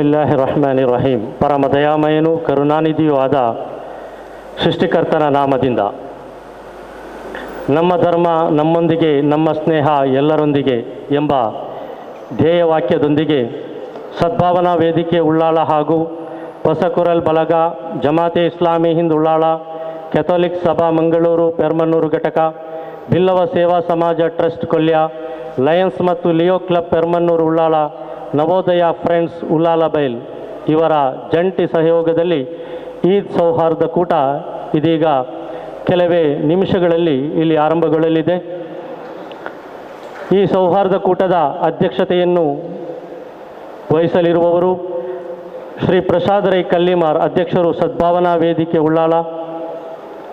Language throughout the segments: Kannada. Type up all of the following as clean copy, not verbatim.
ಬಿಸ್ಮಿಲ್ಲಾಹಿ ರಹಮಾನಿ ರಹೀಂ. ಪರಮ ದಯಾಮಯನು ಕರುಣಾನಿಧಿಯೂ ಆದ ಸೃಷ್ಟಿಕರ್ತನ ನಾಮದಿಂದ. ನಮ್ಮ ಧರ್ಮ ನಮ್ಮೊಂದಿಗೆ, ನಮ್ಮ ಸ್ನೇಹ ಎಲ್ಲರೊಂದಿಗೆ ಎಂಬ ಧ್ಯೇಯವಾಕ್ಯದೊಂದಿಗೆ ಸದ್ಭಾವನಾ ವೇದಿಕೆ ಉಳ್ಳಾಳ ಹಾಗೂ ಹೊಸಕುರಲ್ ಬಲಗ, ಜಮಾತೆ ಇಸ್ಲಾಮಿ ಹಿಂದ್ ಉಳ್ಳಾಳ, ಕೆಥೋಲಿಕ್ ಸಭಾ ಮಂಗಳೂರು ಪೆರ್ಮನ್ನೂರು ಘಟಕ, ಬಿಲ್ಲವ ಸೇವಾ ಸಮಾಜ ಟ್ರಸ್ಟ್ ಕೊಲ್ಯ, ಲಯನ್ಸ್ ಮತ್ತು Leo club Permannur Ullal, Navodaya friends Ullal Bail ಇವರ ಜಂಟಿ ಸಹಯೋಗದಲ್ಲಿ ಈದ್ ಸೌಹಾರ್ದ ಕೂಟ ಇದೀಗ ಕೆಲವೇ ನಿಮಿಷಗಳಲ್ಲಿ ಇಲ್ಲಿ ಆರಂಭಗೊಳ್ಳಲಿದೆ. ಈ ಸೌಹಾರ್ದ ಕೂಟದ ಅಧ್ಯಕ್ಷತೆಯನ್ನು ವಹಿಸಲಿರುವವರು ಶ್ರೀ ಪ್ರಸಾದ್ ರೈ ಕಲ್ಲಿಮಾರ್, ಅಧ್ಯಕ್ಷರು ಸದ್ಭಾವನಾ ವೇದಿಕೆ ಉಳ್ಳಾಳ.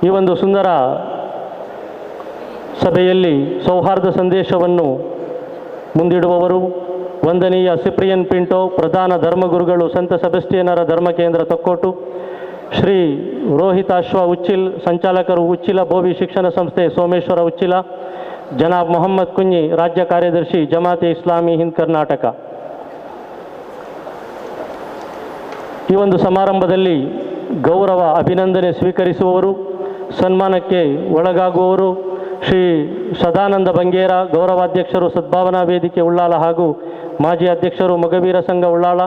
ಈ ಒಂದು ಸುಂದರ ಸಭೆಯಲ್ಲಿ ಸೌಹಾರ್ದ ಸಂದೇಶವನ್ನು ಮುಂದಿಡುವವರು ವಂದನೀಯ ಸಿಪ್ರಿಯನ್ ಪಿಂಟೋ, ಪ್ರಧಾನ ಧರ್ಮಗುರುಗಳು ಸಂತ ಸೆಬಸ್ಟಿಯನರ ಧರ್ಮಕೇಂದ್ರ ತೊಕ್ಕೋಟು, ಶ್ರೀ ರೋಹಿತಾಶ್ವ ಉಚ್ಚಿಲ್, ಸಂಚಾಲಕರು ಉಚ್ಚಿಲ ಬೋವಿ ಶಿಕ್ಷಣ ಸಂಸ್ಥೆ ಸೋಮೇಶ್ವರ ಉಚ್ಚಿಲ, ಜನಾಬ್ ಮೊಹಮ್ಮದ್ ಕುಂಜಿ, ರಾಜ್ಯ ಕಾರ್ಯದರ್ಶಿ ಜಮಾತೆ ಇಸ್ಲಾಮಿ ಹಿಂದ್ ಕರ್ನಾಟಕ. ಈ ಒಂದು ಸಮಾರಂಭದಲ್ಲಿ ಗೌರವ ಅಭಿನಂದನೆ ಸ್ವೀಕರಿಸುವವರು, ಸನ್ಮಾನಕ್ಕೆ ಒಳಗಾಗುವವರು ಶ್ರೀ ಸದಾನಂದ ಬಂಗೇರ, ಗೌರವಾಧ್ಯಕ್ಷರು ಸದ್ಭಾವನಾ ವೇದಿಕೆ ಉಳ್ಳಾಲ ಹಾಗೂ ಮಾಜಿ ಅಧ್ಯಕ್ಷರು ಮೊಗವೀರ ಸಂಘ ಉಳ್ಳಾಳ,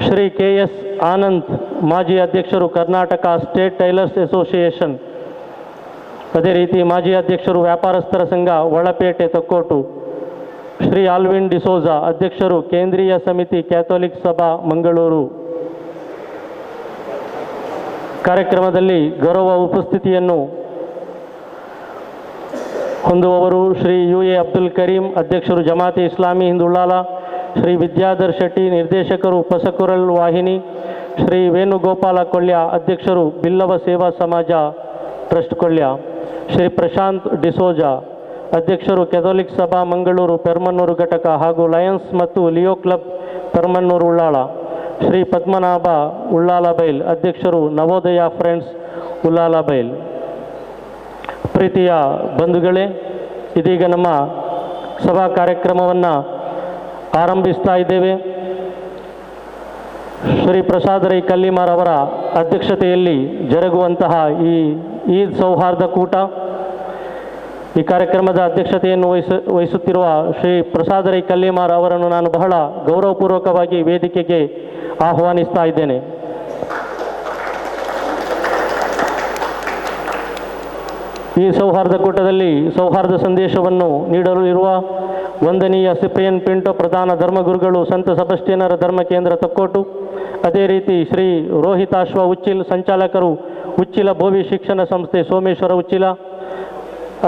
ಶ್ರೀ KS ಆನಂದ್, ಮಾಜಿ ಅಧ್ಯಕ್ಷರು ಕರ್ನಾಟಕ ಸ್ಟೇಟ್ ಟೈಲರ್ಸ್ ಅಸೋಸಿಯೇಷನ್, ಅದೇ ರೀತಿ ಮಾಜಿ ಅಧ್ಯಕ್ಷರು ವ್ಯಾಪಾರಸ್ಥರ ಸಂಘ ಒಳಪೇಟೆ ತೊಕ್ಕೋಟು, ಶ್ರೀ ಆಲ್ವಿನ್ ಡಿಸೋಜಾ, ಅಧ್ಯಕ್ಷರು ಕೇಂದ್ರೀಯ ಸಮಿತಿ ಕ್ಯಾಥೋಲಿಕ್ ಸಭಾ ಮಂಗಳೂರು. ಕಾರ್ಯಕ್ರಮದಲ್ಲಿ ಗೌರವ ಉಪಸ್ಥಿತಿಯನ್ನು ಹೊಂದುವವರು ಶ್ರೀ UA ಅಬ್ದುಲ್ ಕರೀಂ, ಅಧ್ಯಕ್ಷರು ಜಮಾತೆ ಇಸ್ಲಾಮಿ ಹಿಂದ್ ಉಳ್ಳಾಲ, ಶ್ರೀ ವಿದ್ಯಾಧರ್ ಶೆಟ್ಟಿ, ನಿರ್ದೇಶಕರು ಹೊಸಕುರಲ್ ವಾಹಿನಿ, ಶ್ರೀ ವೇಣುಗೋಪಾಲ ಕೊಳ್ಳ್ಯ, ಅಧ್ಯಕ್ಷರು ಬಿಲ್ಲವ ಸೇವಾ ಸಮಾಜ ಟ್ರಸ್ಟ್ ಕೊಳ್ಳ್ಯ, ಶ್ರೀ ಪ್ರಶಾಂತ್ ಡಿಸೋಜಾ, ಅಧ್ಯಕ್ಷರು ಕೆಥೋಲಿಕ್ ಸಭಾ ಮಂಗಳೂರು ಪೆರ್ಮನ್ನೂರು ಘಟಕ ಹಾಗೂ ಲಯನ್ಸ್ ಮತ್ತು ಲಿಯೋ ಕ್ಲಬ್ ಪೆರ್ಮನ್ನೂರು ಉಳ್ಳಾಳ, ಶ್ರೀ ಪದ್ಮನಾಭ ಉಳ್ಳಾಲ ಬೈಲ್, ಅಧ್ಯಕ್ಷರು ನವೋದಯ ಫ್ರೆಂಡ್ಸ್ ಉಳ್ಳಾಲ ಬೈಲ್. ಪ್ರೀತಿಯ ಬಂಧುಗಳೇ, ಇದೀಗ ನಮ್ಮ ಸಭಾ ಕಾರ್ಯಕ್ರಮವನ್ನು ಆರಂಭಿಸ್ತಾ ಇದ್ದೇವೆ. ಶ್ರೀ ಪ್ರಸಾದ್ ರೈ ಕಲ್ಲಿಮಾರ್ ಅವರ ಅಧ್ಯಕ್ಷತೆಯಲ್ಲಿ ಜರುಗುವಂತಹ ಈ ಈದ್ ಸೌಹಾರ್ದ ಕೂಟ, ಈ ಕಾರ್ಯಕ್ರಮದ ಅಧ್ಯಕ್ಷತೆಯನ್ನು ವಹಿಸುತ್ತಿರುವ ಶ್ರೀ ಪ್ರಸಾದ್ ರೈ ಕಲ್ಲಿಮಾರ್ ಅವರನ್ನು ನಾನು ಬಹಳ ಗೌರವಪೂರ್ವಕವಾಗಿ ವೇದಿಕೆಗೆ ಆಹ್ವಾನಿಸ್ತಾ ಇದ್ದೇನೆ. ಈ ಸೌಹಾರ್ದ ಕೂಟದಲ್ಲಿ ಸೌಹಾರ್ದ ಸಂದೇಶವನ್ನು ನೀಡಲು ಇರುವ ವಂದನೀಯ ಸಿಪ್ರಿಯನ್ ಪಿಂಟೋ, ಪ್ರಧಾನ ಧರ್ಮಗುರುಗಳು ಸಂತ ಸೆಬಸ್ಟಿಯನರ ಧರ್ಮಕೇಂದ್ರ ತೊಕ್ಕೋಟು, ಅದೇ ರೀತಿ ಶ್ರೀ ರೋಹಿತಾಶ್ವ ಉಚ್ಚಿಲ್, ಸಂಚಾಲಕರು ಉಚ್ಚಿಲ ಬೋವಿ ಶಿಕ್ಷಣ ಸಂಸ್ಥೆ ಸೋಮೇಶ್ವರ ಉಚ್ಚಿಲ,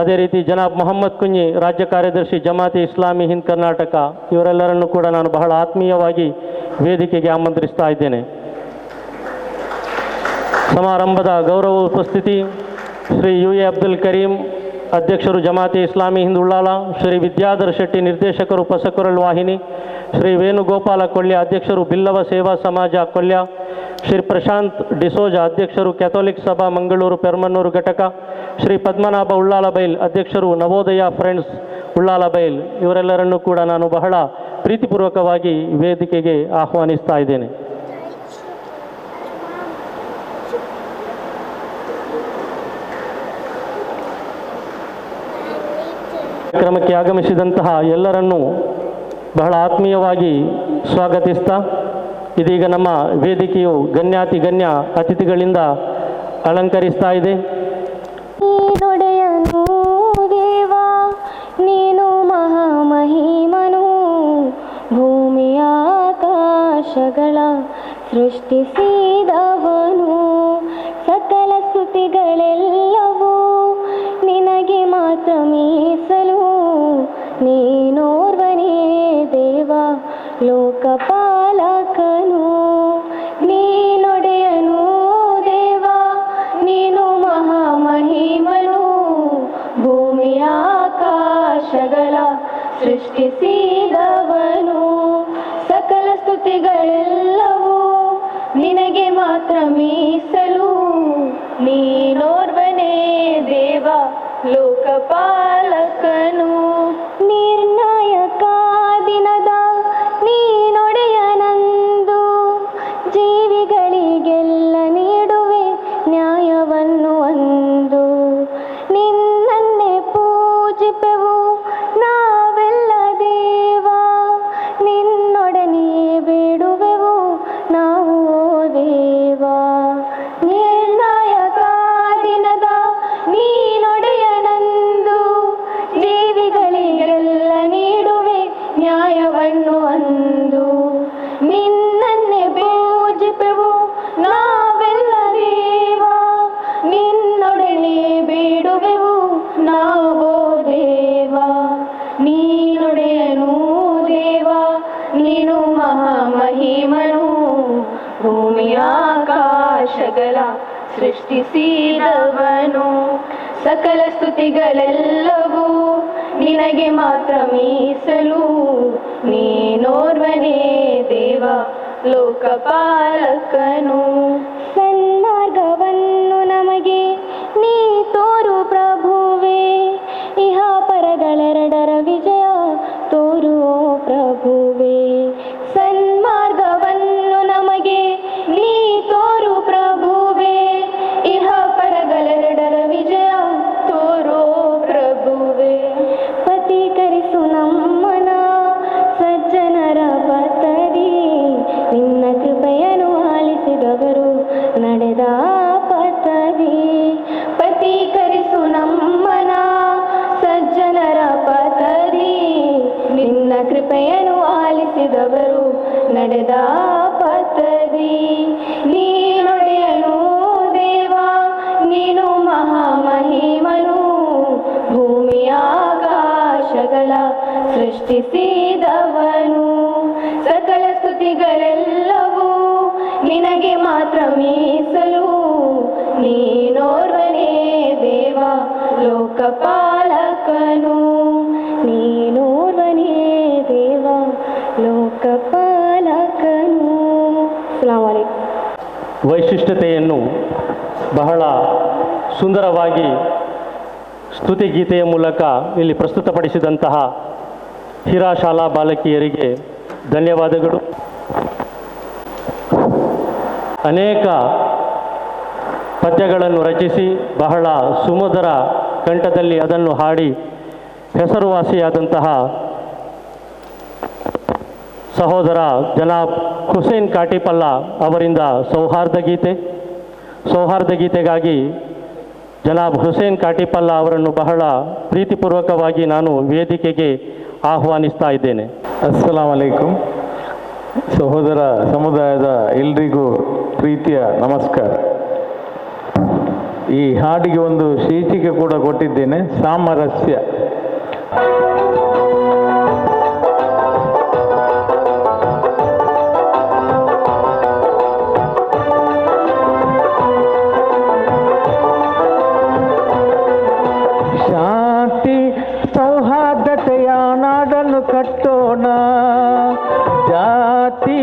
ಅದೇ ರೀತಿ ಜನಾಬ್ ಮೊಹಮ್ಮದ್ ಕುಂಜಿ, ರಾಜ್ಯ ಕಾರ್ಯದರ್ಶಿ ಜಮಾತೆ ಇಸ್ಲಾಮಿ ಹಿಂದ್ ಕರ್ನಾಟಕ, ಇವರೆಲ್ಲರನ್ನು ಕೂಡ ನಾನು ಬಹಳ ಆತ್ಮೀಯವಾಗಿ ವೇದಿಕೆಗೆ ಆಮಂತ್ರಿಸ್ತಾ ಇದ್ದೇನೆ. ಸಮಾರಂಭದ ಗೌರವ ಉಪಸ್ಥಿತಿ ಶ್ರೀ UA ಅಬ್ದುಲ್ ಕರೀಂ, ಅಧ್ಯಕ್ಷರು ಜಮಾತೆ ಇಸ್ಲಾಮಿ ಹಿಂದ್ ಉಳ್ಳಾಲ, ಶ್ರೀ ವಿದ್ಯಾಧರ್ ಶೆಟ್ಟಿ, ನಿರ್ದೇಶಕರು ಹೊಸಕುರಲ್ ವಾಹಿನಿ, ಶ್ರೀ ವೇಣುಗೋಪಾಲ ಕೊಳ್ಳ್ಯ, ಅಧ್ಯಕ್ಷರು ಬಿಲ್ಲವ ಸೇವಾ ಸಮಾಜ ಕೊಲ್ಯ, ಶ್ರೀ ಪ್ರಶಾಂತ್ ಡಿಸೋಜಾ, ಅಧ್ಯಕ್ಷರು ಕೆಥೋಲಿಕ್ ಸಭಾ ಮಂಗಳೂರು ಪೆರ್ಮನ್ನೂರು ಘಟಕ, ಶ್ರೀ ಪದ್ಮನಾಭ ಉಳ್ಳಾಲ ಬೈಲ್, ಅಧ್ಯಕ್ಷರು ನವೋದಯ ಫ್ರೆಂಡ್ಸ್ ಉಳ್ಳಾಲ ಬೈಲ್, ಇವರೆಲ್ಲರನ್ನೂ ಕೂಡ ನಾನು ಬಹಳ ಪ್ರೀತಿಪೂರ್ವಕವಾಗಿ ವೇದಿಕೆಗೆ ಆಹ್ವಾನಿಸ್ತಾ ಇದ್ದೇನೆ. ಕಾರ್ಯಕ್ರಮಕ್ಕೆ ಆಗಮಿಸಿದಂತಹ ಎಲ್ಲರನ್ನೂ ಬಹಳ ಆತ್ಮೀಯವಾಗಿ ಸ್ವಾಗತಿಸ್ತಾ, ಇದೀಗ ನಮ್ಮ ವೇದಿಕೆಯು ಗಣ್ಯಾತಿ ಗಣ್ಯ ಅತಿಥಿಗಳಿಂದ ಅಲಂಕರಿಸ್ತಾ ಇದೆ. ದೊಡೆಯನು ದೇವಾ ನೀನು ಮಹಾಮಹಿಮನು, ಭೂಮಿ ಆಕಾಶಗಳ ಸೃಷ್ಟಿಸಿದವನು, ಸಕಲ ಸ್ತುತಿಗಳೆಲ್ಲವೂ ನಿನಗೆ ಮಾತ್ರ ಮೀಸಲು, ನೀನೋರ್ವನೇ ದೇವ ಲೋಕಪಾಲಕನು, ನೀನೊಡೆಯನು ದೇವ ನೀನು ಮಹಾಮಹಿಮನು, ಭೂಮಿ ಆಕಾಶಗಳ ಸೃಷ್ಟಿಸಿದವನು, ಸಕಲ ಸ್ತುತಿಗಳೆಲ್ಲವೂ ನಿನಗೆ ಮಾತ್ರ ಮೀಸಲು, ನೀನೋರ್ವನೇ ದೇವ ಲೋಕಪಾಲಕನು, ನಿರ್ಣಾಯಕ ದಿನದ ನೀನೊಡೆಯನಂದು ನಾವೋ ದೇವ ನೀನೊಡೆಯನು ದೇವ ನೀನು ಮಹಾಮಹಿಮನು ಭೂಮಿ ಆಕಾಶಗಳ ಸೃಷ್ಟಿಸಿದವನು ಸಕಲ ಸ್ತುತಿಗಳೆಲ್ಲವೂ ನಿನಗೆ ಮಾತ್ರ ಮೀಸಲು ನೀನೋರ್ವನೇ ದೇವ ಲೋಕಪಾಲಕನು ಸನ್ಮಾರ್ಗವನ್ನು ನಮಗೆ ನೀ ತೋರು ಪ್ರಭುವೇ ಇಹ ಪರಗಳೆರಡರ ವಿಜಯ ತೋರು ಪ್ರಭುವೇ ಸನ್ಮಾರ್ಗವನ್ನು ನಮಗೆ ನೀ ತೋರು ಪ್ರಭುವೇ ಇಹ ಪರಗಳೆರಡರ ವಿಜಯ ತೋರೋ ಪ್ರಭುವೇ ಪಥೀಕರಿಸು ನಮ್ಮನ ಸಜ್ಜನರ ಪತರಿ ನಿನ್ನ ಕೃಪೆಯನ್ನು ಆಲಿಸಿದವರು ನಡೆದ ಪತರಿ ಪಥೀಕರಿಸು ನಮ್ಮನ ಸಜ್ಜನರ ಪತರಿ ನಿನ್ನ ಕೃಪೆಯನ್ನು ಆಲಿಸಿದವರು ನಡೆದ ಪತರಿ ನೀನೊಡೆಯನು ದೇವ ನೀನು ಮಹಾಮಹಿಮನು ಭೂಮಿ ಆಕಾಶಗಳ ಸೃಷ್ಟಿಸಿದವನು ಸಕಲ ಸ್ತುತಿಗಳೆಲ್ಲವೂ ನಿನಗೆ ಮಾತ್ರ ಮೀಸಲು ನೀನೋರ್ವನೇ ದೇವ ಲೋಕಪಾಲಕನು ನೀನೋರ್ವನೇ ದೇವ ಲೋಕಪಾಲಕನು ಅಸ್ಸಲಾಮು ಅಲೈಕುಂ. ವೈಶಿಷ್ಟ್ಯತೆಯನ್ನು ಬಹಳ ಸುಂದರವಾಗಿ ಸ್ತುತಿಗೀತೆಯ ಮೂಲಕ ಇಲ್ಲಿ ಪ್ರಸ್ತುತಪಡಿಸಿದಂತಹ ಹಿರಾ ಶಾಲಾ ಬಾಲಕಿಯರಿಗೆ ಧನ್ಯವಾದಗಳು. ಅನೇಕ ಪದ್ಯಗಳನ್ನು ರಚಿಸಿ ಬಹಳ ಸುಮಧುರ ಕಂಠದಲ್ಲಿ ಅದನ್ನು ಹಾಡಿ ಹೆಸರುವಾಸಿಯಾದಂತಹ ಸಹೋದರ ಜನಾಬ್ ಹುಸೇನ್ ಕಾಟಿಪಲ್ಲ ಅವರಿಂದ ಸೌಹಾರ್ದ ಗೀತೆಗಾಗಿ ಜನಾಬ್ ಹುಸೇನ್ ಕಾಟಿಪಲ್ಲ ಅವರನ್ನು ಬಹಳ ಪ್ರೀತಿಪೂರ್ವಕವಾಗಿ ನಾನು ವೇದಿಕೆಗೆ ಆಹ್ವಾನಿಸ್ತಾ ಇದ್ದೇನೆ. ಅಸ್ಸಲಾಂ ಅಲೈಕುಂ. ಸಹೋದರ ಸಮುದಾಯದ ಎಲ್ರಿಗೂ ಪ್ರೀತಿಯ ನಮಸ್ಕಾರ. ಈ ಹಾಡಿಗೆ ಒಂದು ಶೀರ್ಷಿಕೆ ಕೂಡ ಕೊಟ್ಟಿದ್ದೇನೆ, ಸಾಮರಸ್ಯ. ಶಾಂತಿ ಸೌಹಾರ್ದತೆಯ ನಾಡನ್ನು ಕಟ್ಟೋಣ, ಜಾತಿ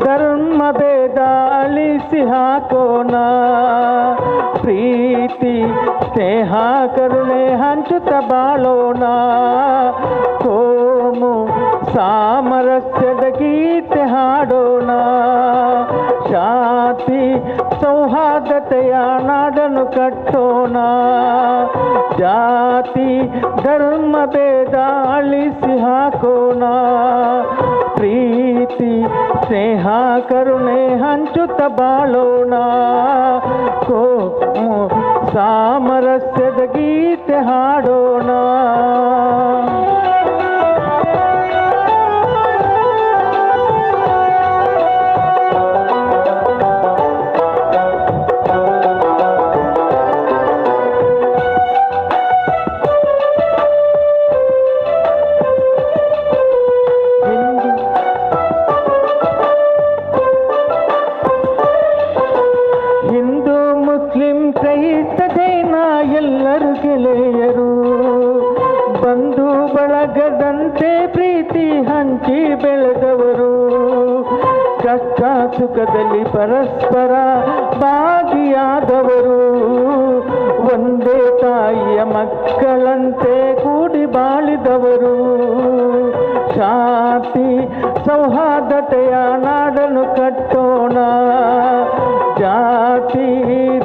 ಧರ್ಮ ಭೇದ ಅಳಿಸಿ ಹಾಕೋಣ, ಪ್ರೀತಿ ಸ್ನೇಹ ಕರುಣೆ ಹಂಚುತ್ತ ಬಾಳೋಣ, ಕೋಮು ಸಾಮರಸ್ಯದ ಗೀತೆ ಹಾಡೋಣ, ಶಾಂತಿ ಸೌಹಾರ್ದತೆಯ ನಾಡನ್ನು ಕಟ್ಟೋಣ, ಜಾತಿ ಧರ್ಮ ಭೇದ ಅಳಿಸಿ ಹಾಕೋಣ, ಪ್ರೀತಿ ಸ್ನೇಹ ಕರುಣೆ ಹಂಚುತ್ತ ಬಾಳೋಣ, ಕೋಮು ಸಾಮರಸ್ಯದ ಗೀತೆ ಹಾಡೋಣ. ಹಿಂದೂ ಮುಸ್ಲಿಂ ಕ್ರೈಸ್ತ ಜೈನ ಎಲ್ಲರೂ ಗೆಳೆಯರು, ಬಂಧು ಬಳಗದಂತೆ ಪ್ರೀತಿ ಹಂಚಿ ಬೆಳೆದವರು, ಕಷ್ಟ ಸುಖದಲ್ಲಿ ಪರಸ್ಪರ ಭಾಗಿಯಾದವರು, ಒಂದೇ ತಾಯಿಯ ಮಕ್ಕಳಂತೆ ಕೂಡಿ ಬಾಳಿದವರು, ಶಾಂತಿ ಸೌಹಾರ್ದತೆಯ ನಾಡನ್ನು ಕಟ್ಟೋಣ, ಜಾತಿ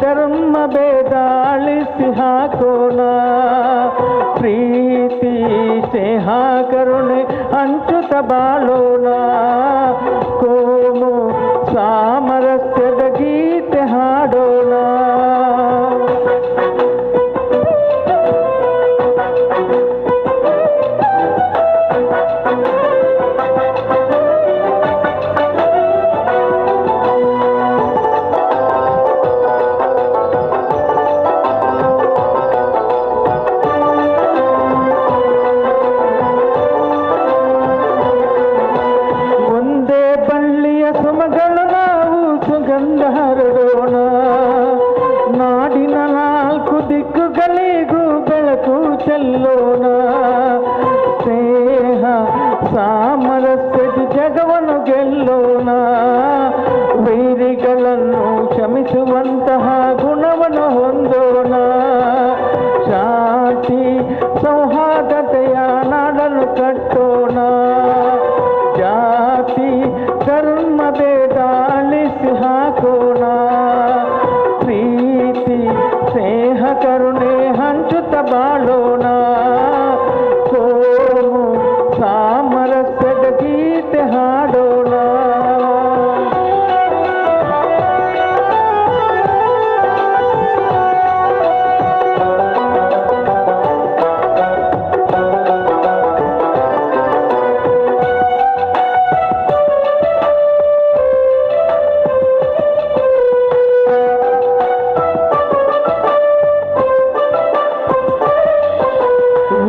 ಧರ್ಮ ಭೇದ ಅಳಿಸಿ ಹಾಕೋಣ, ಪ್ರೀತಿ ಸ್ನೇಹ ಕರುಣೆ ಹಂಚುತ್ತ ಬಾಳೋಣ, ಕೋಮು ಸಾಮರಸ್ಯದ ಗೀತೆ ಹಾಡೋಣ. ಗೆಲ್ಲೋಣ, ಸ್ನೇಹ ಸಾಮರಸ್ಯದ ಜಗವನ್ನು ಗೆಲ್ಲೋಣ, ವೈರಿಗಳನ್ನು ಕ್ಷಮಿಸುವಂತಹ ಗುಣವನ್ನು ಹೊಂದೋಣ, ಶಾಂತಿ ಸೌಹಾರ್ದತೆಯ ನಾಡನ್ನು ಕಟ್ಟೋಣ, ಜಾತಿ ಧರ್ಮ ಭೇದ ಅಳಿಸಿ ಹಾಕೋಣ, ಪ್ರೀತಿ ಸ್ನೇಹ ಕರುಣೆ ಹಂಚುತ್ತ ಬಾಳೋಣ, ಕೋಮು ಸಾಮರಸ್ಯದ ಗೀತೆ ಹಾಡೋಣ.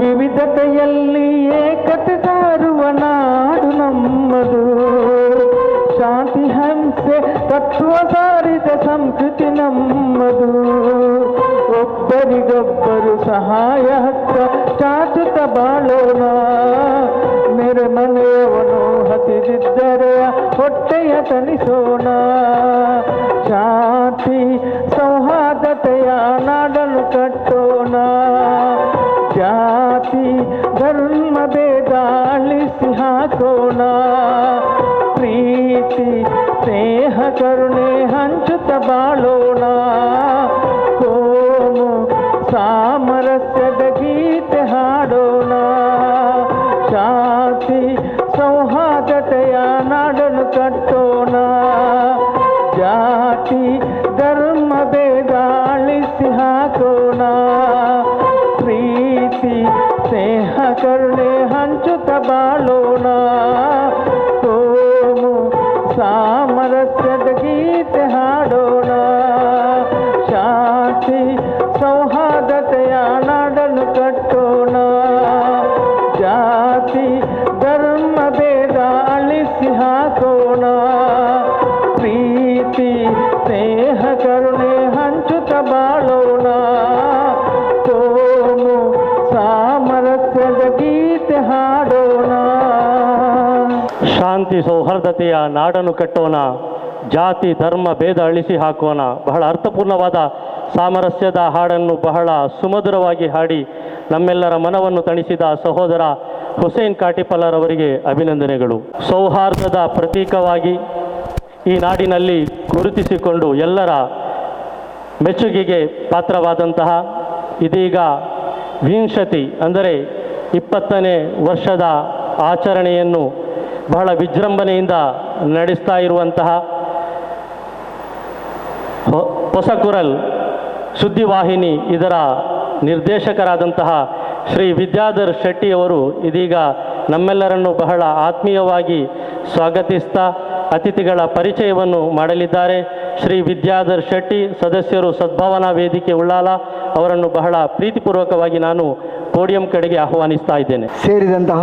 ವಿವಿಧತೆಯಲ್ಲಿ ಏಕತೆ ಸಾರುವ ನಾಡು ನಮ್ಮದು, ಶಾಂತಿ ಹಂಸೆ ತತ್ವ ಸಾರಿದ ಸಂಸ್ಕೃತಿ ನಮ್ಮದು, ಒಬ್ಬರಿಗೊಬ್ಬರು ಸಹಾಯ ಹಸ್ತ ಚಾಚುತ್ತ ಬಾಳೋಣ, ನೆರೆಮನೆಯವನು ಹಸಿದಿದ್ದರೆ ಹೊಟ್ಟೆಯ ತಣಿಸೋಣ, ಶಾಂತಿ ಸೌಹಾರ್ದತೆಯ ನಾಡನ್ನು ಕಟ್ಟೋಣ, ಜಾತಿ ಧರ್ಮ ಭೇದ ಅಳಿಸಿ ಹಾಕೋಣ, ಪ್ರೀತಿ ಸ್ನೇಹ ಕರುಣೆ ಹಂಚುತ್ತ ಬಾಳೋಣ, ಕೋಮು ಸಾಮರಸ್ಯದ ಗೀತೆ ಹಾಡೋಣ, ಶಾಂತಿ ಸೌಹಾರ್ದತೆಯ ನಾಡನ್ನು ಕಟ್ಟೋಣ, ಜಾತಿ ಧರ್ಮ ಭೇದ ಅಳಿಸಿ ಹಾಕೋಣ, ಪ್ರೀತಿ ಸ್ನೇಹ ಕರುಣೆ ಹಂಚುತ್ತ ಬಾಳೋಣ, ಕೋಮು ಸಾಮರಸ್ಯದ ಗೀತೆ ಹಾಡೋಣ, ಶಾಂತಿ ಸೌಹಾರ್ದತೆಯ ನಾಡನ್ನು ಕಟ್ಟೋಣ, ಜಾತಿ ಧರ್ಮ ಭೇದ ಅಳಿಸಿ ಹಾಕೋಣ, ಪ್ರೀತಿ ಸ್ನೇಹ ಕರುಣೆ ಹಂಚುತ್ತ ಬಾಳೋಣ, ಕೋಮು ಸಾಮರಸ್ಯದ ಗೀತೆ ಹಾಡೋಣ. ಶಾಂತಿ ಸೌಹಾರ್ದತೆಯ ನಾಡನ್ನು ಕಟ್ಟೋಣ, ಜಾತಿ ಧರ್ಮ ಭೇದ ಅಳಿಸಿ ಹಾಕೋಣ. ಬಹಳ ಅರ್ಥಪೂರ್ಣವಾದ ಸಾಮರಸ್ಯದ ಹಾಡನ್ನು ಬಹಳ ಸುಮಧುರವಾಗಿ ಹಾಡಿ ನಮ್ಮೆಲ್ಲರ ಮನವನ್ನು ತಣಿಸಿದ ಸಹೋದರ ಹುಸೇನ್ ಕಾಟಿಪಲ್ಲರವರಿಗೆ ಅಭಿನಂದನೆಗಳು. ಸೌಹಾರ್ದದ ಪ್ರತೀಕವಾಗಿ ಈ ನಾಡಿನಲ್ಲಿ ಗುರುತಿಸಿಕೊಂಡು ಎಲ್ಲರ ಮೆಚ್ಚುಗೆಗೆ ಪಾತ್ರವಾದಂತಹ ಇದೀಗ ವಿಂಶತಿ ಅಂದರೆ 20ನೇ ವರ್ಷದ ಆಚರಣೆಯನ್ನು ಬಹಳ ವಿಜೃಂಭಣೆಯಿಂದ ನಡೆಸ್ತಾ ಇರುವಂತಹ ಹೊಸಕುರಲ್ ಸುದ್ದಿವಾಹಿನಿ ಇದರ ನಿರ್ದೇಶಕರಾದಂತಹ ಶ್ರೀ ವಿದ್ಯಾಧರ್ ಶೆಟ್ಟಿಯವರು ಇದೀಗ ನಮ್ಮೆಲ್ಲರನ್ನು ಬಹಳ ಆತ್ಮೀಯವಾಗಿ ಸ್ವಾಗತಿಸ್ತಾ ಅತಿಥಿಗಳ ಪರಿಚಯವನ್ನು ಮಾಡಲಿದ್ದಾರೆ. ಶ್ರೀ ವಿದ್ಯಾಧರ್ ಶೆಟ್ಟಿ, ಸದಸ್ಯರು ಸದ್ಭಾವನಾ ವೇದಿಕೆ ಉಳ್ಳಾಲ, ಅವರನ್ನು ಬಹಳ ಪ್ರೀತಿಪೂರ್ವಕವಾಗಿ ನಾನು ಪೋಡಿಯಂ ಕಡೆಗೆ ಆಹ್ವಾನಿಸ್ತಾ ಇದ್ದೇನೆ. ಸೇರಿದಂತಹ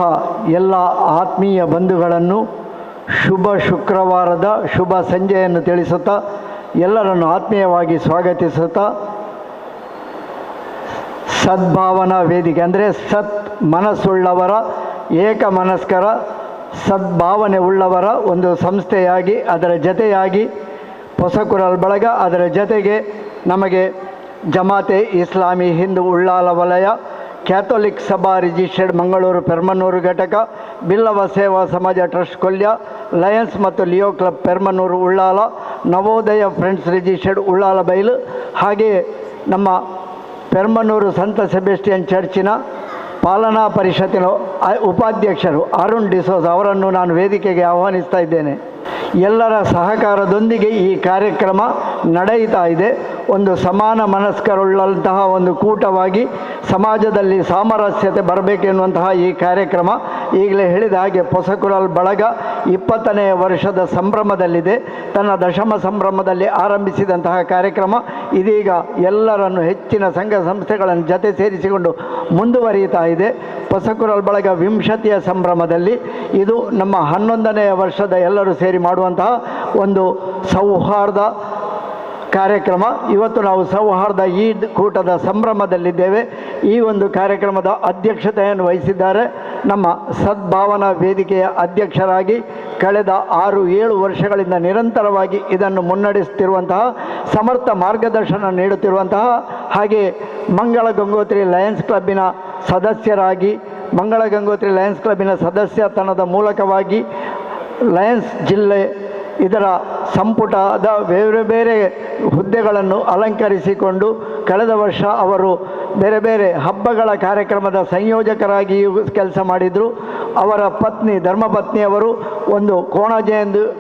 ಎಲ್ಲ ಆತ್ಮೀಯ ಬಂಧುಗಳನ್ನು ಶುಭ ಶುಕ್ರವಾರದ ಶುಭ ಸಂಜೆಯನ್ನು ತಿಳಿಸುತ್ತಾ ಎಲ್ಲರನ್ನು ಆತ್ಮೀಯವಾಗಿ ಸ್ವಾಗತಿಸುತ್ತಾ, ಸದ್ಭಾವನಾ ವೇದಿಕೆ ಅಂದರೆ ಸತ್ ಮನಸ್ಸುಳ್ಳವರ, ಏಕ ಮನಸ್ಕರ, ಸದ್ಭಾವನೆ ಉಳ್ಳವರ ಒಂದು ಸಂಸ್ಥೆಯಾಗಿ ಅದರ ಜತೆಯಾಗಿ ಹೊಸಕುರಲ್ ಬಳಗ, ಅದರ ಜತೆಗೆ ನಮಗೆ ಜಮಾತೆ ಇಸ್ಲಾಮಿ ಹಿಂದೂ ಉಳ್ಳಾಲ ವಲಯ, ಕ್ಯಾಥೋಲಿಕ್ ಸಭಾ ರಿಜಿಸ್ಟರ್ಡ್ ಮಂಗಳೂರು ಪೆರ್ಮನೂರು ಘಟಕ, ಬಿಲ್ಲವ ಸೇವಾ ಸಮಾಜ ಟ್ರಸ್ಟ್ ಕೊಲ್ಯ, ಲಯನ್ಸ್ ಮತ್ತು Leo club Permannur Ullal, Navodaya friends registered Ullal Bail, ಹಾಗೆಯೇ ನಮ್ಮ ಪೆರ್ಮನೂರು ಸಂತ ಸೆಬೆಸ್ಟಿಯನ್ ಚರ್ಚಿನ ಪಾಲನಾ ಪರಿಷತ್ತಿನ ಉಪಾಧ್ಯಕ್ಷರು ಅರುಣ್ ಡಿಸೋಜ್ ಅವರನ್ನು ನಾನು ವೇದಿಕೆಗೆ ಆಹ್ವಾನಿಸ್ತಾ ಇದ್ದೇನೆ. ಎಲ್ಲರ ಸಹಕಾರದೊಂದಿಗೆ ಈ ಕಾರ್ಯಕ್ರಮ ನಡೆಯುತ್ತಾ ಇದೆ. ಒಂದು ಸಮಾನ ಮನಸ್ಕರುಳ್ಳಂತಹ ಒಂದು ಕೂಟವಾಗಿ ಸಮಾಜದಲ್ಲಿ ಸಾಮರಸ್ಯತೆ ಬರಬೇಕೆನ್ನುವಂತಹ ಈ ಕಾರ್ಯಕ್ರಮ ಈಗಲೇ ಹೇಳಿದ ಹಾಗೆ ಹೊಸಕುರಲ್ ಬಳಗ 20ನೇ ವರ್ಷದ ಸಂಭ್ರಮದಲ್ಲಿದೆ. ತನ್ನ ದಶಮ ಸಂಭ್ರಮದಲ್ಲಿ ಆರಂಭಿಸಿದಂತಹ ಕಾರ್ಯಕ್ರಮ ಇದೀಗ ಎಲ್ಲರನ್ನು ಹೆಚ್ಚಿನ ಸಂಘ ಸಂಸ್ಥೆಗಳನ್ನು ಜತೆ ಸೇರಿಸಿಕೊಂಡು ಮುಂದುವರಿಯುತ್ತಾ ಇದೆ. ಹೊಸಕುರಲ್ ಬಳಗ ವಿಂಶತಿಯ ಸಂಭ್ರಮದಲ್ಲಿ ಇದು ನಮ್ಮ 11ನೇ ವರ್ಷದ ಎಲ್ಲರೂ ಸೇರಿ ಮಾಡುವಂತಹ ಒಂದು ಸೌಹಾರ್ದ ಕಾರ್ಯಕ್ರಮ. ಇವತ್ತು ನಾವು ಸೌಹಾರ್ದ ಈದ್ ಕೂಟದ ಸಂಭ್ರಮದಲ್ಲಿದ್ದೇವೆ. ಈ ಒಂದು ಕಾರ್ಯಕ್ರಮದ ಅಧ್ಯಕ್ಷತೆಯನ್ನು ವಹಿಸಿದ್ದಾರೆ ನಮ್ಮ ಸದ್ಭಾವನಾ ವೇದಿಕೆಯ ಅಧ್ಯಕ್ಷರಾಗಿ ಕಳೆದ 6-7 ವರ್ಷಗಳಿಂದ ನಿರಂತರವಾಗಿ ಇದನ್ನು ಮುನ್ನಡೆಸುತ್ತಿರುವಂತಹ, ಸಮರ್ಥ ಮಾರ್ಗದರ್ಶನ ನೀಡುತ್ತಿರುವಂತಹ, ಹಾಗೆ ಮಂಗಳ ಗಂಗೋತ್ರಿ ಲಯನ್ಸ್ ಕ್ಲಬ್ಬಿನ ಸದಸ್ಯರಾಗಿ, ಮಂಗಳ ಗಂಗೋತ್ರಿ ಲಯನ್ಸ್ ಕ್ಲಬ್ಬಿನ ಸದಸ್ಯತನದ ಮೂಲಕವಾಗಿ ಲಯನ್ಸ್ ಜಿಲ್ಲೆ ಇದರ ಸಂಪುಟದ ಬೇರೆ ಬೇರೆ ಹುದ್ದೆಗಳನ್ನು ಅಲಂಕರಿಸಿಕೊಂಡು ಕಳೆದ ವರ್ಷ ಅವರು ಬೇರೆ ಬೇರೆ ಹಬ್ಬಗಳ ಕಾರ್ಯಕ್ರಮದ ಸಂಯೋಜಕರಾಗಿಯೂ ಕೆಲಸ ಮಾಡಿದರು. ಅವರ ಪತ್ನಿ ಧರ್ಮಪತ್ನಿಯವರು ಒಂದು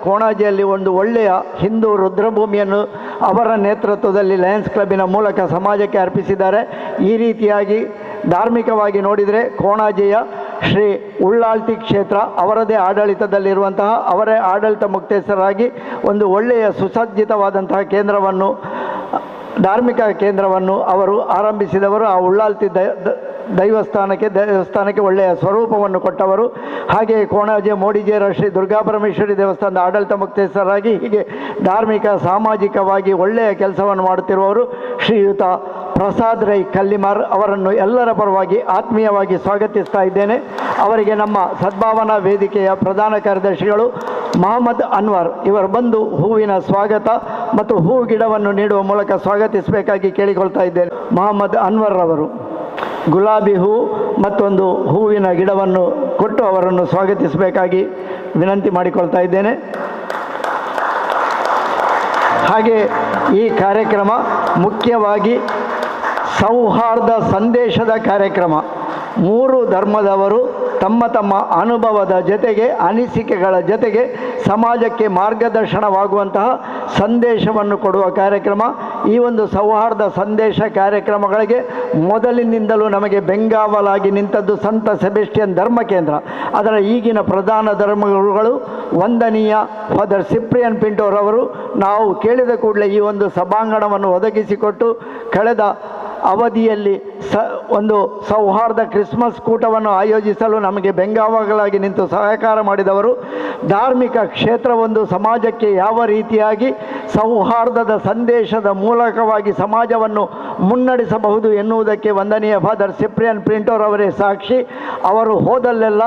ಕೋಣಾಜಿಯಲ್ಲಿ ಒಂದು ಒಳ್ಳೆಯ ಹಿಂದೂ ರುದ್ರಭೂಮಿಯನ್ನು ಅವರ ನೇತೃತ್ವದಲ್ಲಿ ಲಯನ್ಸ್ ಕ್ಲಬ್ಬಿನ ಮೂಲಕ ಸಮಾಜಕ್ಕೆ ಅರ್ಪಿಸಿದ್ದಾರೆ. ಈ ರೀತಿಯಾಗಿ ಧಾರ್ಮಿಕವಾಗಿ ನೋಡಿದರೆ ಕೋಣಾಜಿಯ ಶ್ರೀ ಉಳ್ಳಾಲ್ತಿ ಕ್ಷೇತ್ರ ಅವರದೇ ಆಡಳಿತದಲ್ಲಿರುವಂತಹ, ಅವರೇ ಆಡಳಿತ ಮುಕ್ತೇಸರಾಗಿ ಒಂದು ಒಳ್ಳೆಯ ಸುಸಜ್ಜಿತವಾದಂತಹ ಕೇಂದ್ರವನ್ನು, ಧಾರ್ಮಿಕ ಕೇಂದ್ರವನ್ನು ಅವರು ಆರಂಭಿಸಿದವರು. ಆ ಉಳ್ಳಾಲ್ತಿ ದೇವಸ್ಥಾನಕ್ಕೆ ಒಳ್ಳೆಯ ಸ್ವರೂಪವನ್ನು ಕೊಟ್ಟವರು. ಹಾಗೆಯೇ ಕೋಣಾಜೆ ಮೋಡಿಜೇರ ಶ್ರೀ ದುರ್ಗಾಪರಮೇಶ್ವರಿ ದೇವಸ್ಥಾನದ ಆಡಳಿತ ಮುಕ್ತೇಸರಾಗಿ ಹೀಗೆ ಧಾರ್ಮಿಕ ಸಾಮಾಜಿಕವಾಗಿ ಒಳ್ಳೆಯ ಕೆಲಸವನ್ನು ಮಾಡುತ್ತಿರುವವರು ಶ್ರೀಯುತ ಪ್ರಸಾದ್ ರೈ ಕಲ್ಲಿಮಾರ್ ಅವರನ್ನು ಎಲ್ಲರ ಪರವಾಗಿ ಆತ್ಮೀಯವಾಗಿ ಸ್ವಾಗತಿಸ್ತಾ ಇದ್ದೇನೆ. ಅವರಿಗೆ ನಮ್ಮ ಸದ್ಭಾವನಾ ವೇದಿಕೆಯ ಪ್ರಧಾನ ಕಾರ್ಯದರ್ಶಿಗಳು ಮೊಹಮ್ಮದ್ ಅನ್ವರ್ ಇವರು ಬಂದು ಹೂವಿನ ಸ್ವಾಗತ ಮತ್ತು ಹೂ ಗಿಡವನ್ನು ನೀಡುವ ಮೂಲಕ ಸ್ವಾಗತಿಸಬೇಕಾಗಿ ಕೇಳಿಕೊಳ್ತಾ ಇದ್ದೇನೆ. ಮೊಹಮ್ಮದ್ ಅನ್ವರ್ ಅವರು ಗುಲಾಬಿ ಹೂ ಮತ್ತೊಂದು ಹೂವಿನ ಗಿಡವನ್ನು ಕೊಟ್ಟು ಅವರನ್ನು ಸ್ವಾಗತಿಸಬೇಕಾಗಿ ವಿನಂತಿ ಮಾಡಿಕೊಳ್ತಾ ಇದ್ದೇನೆ. ಹಾಗೆ ಈ ಕಾರ್ಯಕ್ರಮ ಮುಖ್ಯವಾಗಿ ಸೌಹಾರ್ದ ಸಂದೇಶದ ಕಾರ್ಯಕ್ರಮ. 3 ಧರ್ಮದವರು ತಮ್ಮ ತಮ್ಮ ಅನುಭವದ ಜೊತೆಗೆ, ಅನಿಸಿಕೆಗಳ ಜೊತೆಗೆ ಸಮಾಜಕ್ಕೆ ಮಾರ್ಗದರ್ಶನವಾಗುವಂತಹ ಸಂದೇಶವನ್ನು ಕೊಡುವ ಕಾರ್ಯಕ್ರಮ. ಈ ಒಂದು ಸೌಹಾರ್ದ ಸಂದೇಶ ಕಾರ್ಯಕ್ರಮಗಳಿಗೆ ಮೊದಲಿನಿಂದಲೂ ನಮಗೆ ಬೆಂಗಾವಲಾಗಿ ನಿಂತದ್ದು ಸಂತ ಸೆಬೆಸ್ಟಿಯನ್ ಧರ್ಮ ಕೇಂದ್ರ. ಅದರ ಈಗಿನ ಪ್ರಧಾನ ಧರ್ಮಗುರುಗಳು ವಂದನೀಯ ಫಾದರ್ ಸಿಪ್ರಿಯನ್ ಪಿಂಟೋರವರು ನಾವು ಕೇಳಿದ ಕೂಡಲೇ ಈ ಒಂದು ಸಭಾಂಗಣವನ್ನು ಒದಗಿಸಿಕೊಟ್ಟು ಕಳೆದ ಅವಧಿಯಲ್ಲಿ ಒಂದು ಸೌಹಾರ್ದ ಕ್ರಿಸ್ಮಸ್ ಕೂಟವನ್ನು ಆಯೋಜಿಸಲು ನಮಗೆ ಬೆಂಗಾವಲಾಗಿ ನಿಂತು ಸಹಕಾರ ಮಾಡಿದವರು. ಧಾರ್ಮಿಕ ಕ್ಷೇತ್ರವೊಂದು ಸಮಾಜಕ್ಕೆ ಯಾವ ರೀತಿಯಾಗಿ ಸೌಹಾರ್ದದ ಸಂದೇಶದ ಮೂಲಕವಾಗಿ ಸಮಾಜವನ್ನು ಮುನ್ನಡೆಸಬಹುದು ಎನ್ನುವುದಕ್ಕೆ ವಂದನೀಯ ಫಾದರ್ ಸಿಪ್ರಿಯನ್ ಪಿಂಟೋರವರೇ ಸಾಕ್ಷಿ. ಅವರು ಹೋದಲ್ಲೆಲ್ಲ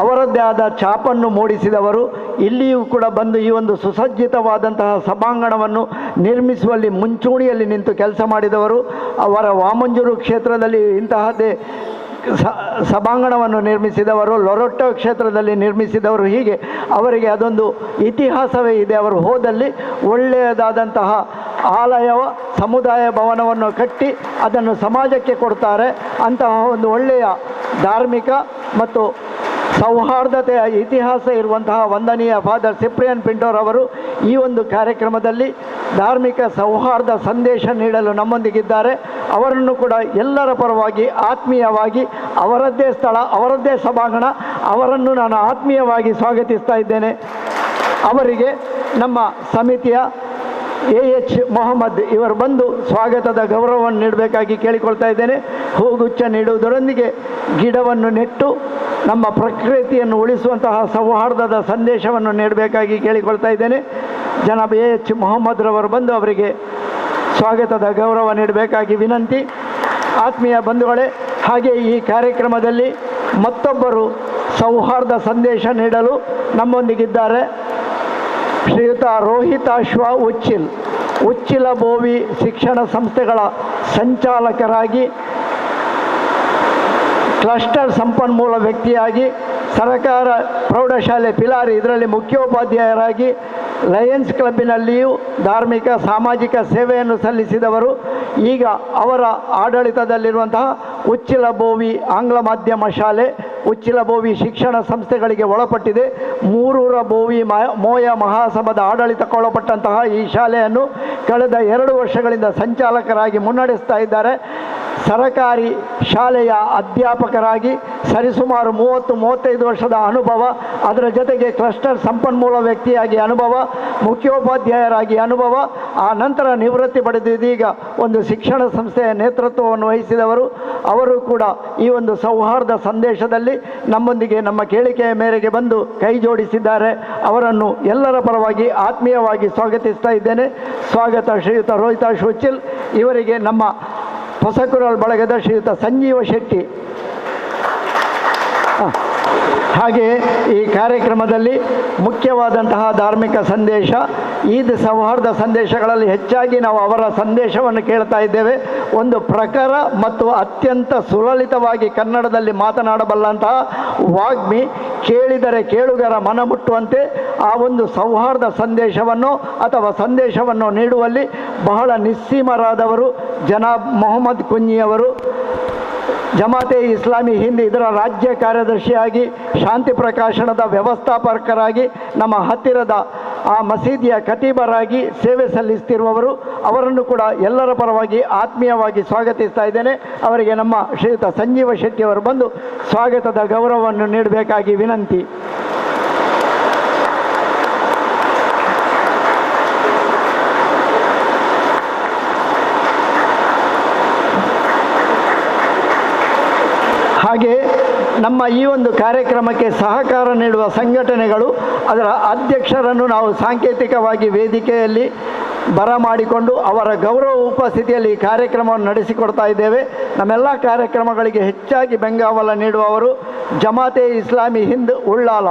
ಅವರದ್ದೇ ಆದ ಛಾಪನ್ನು ಮೂಡಿಸಿದವರು. ಇಲ್ಲಿಯೂ ಕೂಡ ಬಂದು ಈ ಒಂದು ಸುಸಜ್ಜಿತವಾದಂತಹ ಸಭಾಂಗಣವನ್ನು ನಿರ್ಮಿಸುವಲ್ಲಿ ಮುಂಚೂಣಿಯಲ್ಲಿ ನಿಂತು ಕೆಲಸ ಮಾಡಿದವರು. ಅವರ ವಾಮಂಜೂರು ಕ್ಷೇತ್ರದಲ್ಲಿ ಇಂತಹದ್ದೇ ಸಭಾಂಗಣವನ್ನು ನಿರ್ಮಿಸಿದವರು, ಲೊರೊಟ್ಟೊ ಕ್ಷೇತ್ರದಲ್ಲಿ ನಿರ್ಮಿಸಿದವರು. ಹೀಗೆ ಅವರಿಗೆ ಅದೊಂದು ಇತಿಹಾಸವೇ ಇದೆ. ಅವರು ಹೋದಲ್ಲಿ ಒಳ್ಳೆಯದಾದಂತಹ ಆಲಯ ಸಮುದಾಯ ಭವನವನ್ನು ಕಟ್ಟಿ ಅದನ್ನು ಸಮಾಜಕ್ಕೆ ಕೊಡ್ತಾರೆ. ಅಂತಹ ಒಂದು ಒಳ್ಳೆಯ ಧಾರ್ಮಿಕ ಮತ್ತು ಸೌಹಾರ್ದತೆಯ ಇತಿಹಾಸ ಇರುವಂತಹ ವಂದನೀಯ ಫಾದರ್ ಸಿಪ್ರಿಯನ್ ಪಿಂಟೋರವರು ಈ ಒಂದು ಕಾರ್ಯಕ್ರಮದಲ್ಲಿ ಧಾರ್ಮಿಕ ಸೌಹಾರ್ದ ಸಂದೇಶ ನೀಡಲು ನಮ್ಮೊಂದಿಗಿದ್ದಾರೆ. ಅವರನ್ನು ಕೂಡ ಎಲ್ಲರ ಪರವಾಗಿ ಆತ್ಮೀಯವಾಗಿ, ಅವರದ್ದೇ ಸ್ಥಳ, ಅವರದ್ದೇ ಸಭಾಂಗಣ, ಅವರನ್ನು ನಾನು ಆತ್ಮೀಯವಾಗಿ ಸ್ವಾಗತಿಸ್ತಾ ಇದ್ದೇನೆ. ಅವರಿಗೆ ನಮ್ಮ ಸಮಿತಿಯ AH ಮೊಹಮ್ಮದ್ ಇವರು ಬಂದು ಸ್ವಾಗತದ ಗೌರವವನ್ನು ನೀಡಬೇಕಾಗಿ ಕೇಳಿಕೊಳ್ತಾ ಇದ್ದೇನೆ. ಹೂಗುಚ್ಛ ನೀಡುವುದರೊಂದಿಗೆ ಗಿಡವನ್ನು ನೆಟ್ಟು ನಮ್ಮ ಪ್ರಕೃತಿಯನ್ನು ಉಳಿಸುವಂತಹ ಸೌಹಾರ್ದದ ಸಂದೇಶವನ್ನು ನೀಡಬೇಕಾಗಿ ಕೇಳಿಕೊಳ್ತಾ ಇದ್ದೇನೆ. ಜನಾಬ್ AH ಮೊಹಮ್ಮದ್ ರವರು ಬಂದು ಅವರಿಗೆ ಸ್ವಾಗತದ ಗೌರವ ನೀಡಬೇಕಾಗಿ ವಿನಂತಿ. ಆತ್ಮೀಯ ಬಂಧುಗಳೇ, ಹಾಗೆ ಈ ಕಾರ್ಯಕ್ರಮದಲ್ಲಿ ಮತ್ತೊಬ್ಬರು ಸೌಹಾರ್ದ ಸಂದೇಶ ನೀಡಲು ನಮ್ಮೊಂದಿಗಿದ್ದಾರೆ. ಶ್ರೀಯುತ ರೋಹಿತಾಶ್ವ ಉಚ್ಚಿಲ ಬೋವಿ ಶಿಕ್ಷಣ ಸಂಸ್ಥೆಗಳ ಸಂಚಾಲಕರಾಗಿ, ಕ್ಲಸ್ಟರ್ ಸಂಪನ್ಮೂಲ ವ್ಯಕ್ತಿಯಾಗಿ, ಸರಕಾರ ಪ್ರೌಢಶಾಲೆ ಪಿಲಾರಿ ಇದರಲ್ಲಿ ಮುಖ್ಯೋಪಾಧ್ಯಾಯರಾಗಿ, ಲಯನ್ಸ್ ಕ್ಲಬ್ಬಿನಲ್ಲಿಯೂ ಧಾರ್ಮಿಕ ಸಾಮಾಜಿಕ ಸೇವೆಯನ್ನು ಸಲ್ಲಿಸಿದವರು. ಈಗ ಅವರ ಆಡಳಿತದಲ್ಲಿರುವಂತಹ ಉಚ್ಚಿಲ ಬೋವಿ ಆಂಗ್ಲ ಮಾಧ್ಯಮ ಶಾಲೆ, ಉಚ್ಚಿಲ ಬೋವಿ ಶಿಕ್ಷಣ ಸಂಸ್ಥೆಗಳಿಗೆ ಒಳಪಟ್ಟಿದೆ. ಮೂರೂರ ಬೋವಿ ಮೋಯ ಮಹಾಸಭಾದ ಆಡಳಿತಕ್ಕೊಳಪಟ್ಟಂತಹ ಈ ಶಾಲೆಯನ್ನು ಕಳೆದ 2 ವರ್ಷಗಳಿಂದ ಸಂಚಾಲಕರಾಗಿ ಮುನ್ನಡೆಸ್ತಾ ಇದ್ದಾರೆ. ಸರಕಾರಿ ಶಾಲೆಯ ಅಧ್ಯಾಪಕರಾಗಿ ಸರಿಸುಮಾರು 30-35 ವರ್ಷದ ಅನುಭವ, ಅದರ ಜೊತೆಗೆ ಕ್ಲಸ್ಟರ್ ಸಂಪನ್ಮೂಲ ವ್ಯಕ್ತಿಯಾಗಿ ಅನುಭವ, ಮುಖ್ಯೋಪಾಧ್ಯಾಯರಾಗಿ ಅನುಭವ, ಆ ನಂತರ ನಿವೃತ್ತಿ ಪಡೆದು ಇದೀಗ ಒಂದು ಶಿಕ್ಷಣ ಸಂಸ್ಥೆಯ ನೇತೃತ್ವವನ್ನು ವಹಿಸಿದವರು. ಅವರು ಕೂಡ ಈ ಒಂದು ಸೌಹಾರ್ದ ಸಂದೇಶದಲ್ಲಿ ನಮ್ಮೊಂದಿಗೆ ನಮ್ಮ ಕೇಳಿಕೆಯ ಮೇರೆಗೆ ಬಂದು ಕೈ ಜೋಡಿಸಿದ್ದಾರೆ. ಅವರನ್ನು ಎಲ್ಲರ ಪರವಾಗಿ ಆತ್ಮೀಯವಾಗಿ ಸ್ವಾಗತಿಸ್ತಾ ಇದ್ದೇನೆ. ಸ್ವಾಗತ ಶ್ರೀಯುತ ರೋಹಿತಾಶ್ ಹುಚ್ಚಿಲ್. ಇವರಿಗೆ ನಮ್ಮ ಹೊಸಕುರಲ್ ಬಳಗದ ಶ್ರೀಯುತ ಸಂಜೀವ ಶೆಟ್ಟಿ. ಹಾಗೆ ಈ ಕಾರ್ಯಕ್ರಮದಲ್ಲಿ ಮುಖ್ಯವಾದಂತಹ ಧಾರ್ಮಿಕ ಸಂದೇಶ, ಈದ್ ಸೌಹಾರ್ದ ಸಂದೇಶಗಳಲ್ಲಿ ಹೆಚ್ಚಾಗಿ ನಾವು ಅವರ ಸಂದೇಶವನ್ನು ಕೇಳ್ತಾ ಇದ್ದೇವೆ. ಒಂದು ಪ್ರಖರ ಮತ್ತು ಅತ್ಯಂತ ಸುಲಲಿತವಾಗಿ ಕನ್ನಡದಲ್ಲಿ ಮಾತನಾಡಬಲ್ಲಂತಹ ವಾಗ್ಮಿ, ಕೇಳಿದರೆ ಕೇಳುಗರ ಮನ ಮುಟ್ಟುವಂತೆ ಆ ಒಂದು ಸೌಹಾರ್ದ ಸಂದೇಶವನ್ನು ಅಥವಾ ಸಂದೇಶವನ್ನು ನೀಡುವಲ್ಲಿ ಬಹಳ ನಿಸ್ಸೀಮರಾದವರು ಜನಾಬ್ ಮೊಹಮ್ಮದ್ ಕುಂಜಿಯವರು. ಜಮಾತೆ ಇಸ್ಲಾಮಿ ಹಿಂದ್ ಇದರ ರಾಜ್ಯ ಕಾರ್ಯದರ್ಶಿಯಾಗಿ, ಶಾಂತಿ ಪ್ರಕಾಶನದ ವ್ಯವಸ್ಥಾಪಕರಾಗಿ, ನಮ್ಮ ಹತ್ತಿರದ ಆ ಮಸೀದಿಯ ಖತೀಬರಾಗಿ ಸೇವೆ ಸಲ್ಲಿಸ್ತಿರುವವರು. ಅವರನ್ನು ಕೂಡ ಎಲ್ಲರ ಪರವಾಗಿ ಆತ್ಮೀಯವಾಗಿ ಸ್ವಾಗತಿಸ್ತಾ ಇದ್ದೇನೆ. ಅವರಿಗೆ ನಮ್ಮ ಶ್ರೀಯುತ ಸಂಜೀವ ಶೆಟ್ಟಿಯವರು ಬಂದು ಸ್ವಾಗತದ ಗೌರವವನ್ನು ನೀಡಬೇಕಾಗಿ ವಿನಂತಿ. ಹಾಗೆ ನಮ್ಮ ಈ ಒಂದು ಕಾರ್ಯಕ್ರಮಕ್ಕೆ ಸಹಕಾರ ನೀಡುವ ಸಂಘಟನೆಗಳು, ಅದರ ಅಧ್ಯಕ್ಷರನ್ನು ನಾವು ಸಾಂಕೇತಿಕವಾಗಿ ವೇದಿಕೆಯಲ್ಲಿ ಬರಮಾಡಿಕೊಂಡು ಅವರ ಗೌರವ ಉಪಸ್ಥಿತಿಯಲ್ಲಿ ಈ ಕಾರ್ಯಕ್ರಮವನ್ನು ನಡೆಸಿಕೊಡ್ತಾ ಇದ್ದೇವೆ. ನಮ್ಮೆಲ್ಲ ಕಾರ್ಯಕ್ರಮಗಳಿಗೆ ಹೆಚ್ಚಾಗಿ ಬೆಂಗಾವಲ ನೀಡುವವರು ಜಮಾತೆ ಇಸ್ಲಾಮಿ ಹಿಂದ್ ಉಳ್ಳಾಲ,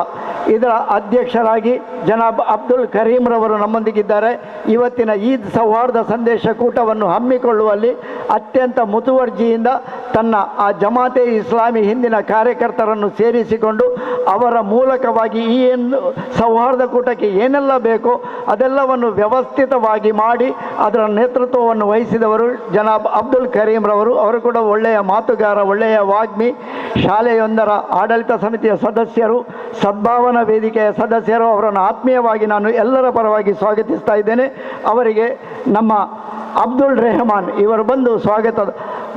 ಇದರ ಅಧ್ಯಕ್ಷರಾಗಿ ಜನಾಬ್ ಅಬ್ದುಲ್ ಕರೀಮ್ರವರು ನಮ್ಮೊಂದಿಗಿದ್ದಾರೆ. ಇವತ್ತಿನ ಈದ್ ಸೌಹಾರ್ದ ಸಂದೇಶ ಕೂಟವನ್ನು ಹಮ್ಮಿಕೊಳ್ಳುವಲ್ಲಿ ಅತ್ಯಂತ ಮುತುವರ್ಜಿಯಿಂದ ತನ್ನ ಆ ಜಮಾತೆ ಇಸ್ಲಾಮಿ ಹಿಂದಿನ ಕಾರ್ಯಕರ್ತರನ್ನು ಸೇರಿಸಿಕೊಂಡು ಅವರ ಮೂಲಕವಾಗಿ ಈ ಏನು ಸೌಹಾರ್ದ ಕೂಟಕ್ಕೆ ಏನೆಲ್ಲ ಬೇಕೋ ಅದೆಲ್ಲವನ್ನು ವ್ಯವಸ್ಥಿತವಾಗಿ ಮಾಡಿ ಅದರ ನೇತೃತ್ವವನ್ನು ವಹಿಸಿದವರು ಜನಾಬ್ ಅಬ್ದುಲ್ ಕರೀಮ್ರವರು. ಅವರು ಕೂಡ ಒಳ್ಳೆಯ ಮಾತುಗಾರ, ಒಳ್ಳೆಯ ವಾಗ್ಮಿ, ಶಾಲೆಯೊಂದರ ಆಡಳಿತ ಸಮಿತಿಯ ಸದಸ್ಯರು, ಸದ್ಭಾವನಾ ವೇದಿಕೆಯ ಸದಸ್ಯರು. ಅವರನ್ನು ಆತ್ಮೀಯವಾಗಿ ನಾನು ಎಲ್ಲರ ಪರವಾಗಿ ಸ್ವಾಗತಿಸ್ತಾ ಇದ್ದೇನೆ. ಅವರಿಗೆ ನಮ್ಮ ಅಬ್ದುಲ್ ರೆಹಮಾನ್ ಇವರು ಬಂದು ಸ್ವಾಗತದ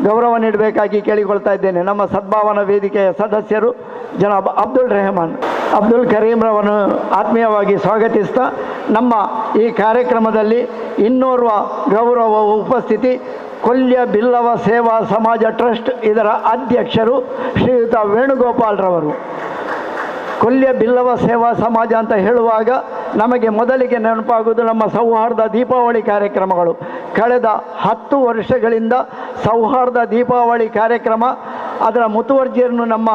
ಗೌರವ ನೀಡಬೇಕಾಗಿ ಕೇಳಿಕೊಳ್ತಾ ಇದ್ದೇನೆ. ನಮ್ಮ ಸದ್ಭಾವನಾ ವೇದಿಕೆಯ ಸದಸ್ಯರು ಜನಾಬ್ ಅಬ್ದುಲ್ ರೆಹಮಾನ್, ಅಬ್ದುಲ್ ಕರೀಮ್ರವನ್ನು ಆತ್ಮೀಯವಾಗಿ ಸ್ವಾಗತಿಸ್ತಾ, ನಮ್ಮ ಈ ಕಾರ್ಯಕ್ರಮದಲ್ಲಿ ಇನ್ನೋರ್ವ ಗೌರವ ಉಪಸ್ಥಿತಿ ಕೊಲ್ಯ ಬಿಲ್ಲವ ಸೇವಾ ಸಮಾಜ ಟ್ರಸ್ಟ್ ಇದರ ಅಧ್ಯಕ್ಷರು ಶ್ರೀಯುತ ವೇಣುಗೋಪಾಲ್ರವರು. ಕೊಲ್ಯ ಬಿಲ್ಲವ ಸೇವಾ ಸಮಾಜ ಅಂತ ಹೇಳುವಾಗ ನಮಗೆ ಮೊದಲಿಗೆ ನೆನಪಾಗುವುದು ನಮ್ಮ ಸೌಹಾರ್ದ ದೀಪಾವಳಿ ಕಾರ್ಯಕ್ರಮಗಳು. ಕಳೆದ 10 ವರ್ಷಗಳಿಂದ ಸೌಹಾರ್ದ ದೀಪಾವಳಿ ಕಾರ್ಯಕ್ರಮ, ಅದರ ಮುತುವರ್ಜಿಯನ್ನು ನಮ್ಮ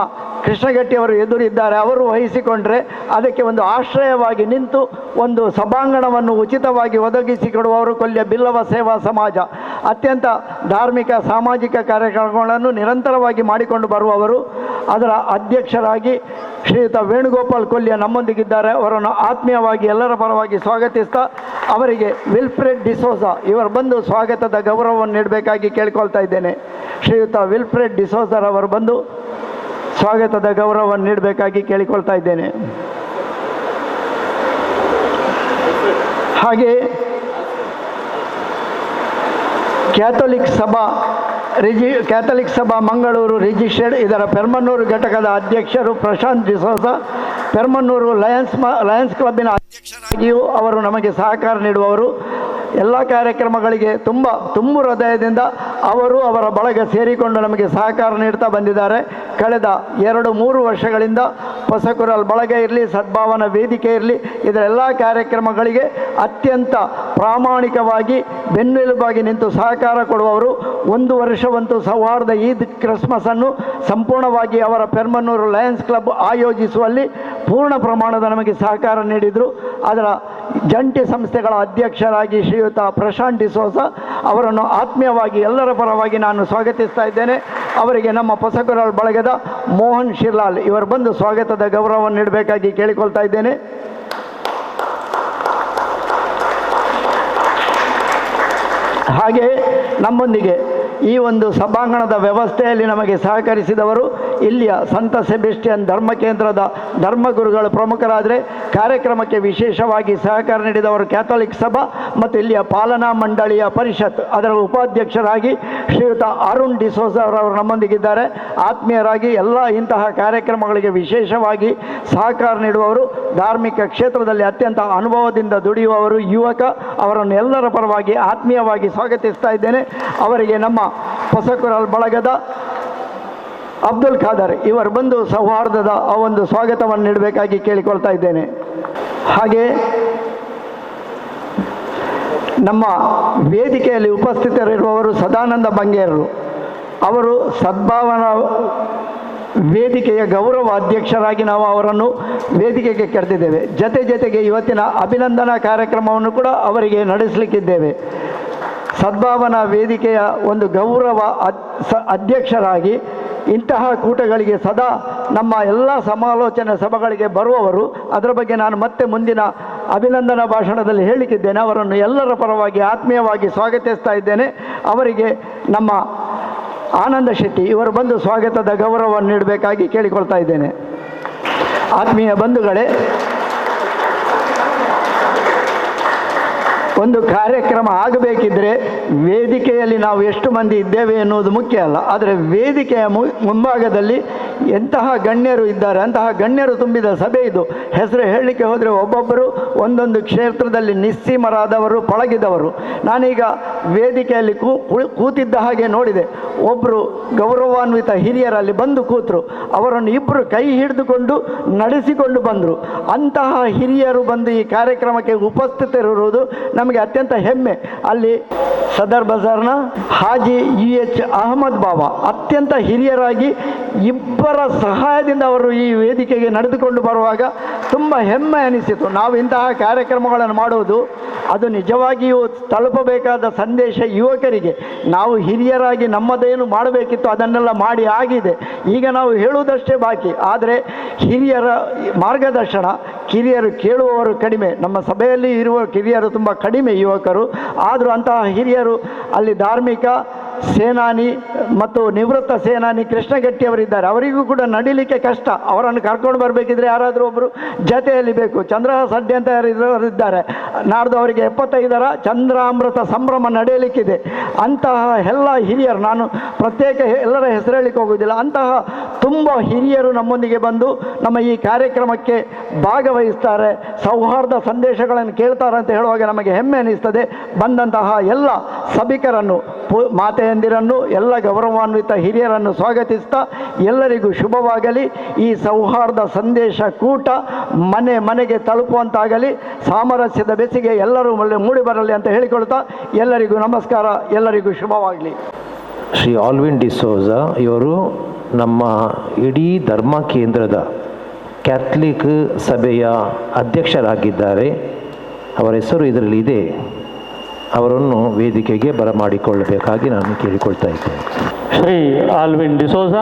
ಕೃಷ್ಣಗಟ್ಟಿಯವರು ಎದುರಿದ್ದಾರೆ. ಅವರು ವಹಿಸಿಕೊಂಡ್ರೆ ಅದಕ್ಕೆ ಒಂದು ಆಶ್ರಯವಾಗಿ ನಿಂತು ಒಂದು ಸಭಾಂಗಣವನ್ನು ಉಚಿತವಾಗಿ ಒದಗಿಸಿಕೊಡುವವರು ಕೊಲ್ಯ ಬಿಲ್ಲವ ಸೇವಾ ಸಮಾಜ. ಅತ್ಯಂತ ಧಾರ್ಮಿಕ ಸಾಮಾಜಿಕ ಕಾರ್ಯಕ್ರಮಗಳನ್ನು ನಿರಂತರವಾಗಿ ಮಾಡಿಕೊಂಡು ಬರುವವರು. ಅದರ ಅಧ್ಯಕ್ಷರಾಗಿ ಶ್ರೀಯುತ ವೇಣುಗೋಪಾಲ್ ಕೊಲ್ಯ ನಮ್ಮೊಂದಿಗಿದ್ದಾರೆ. ಅವರನ್ನು ಆತ್ಮೀಯವಾಗಿ ಎಲ್ಲರ ಪರವಾಗಿ ಸ್ವಾಗತಿಸ್ತಾ, ಅವರಿಗೆ ವಿಲ್ಫ್ರೆಡ್ ಡಿಸೋಜಾ ಇವರು ಬಂದು ಸ್ವಾಗತದ ಗೌರವವನ್ನು ನೀಡಬೇಕಾಗಿ ಕೇಳ್ಕೊಳ್ತಾ ಇದ್ದೇನೆ. ಶ್ರೀಯುತ ವಿಲ್ಫ್ರೆಡ್ ಡಿಸೋಜಾರವರು ಬಂದು ಸ್ವಾಗತದ ಗೌರವವನ್ನು ನೀಡಬೇಕಾಗಿ ಕೇಳಿಕೊಳ್ತಾ ಇದ್ದೇನೆ. ಹಾಗೆ ಕ್ಯಾಥಲಿಕ್ ಸಭಾ ಮಂಗಳೂರು ರಿಜಿಸ್ಟರ್ಡ್ ಇದರ ಪೆರ್ಮನ್ನೂರು ಘಟಕದ ಅಧ್ಯಕ್ಷರು ಪ್ರಶಾಂತ್ ಡಿಸೋಜಾ. ಪೆರ್ಮನ್ನೂರು ಲಯನ್ಸ್ ಕ್ಲಬ್ಬಿನ ಅಧ್ಯಕ್ಷರಾಗಿಯೂ ಅವರು ನಮಗೆ ಸಹಕಾರ ನೀಡುವವರು. ಎಲ್ಲ ಕಾರ್ಯಕ್ರಮಗಳಿಗೆ ತುಂಬು ಹೃದಯದಿಂದ ಅವರು ಅವರ ಬಳಗ ಸೇರಿಕೊಂಡು ನಮಗೆ ಸಹಕಾರ ನೀಡ್ತಾ ಬಂದಿದ್ದಾರೆ. ಕಳೆದ 2-3 ವರ್ಷಗಳಿಂದ ಹೊಸಕುರಲ್ ಬಳಗ ಇರಲಿ, ಸದ್ಭಾವನಾ ವೇದಿಕೆ ಇರಲಿ, ಇದರೆಲ್ಲ ಕಾರ್ಯಕ್ರಮಗಳಿಗೆ ಅತ್ಯಂತ ಪ್ರಾಮಾಣಿಕವಾಗಿ ಬೆನ್ನೆಲುಬಾಗಿ ನಿಂತು ಸಹಕಾರ ಕೊಡುವವರು. 1 ವರ್ಷವಂತೂ ಸೌಹಾರ್ದ ಈದ್ ಕ್ರಿಸ್ಮಸನ್ನು ಸಂಪೂರ್ಣವಾಗಿ ಅವರ ಪೆರ್ಮನ್ನೂರು ಲಯನ್ಸ್ ಕ್ಲಬ್ ಆಯೋಜಿಸುವಲ್ಲಿ ಪೂರ್ಣ ಪ್ರಮಾಣದ ನಮಗೆ ಸಹಕಾರ ನೀಡಿದರು. ಅದರ ಜಂಟಿ ಸಂಸ್ಥೆಗಳ ಅಧ್ಯಕ್ಷರಾಗಿ ಶ್ರೀಯುತ ಪ್ರಶಾಂತ್ ಡಿಸೋಜಾ ಅವರನ್ನು ಆತ್ಮೀಯವಾಗಿ ಎಲ್ಲರ ಪರವಾಗಿ ನಾನು ಸ್ವಾಗತಿಸ್ತಾ ಇದ್ದೇನೆ. ಅವರಿಗೆ ನಮ್ಮ ಹೊಸಕುರಲ್ ಬಳಗದ ಮೋಹನ್ ಶಿರ್ಲಾಲ್ ಇವರು ಬಂದು ಸ್ವಾಗತದ ಗೌರವವನ್ನು ನೀಡಬೇಕಾಗಿ ಕೇಳಿಕೊಳ್ತಾ ಇದ್ದೇನೆ. ಹಾಗೆ ನಮ್ಮೊಂದಿಗೆ ಈ ಒಂದು ಸಭಾಂಗಣದ ವ್ಯವಸ್ಥೆಯಲ್ಲಿ ನಮಗೆ ಸಹಕರಿಸಿದವರು ಇಲ್ಲಿಯ ಸಂತ ಸೆಬೆಸ್ಟಿಯನ್ ಧರ್ಮ ಕೇಂದ್ರದ ಧರ್ಮಗುರುಗಳು ಪ್ರಮುಖರಾದರೆ, ಕಾರ್ಯಕ್ರಮಕ್ಕೆ ವಿಶೇಷವಾಗಿ ಸಹಕಾರ ನೀಡಿದವರು ಕ್ಯಾಥೋಲಿಕ್ ಸಭಾ ಮತ್ತು ಇಲ್ಲಿಯ ಪಾಲನಾ ಮಂಡಳಿಯ ಪರಿಷತ್ ಅದರ ಉಪಾಧ್ಯಕ್ಷರಾಗಿ ಶ್ರೀಯುತ ಅರುಣ್ ಡಿಸೋಜ ಅವರು ನಮ್ಮೊಂದಿಗಿದ್ದಾರೆ. ಆತ್ಮೀಯರಾಗಿ ಎಲ್ಲ ಇಂತಹ ಕಾರ್ಯಕ್ರಮಗಳಿಗೆ ವಿಶೇಷವಾಗಿ ಸಹಕಾರ ನೀಡುವವರು, ಧಾರ್ಮಿಕ ಕ್ಷೇತ್ರದಲ್ಲಿ ಅತ್ಯಂತ ಅನುಭವದಿಂದ ದುಡಿಯುವವರು, ಯುವಕ, ಅವರನ್ನು ಎಲ್ಲರ ಪರವಾಗಿ ಆತ್ಮೀಯವಾಗಿ ಸ್ವಾಗತಿಸ್ತಾ ಇದ್ದೇನೆ. ಅವರಿಗೆ ನಮ್ಮ ಹೊಸಕುರಲ್ ಬಳಗದ ಅಬ್ದುಲ್ ಖಾದರ್ ಇವರು ಬಂದು ಸೌಹಾರ್ದದ ಆ ಒಂದು ಸ್ವಾಗತವನ್ನು ನೀಡಬೇಕಾಗಿ ಕೇಳಿಕೊಳ್ತಾ ಇದ್ದೇನೆ. ಹಾಗೆ ನಮ್ಮ ವೇದಿಕೆಯಲ್ಲಿ ಉಪಸ್ಥಿತರಿರುವವರು ಸದಾನಂದ ಬಂಗೇರರು, ಅವರು ಸದ್ಭಾವನಾ ವೇದಿಕೆಯ ಗೌರವ ಅಧ್ಯಕ್ಷರಾಗಿ ನಾವು ಅವರನ್ನು ವೇದಿಕೆಗೆ ಕರೆದಿದ್ದೇವೆ. ಜೊತೆಗೆ ಇವತ್ತಿನ ಅಭಿನಂದನಾ ಕಾರ್ಯಕ್ರಮವನ್ನು ಕೂಡ ಅವರಿಗೆ ನಡೆಸಲಿಕ್ಕಿದ್ದೇವೆ. ಸದ್ಭಾವನಾ ವೇದಿಕೆಯ ಒಂದು ಗೌರವ ಅಧ್ಯಕ್ಷರಾಗಿ ಇಂತಹ ಕೂಟಗಳಿಗೆ ಸದಾ ನಮ್ಮ ಎಲ್ಲ ಸಮಾಲೋಚನೆ ಸಭೆಗಳಿಗೆ ಬರುವವರು. ಅದರ ಬಗ್ಗೆ ನಾನು ಮತ್ತೆ ಮುಂದಿನ ಅಭಿನಂದನಾ ಭಾಷಣದಲ್ಲಿ ಹೇಳಿಕಿದ್ದೇನೆ. ಅವರನ್ನು ಎಲ್ಲರ ಪರವಾಗಿ ಆತ್ಮೀಯವಾಗಿ ಸ್ವಾಗತಿಸ್ತಾ ಇದ್ದೇನೆ. ಅವರಿಗೆ ನಮ್ಮ ಆನಂದ ಶೆಟ್ಟಿ ಇವರು ಬಂದು ಸ್ವಾಗತದ ಗೌರವವನ್ನು ನೀಡಬೇಕಾಗಿ ಕೇಳಿಕೊಳ್ತಾ ಇದ್ದೇನೆ. ಆತ್ಮೀಯ ಬಂಧುಗಳೇ, ಒಂದು ಕಾರ್ಯಕ್ರಮ ಆಗಬೇಕಿದ್ರೆ ವೇದಿಕೆಯಲ್ಲಿ ನಾವು ಎಷ್ಟು ಮಂದಿ ಇದ್ದೇವೆ ಎನ್ನುವುದು ಮುಖ್ಯ ಅಲ್ಲ, ಆದರೆ ವೇದಿಕೆಯ ಮುಂಭಾಗದಲ್ಲಿ ಎಂತಹ ಗಣ್ಯರು ಇದ್ದಾರೆ, ಅಂತಹ ಗಣ್ಯರು ತುಂಬಿದ ಸಭೆ ಇದು. ಹೆಸರು ಹೇಳಲಿಕ್ಕೆ ಹೋದರೆ ಒಬ್ಬೊಬ್ಬರು ಒಂದೊಂದು ಕ್ಷೇತ್ರದಲ್ಲಿ ನಿಸ್ಸೀಮರಾದವರು, ಪಳಗಿದವರು. ನಾನೀಗ ವೇದಿಕೆಯಲ್ಲಿ ಕೂತಿದ್ದ ಹಾಗೆ ನೋಡಿದೆ, ಒಬ್ಬರು ಗೌರವಾನ್ವಿತ ಹಿರಿಯರಲ್ಲಿ ಬಂದು ಕೂತರು. ಅವರನ್ನು ಇಬ್ಬರು ಕೈ ಹಿಡಿದುಕೊಂಡು ನಡೆಸಿಕೊಂಡು ಬಂದರು. ಅಂತಹ ಹಿರಿಯರು ಬಂದು ಈ ಕಾರ್ಯಕ್ರಮಕ್ಕೆ ಉಪಸ್ಥಿತರಿರುವುದು ನಮಗೆ ಅತ್ಯಂತ ಹೆಮ್ಮೆ. ಅಲ್ಲಿ ಸದರ್ ಬಜಾರ್ನ ಹಾಜಿ UH ಅಹಮದ್ ಬಾಬಾ ಅತ್ಯಂತ ಹಿರಿಯರಾಗಿ ಇಬ್ಬರ ಸಹಾಯದಿಂದ ಅವರು ಈ ವೇದಿಕೆಗೆ ನಡೆದುಕೊಂಡು ಬರುವಾಗ ತುಂಬ ಹೆಮ್ಮೆ ಅನಿಸಿತು. ನಾವು ಇಂತಹ ಕಾರ್ಯಕ್ರಮಗಳನ್ನು ಮಾಡುವುದು ಅದು ನಿಜವಾಗಿಯೂ ತಲುಪಬೇಕಾದ ಸಂದೇಶ ಯುವಕರಿಗೆ. ನಾವು ಹಿರಿಯರಾಗಿ ನಮ್ಮದೇನು ಮಾಡಬೇಕಿತ್ತು ಅದನ್ನೆಲ್ಲ ಮಾಡಿ ಆಗಿದೆ. ಈಗ ನಾವು ಹೇಳುವುದಷ್ಟೇ ಬಾಕಿ. ಆದರೆ ಹಿರಿಯರ ಮಾರ್ಗದರ್ಶನ, ಕಿರಿಯರು ಕೇಳುವವರು ಕಡಿಮೆ. ನಮ್ಮ ಸಭೆಯಲ್ಲಿ ಇರುವ ಕಿರಿಯರು ತುಂಬ ಕಡಿಮೆ ಯುವಕರು. ಆದರೂ ಅಂತಹ ಹಿರಿಯರು ಅಲ್ಲಿ ಧಾರ್ಮಿಕ ಸೇನಾನಿ ಮತ್ತು ನಿವೃತ್ತ ಸೇನಾನಿ ಕೃಷ್ಣಗಟ್ಟಿಯವರಿದ್ದಾರೆ. ಅವರಿಗೂ ಕೂಡ ನಡಿಲಿಕ್ಕೆ ಕಷ್ಟ. ಅವರನ್ನು ಕರ್ಕೊಂಡು ಬರಬೇಕಿದ್ರೆ ಯಾರಾದರೂ ಒಬ್ಬರು ಜೊತೆಯಲ್ಲಿ ಬೇಕು. ಚಂದ್ರಹಾಸ್ ಅಡ್ಡಿ ಅಂತ ಯಾರಿದ್ದಾರೆ, ನಾಡ್ದು ಅವರಿಗೆ 75ರ ಚಂದ್ರಾಮೃತ ಸಂಭ್ರಮ ನಡೆಯಲಿಕ್ಕಿದೆ. ಅಂತಹ ಎಲ್ಲ ಹಿರಿಯರು, ನಾನು ಪ್ರತ್ಯೇಕ ಎಲ್ಲರ ಹೆಸರು ಹೇಳಲಿಕ್ಕೆ ಹೋಗುವುದಿಲ್ಲ, ಅಂತಹ ತುಂಬ ಹಿರಿಯರು ನಮ್ಮೊಂದಿಗೆ ಬಂದು ನಮ್ಮ ಈ ಕಾರ್ಯಕ್ರಮಕ್ಕೆ ಭಾಗವಹಿಸ್ತಾರೆ, ಸೌಹಾರ್ದ ಸಂದೇಶಗಳನ್ನು ಕೇಳ್ತಾರೆ ಅಂತ ಹೇಳುವಾಗ ನಮಗೆ ಹೆಮ್ಮೆ ಅನಿಸ್ತದೆ. ಬಂದಂತಹ ಎಲ್ಲ ಸಭಿಕರನ್ನು, ಮಾತೆಯಂದಿರನ್ನು, ಎಲ್ಲ ಗೌರವಾನ್ವಿತ ಹಿರಿಯರನ್ನು ಸ್ವಾಗತಿಸ್ತಾ ಎಲ್ಲರಿಗೂ ಶುಭವಾಗಲಿ. ಈ ಸೌಹಾರ್ದ ಸಂದೇಶ ಕೂಟ ಮನೆ ಮನೆಗೆ ತಲುಪುವಂತಾಗಲಿ, ಸಾಮರಸ್ಯದ ಬೆಸಿಗೆ ಎಲ್ಲರೂ ಮೂಡಿ ಬರಲಿ ಅಂತ ಹೇಳಿಕೊಳ್ತಾ ಎಲ್ಲರಿಗೂ ನಮಸ್ಕಾರ, ಎಲ್ಲರಿಗೂ ಶುಭವಾಗಲಿ. ಶ್ರೀ ಆಲ್ವಿನ್ ಡಿಸೋಜ ಇವರು ನಮ್ಮ ಇಡೀ ಧರ್ಮ ಕೇಂದ್ರದ ಕ್ಯಾಥಲಿಕ್ ಸಭೆಯ ಅಧ್ಯಕ್ಷರಾಗಿದ್ದಾರೆ. ಅವರ ಹೆಸರು ಇದರಲ್ಲಿ ಇದೆ. ಅವರನ್ನು ವೇದಿಕೆಗೆ ಬರಮಾಡಿಕೊಳ್ಳಬೇಕಾಗಿ ನಾನು ಕೇಳಿಕೊಳ್ತಾ ಇದ್ದೇನೆ. ಶ್ರೀ ಆಲ್ವಿನ್ ಡಿಸೋಜ,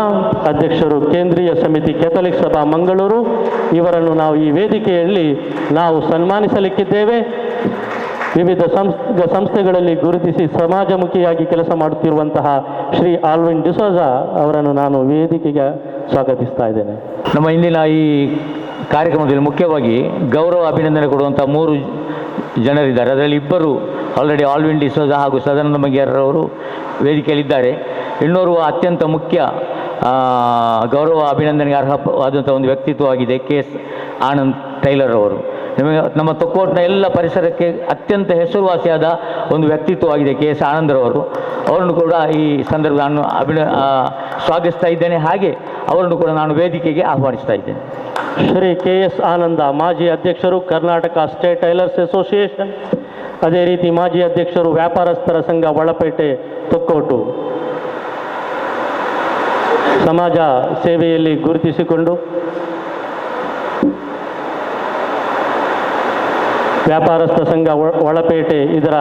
ಅಧ್ಯಕ್ಷರು ಕೇಂದ್ರೀಯ ಸಮಿತಿ ಕ್ಯಾಥಲಿಕ್ ಸಭಾ ಮಂಗಳೂರು, ಇವರನ್ನು ನಾವು ಈ ವೇದಿಕೆಯಲ್ಲಿ ನಾವು ಸನ್ಮಾನಿಸಲಿಕ್ಕಿದ್ದೇವೆ. ವಿವಿಧ ಸಂಸ್ಥೆಗಳಲ್ಲಿ ಗುರುತಿಸಿ ಸಮಾಜಮುಖಿಯಾಗಿ ಕೆಲಸ ಮಾಡುತ್ತಿರುವಂತಹ ಶ್ರೀ ಆಲ್ವಿನ್ ಡಿಸೋಜ ಅವರನ್ನು ನಾನು ವೇದಿಕೆಗೆ ಸ್ವಾಗತಿಸ್ತಾ ಇದ್ದೇನೆ. ನಮ್ಮ ಇಂದಿನ ಈ ಕಾರ್ಯಕ್ರಮದಲ್ಲಿ ಮುಖ್ಯವಾಗಿ ಗೌರವ ಅಭಿನಂದನೆ ಕೊಡುವಂಥ 3 ಜನರಿದ್ದಾರೆ. ಅದರಲ್ಲಿ ಇಬ್ಬರು ಆಲ್ರೆಡಿ ಆಲ್ವಿನ್ ಡಿಸೋಜ ಹಾಗೂ ಸದಾನಂದ ಬಂಗೇರರವರು ವೇದಿಕೆಯಲ್ಲಿದ್ದಾರೆ. ಇನ್ನೋರ್ವ ಅತ್ಯಂತ ಮುಖ್ಯ ಗೌರವ ಅಭಿನಂದನೆಗೆ ಅರ್ಹವಾದಂಥ ಒಂದು ವ್ಯಕ್ತಿತ್ವವಾಗಿದೆ KS ಆನಂದ್ ಟೈಲರ್ ಅವರು. ನಮ್ಮ ತೊಕ್ಕೋಟ್ನ ಎಲ್ಲ ಪರಿಸರಕ್ಕೆ ಅತ್ಯಂತ ಹೆಸರುವಾಸಿಯಾದ ಒಂದು ವ್ಯಕ್ತಿತ್ವವಾಗಿದೆ KS ಆನಂದರವರು. ಅವರನ್ನು ಕೂಡ ಈ ಸಂದರ್ಭ ನಾನು ಸ್ವಾಗತಿಸ್ತಾ ಇದ್ದೇನೆ. ಹಾಗೆ ಅವರನ್ನು ಕೂಡ ನಾನು ವೇದಿಕೆಗೆ ಆಹ್ವಾನಿಸ್ತಾ ಇದ್ದೇನೆ. ಶ್ರೀ KS ಆನಂದ, ಮಾಜಿ ಅಧ್ಯಕ್ಷರು ಕರ್ನಾಟಕ ಸ್ಟೇಟ್ ಟೈಲರ್ಸ್ ಅಸೋಸಿಯೇಷನ್, ಅದೇ ರೀತಿ ಮಾಜಿ ಅಧ್ಯಕ್ಷರು ವ್ಯಾಪಾರಸ್ಥರ ಸಂಘ ಒಳಪೇಟೆ ತೊಕ್ಕೋಟು. ಸಮಾಜ ಸೇವೆಯಲ್ಲಿ ಗುರುತಿಸಿಕೊಂಡು ವ್ಯಾಪಾರಸ್ಥ ಸಂಘ ಒಳಪೇಟೆ ಇದರ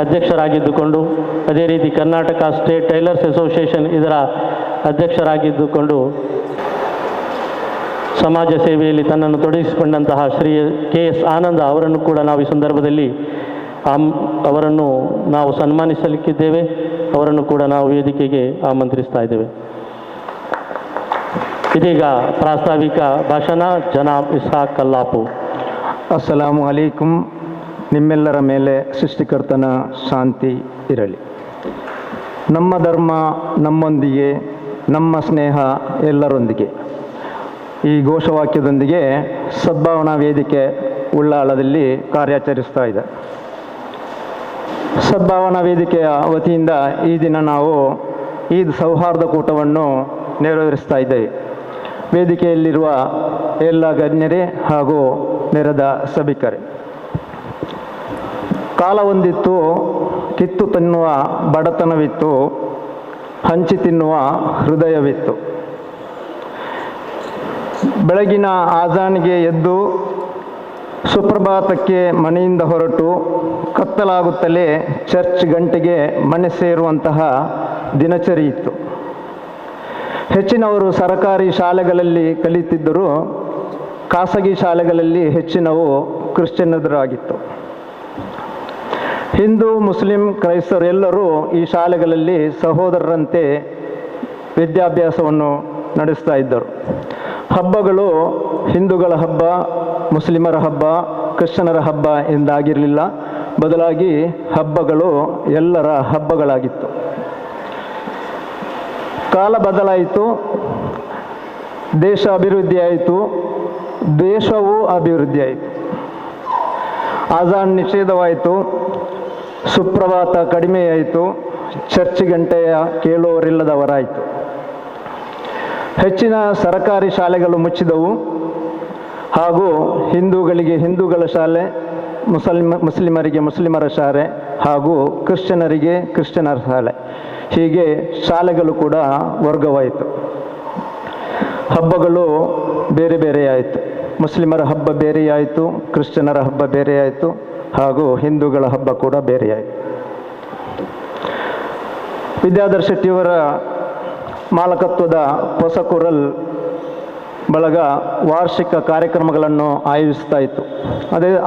ಅಧ್ಯಕ್ಷರಾಗಿದ್ದುಕೊಂಡು, ಅದೇ ರೀತಿ ಕರ್ನಾಟಕ ಸ್ಟೇಟ್ ಟೈಲರ್ಸ್ ಅಸೋಸಿಯೇಷನ್ ಇದರ ಅಧ್ಯಕ್ಷರಾಗಿದ್ದುಕೊಂಡು ಸಮಾಜ ಸೇವೆಯಲ್ಲಿ ತನ್ನನ್ನು ತೊಡಗಿಸಿಕೊಂಡಂತಹ ಶ್ರೀ KS ಆನಂದ ಅವರನ್ನು ಕೂಡ ನಾವು ಈ ಸಂದರ್ಭದಲ್ಲಿ ಅವರನ್ನು ನಾವು ಸನ್ಮಾನಿಸಲಿಕ್ಕಿದ್ದೇವೆ. ಅವರನ್ನು ಕೂಡ ನಾವು ವೇದಿಕೆಗೆ ಆಮಂತ್ರಿಸ್ತಾ ಇದ್ದೇವೆ. ಇದೀಗ ಪ್ರಾಸ್ತಾವಿಕ ಭಾಷಣ ಜನಾಬ್ ಇಸ್ಹಾಕ್ ಕಲ್ಲಾಪು. ಅಸ್ಸಲಾಮು ಅಲೈಕುಂ. ನಿಮ್ಮೆಲ್ಲರ ಮೇಲೆ ಸೃಷ್ಟಿಕರ್ತನ ಶಾಂತಿ ಇರಲಿ. ನಮ್ಮ ಧರ್ಮ ನಮ್ಮೊಂದಿಗೆ, ನಮ್ಮ ಸ್ನೇಹ ಎಲ್ಲರೊಂದಿಗೆ. ಈ ಘೋಷವಾಕ್ಯದೊಂದಿಗೆ ಸದ್ಭಾವನಾ ವೇದಿಕೆ ಉಳ್ಳಾಳದಲ್ಲಿ ಕಾರ್ಯಾಚರಿಸ್ತಾ ಇದೆ. ಸದ್ಭಾವನಾ ವೇದಿಕೆಯ ವತಿಯಿಂದ ಈ ದಿನ ನಾವು ಈದ್ ಸೌಹಾರ್ದ ಕೂಟವನ್ನು ನೆರವೇರಿಸ್ತಾ ಇದ್ದೇವೆ. ವೇದಿಕೆಯಲ್ಲಿರುವ ಎಲ್ಲ ಗಣ್ಯರೇ ಹಾಗೂ ನೆರೆದ ಸಭಿಕರೇ, ಕಾಲ ಒಂದಿತ್ತು, ಕಿತ್ತು ತಿನ್ನುವ ಬಡತನವಿತ್ತು, ಹಂಚಿ ತಿನ್ನುವ ಹೃದಯವಿತ್ತು. ಬೆಳಗಿನ ಆಜಾನಿಗೆ ಎದ್ದು ಸುಪ್ರಭಾತಕ್ಕೆ ಮನೆಯಿಂದ ಹೊರಟು ಕತ್ತಲಾಗುತ್ತಲೇ ಚರ್ಚ್ ಗಂಟೆಗೆ ಮನೆ ಸೇರುವಂತಹ ದಿನಚರಿ ಇತ್ತು. ಹೆಚ್ಚಿನವರು ಸರಕಾರಿ ಶಾಲೆಗಳಲ್ಲಿ ಕಲಿತಿದ್ದರೂ ಖಾಸಗಿ ಶಾಲೆಗಳಲ್ಲಿ ಹೆಚ್ಚಿನವು ಕ್ರಿಶ್ಚಿಯನ್ನರಾಗಿತ್ತು. ಹಿಂದೂ, ಮುಸ್ಲಿಂ, ಕ್ರೈಸ್ತರೆಲ್ಲರೂ ಈ ಶಾಲೆಗಳಲ್ಲಿ ಸಹೋದರರಂತೆ ವಿದ್ಯಾಭ್ಯಾಸವನ್ನು ನಡೆಸ್ತಾ ಇದ್ದರು. ಹಬ್ಬಗಳು ಹಿಂದೂಗಳ ಹಬ್ಬ, ಮುಸ್ಲಿಮರ ಹಬ್ಬ, ಕ್ರಿಶ್ಚಿಯನರ ಹಬ್ಬ ಎಂದಾಗಿರಲಿಲ್ಲ. ಬದಲಾಗಿ ಹಬ್ಬಗಳು ಎಲ್ಲರ ಹಬ್ಬಗಳಾಗಿತ್ತು. ಕಾಲ ಬದಲಾಯಿತು, ದೇಶ ಅಭಿವೃದ್ಧಿಯಾಯಿತು, ದೇಶವೂ ಅಭಿವೃದ್ಧಿಯಾಯಿತು. ಆಜಾನ್ ನಿಷೇಧವಾಯಿತು, ಸುಪ್ರಭಾತ ಕಡಿಮೆಯಾಯಿತು, ಚರ್ಚ್ ಗಂಟೆಯ ಕೇಳುವವರಿಲ್ಲದವರಾಯಿತು. ಹೆಚ್ಚಿನ ಸರಕಾರಿ ಶಾಲೆಗಳು ಮುಚ್ಚಿದವು ಹಾಗೂ ಹಿಂದೂಗಳಿಗೆ ಹಿಂದೂಗಳ ಶಾಲೆ, ಮುಸ್ಲಿಮರಿಗೆ ಮುಸ್ಲಿಮರ ಶಾಲೆ ಹಾಗೂ ಕ್ರಿಶ್ಚಿಯನರಿಗೆ ಕ್ರಿಶ್ಚಿಯನರ ಶಾಲೆ, ಹೀಗೆ ಶಾಲೆಗಳು ಕೂಡ ವರ್ಗವಾಯಿತು. ಹಬ್ಬಗಳು ಬೇರೆ ಬೇರೆಯಾಯಿತು. ಮುಸ್ಲಿಮರ ಹಬ್ಬ ಬೇರೆಯಾಯಿತು, ಕ್ರಿಶ್ಚಿಯನರ ಹಬ್ಬ ಬೇರೆಯಾಯಿತು ಹಾಗೂ ಹಿಂದೂಗಳ ಹಬ್ಬ ಕೂಡ ಬೇರೆಯಾಯಿತು. ವಿದ್ಯಾಧರ್ ಶೆಟ್ಟಿಯವರ ಮಾಲಕತ್ವದ ಹೊಸಕುರಲ್ ಬಳಗ ವಾರ್ಷಿಕ ಕಾರ್ಯಕ್ರಮಗಳನ್ನು ಆಯೋಜಿಸ್ತಾ ಇತ್ತು.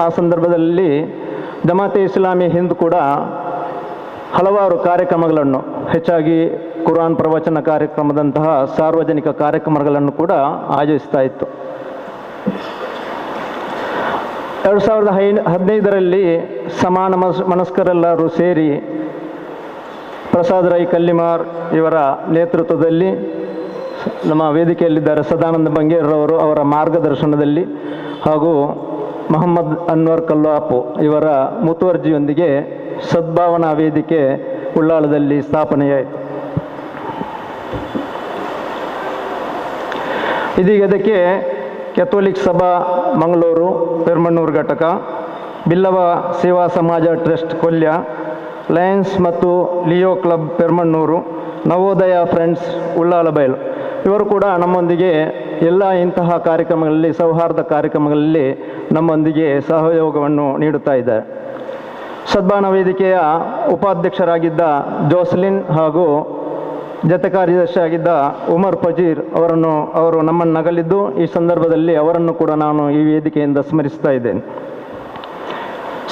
ಆ ಸಂದರ್ಭದಲ್ಲಿ ಜಮಾತೆ ಇಸ್ಲಾಮಿ ಹಿಂದ್ ಕೂಡ ಹಲವಾರು ಕಾರ್ಯಕ್ರಮಗಳನ್ನು, ಹೆಚ್ಚಾಗಿ ಕುರಾನ್ ಪ್ರವಚನ ಕಾರ್ಯಕ್ರಮದಂತಹ ಸಾರ್ವಜನಿಕ ಕಾರ್ಯಕ್ರಮಗಳನ್ನು ಕೂಡ ಆಯೋಜಿಸ್ತಾ ಇತ್ತು. 2015ರಲ್ಲಿ ಸಮಾನ ಮನಸ್ಕರೆಲ್ಲರೂ ಸೇರಿ ಪ್ರಸಾದ್ ರೈ ಕಲ್ಲಿಮಾರ್ ಇವರ ನೇತೃತ್ವದಲ್ಲಿ, ನಮ್ಮ ವೇದಿಕೆಯಲ್ಲಿದ್ದಾರೆ ಸದಾನಂದ ಬಂಗೇರ್ರವರು, ಅವರ ಮಾರ್ಗದರ್ಶನದಲ್ಲಿ ಹಾಗೂ ಮೊಹಮ್ಮದ್ ಅನ್ವರ್ ಕಲ್ಲಾಪು ಇವರ ಮುತುವರ್ಜಿಯೊಂದಿಗೆ ಸದ್ಭಾವನಾ ವೇದಿಕೆ ಉಳ್ಳಾಳದಲ್ಲಿ ಸ್ಥಾಪನೆಯಾಯಿತು. ಇದೀಗ ಇದಕ್ಕೆ ಕ್ಯಾಥೋಲಿಕ್ ಸಭಾ ಮಂಗಳೂರು ಪೆರ್ಮಣ್ಣೂರು ಘಟಕ, ಬಿಲ್ಲವ ಸೇವಾ ಸಮಾಜ ಟ್ರಸ್ಟ್ ಕೊಲ್ಯ, ಲಯನ್ಸ್ ಮತ್ತು Leo club Permannur, Navodaya friends Ullal Bayalu ಇವರು ಕೂಡ ನಮ್ಮೊಂದಿಗೆ ಎಲ್ಲ ಇಂತಹ ಕಾರ್ಯಕ್ರಮಗಳಲ್ಲಿ, ಸೌಹಾರ್ದ ಕಾರ್ಯಕ್ರಮಗಳಲ್ಲಿ ನಮ್ಮೊಂದಿಗೆ ಸಹಯೋಗವನ್ನು ನೀಡುತ್ತಾ ಇದ್ದಾರೆ. ಸದ್ಭಾವನಾ ವೇದಿಕೆಯ ಉಪಾಧ್ಯಕ್ಷರಾಗಿದ್ದ ಜೋಸ್ಲಿನ್ ಹಾಗೂ ಜತೆ ಕಾರ್ಯದರ್ಶಿಯಾಗಿದ್ದ ಉಮರ್ ಫಜೀರ್ ಅವರು ನಮ್ಮನ್ನು ನಗಲಿದ್ದು, ಈ ಸಂದರ್ಭದಲ್ಲಿ ಅವರನ್ನು ಕೂಡ ನಾನು ಈ ವೇದಿಕೆಯಿಂದ ಸ್ಮರಿಸ್ತಾ ಇದ್ದೇನೆ.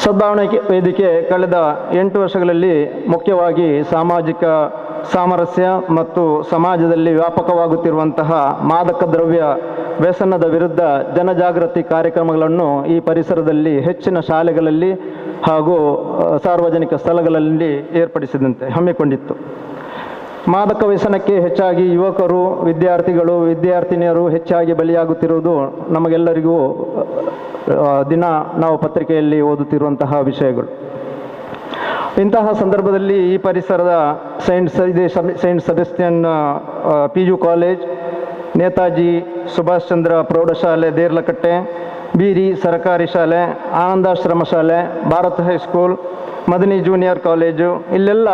ಸದ್ಭಾವನಾ ವೇದಿಕೆ ಕಳೆದ 8 ವರ್ಷಗಳಲ್ಲಿ ಮುಖ್ಯವಾಗಿ ಸಾಮಾಜಿಕ ಸಾಮರಸ್ಯ ಮತ್ತು ಸಮಾಜದಲ್ಲಿ ವ್ಯಾಪಕವಾಗುತ್ತಿರುವಂತಹ ಮಾದಕ ದ್ರವ್ಯ ವ್ಯಸನದ ವಿರುದ್ಧ ಜನಜಾಗೃತಿ ಕಾರ್ಯಕ್ರಮಗಳನ್ನು ಈ ಪರಿಸರದಲ್ಲಿ ಹೆಚ್ಚಿನ ಶಾಲೆಗಳಲ್ಲಿ ಹಾಗೂ ಸಾರ್ವಜನಿಕ ಸ್ಥಳಗಳಲ್ಲಿ ಏರ್ಪಡಿಸಿದಂತೆ ಹಮ್ಮಿಕೊಂಡಿತ್ತು. ಮಾದಕ ವ್ಯಸನಕ್ಕೆ ಹೆಚ್ಚಾಗಿ ಯುವಕರು, ವಿದ್ಯಾರ್ಥಿಗಳು, ವಿದ್ಯಾರ್ಥಿನಿಯರು ಹೆಚ್ಚಾಗಿ ಬಲಿಯಾಗುತ್ತಿರುವುದು ನಮಗೆಲ್ಲರಿಗೂ ದಿನ ನಾವು ಪತ್ರಿಕೆಯಲ್ಲಿ ಓದುತ್ತಿರುವಂತಹ ವಿಷಯಗಳು. ಇಂತಹ ಸಂದರ್ಭದಲ್ಲಿ ಈ ಪರಿಸರದ saint Sebastian PU college, Netaji Subhash Chandra ಪ್ರೌಢಶಾಲೆ ದೇರ್ಲಕಟ್ಟೆ, ಬೀರಿ ಸರಕಾರಿ ಶಾಲೆ, ಆನಂದಾಶ್ರಮ ಶಾಲೆ, Bharat high school, Madani junior college, ಇಲ್ಲೆಲ್ಲ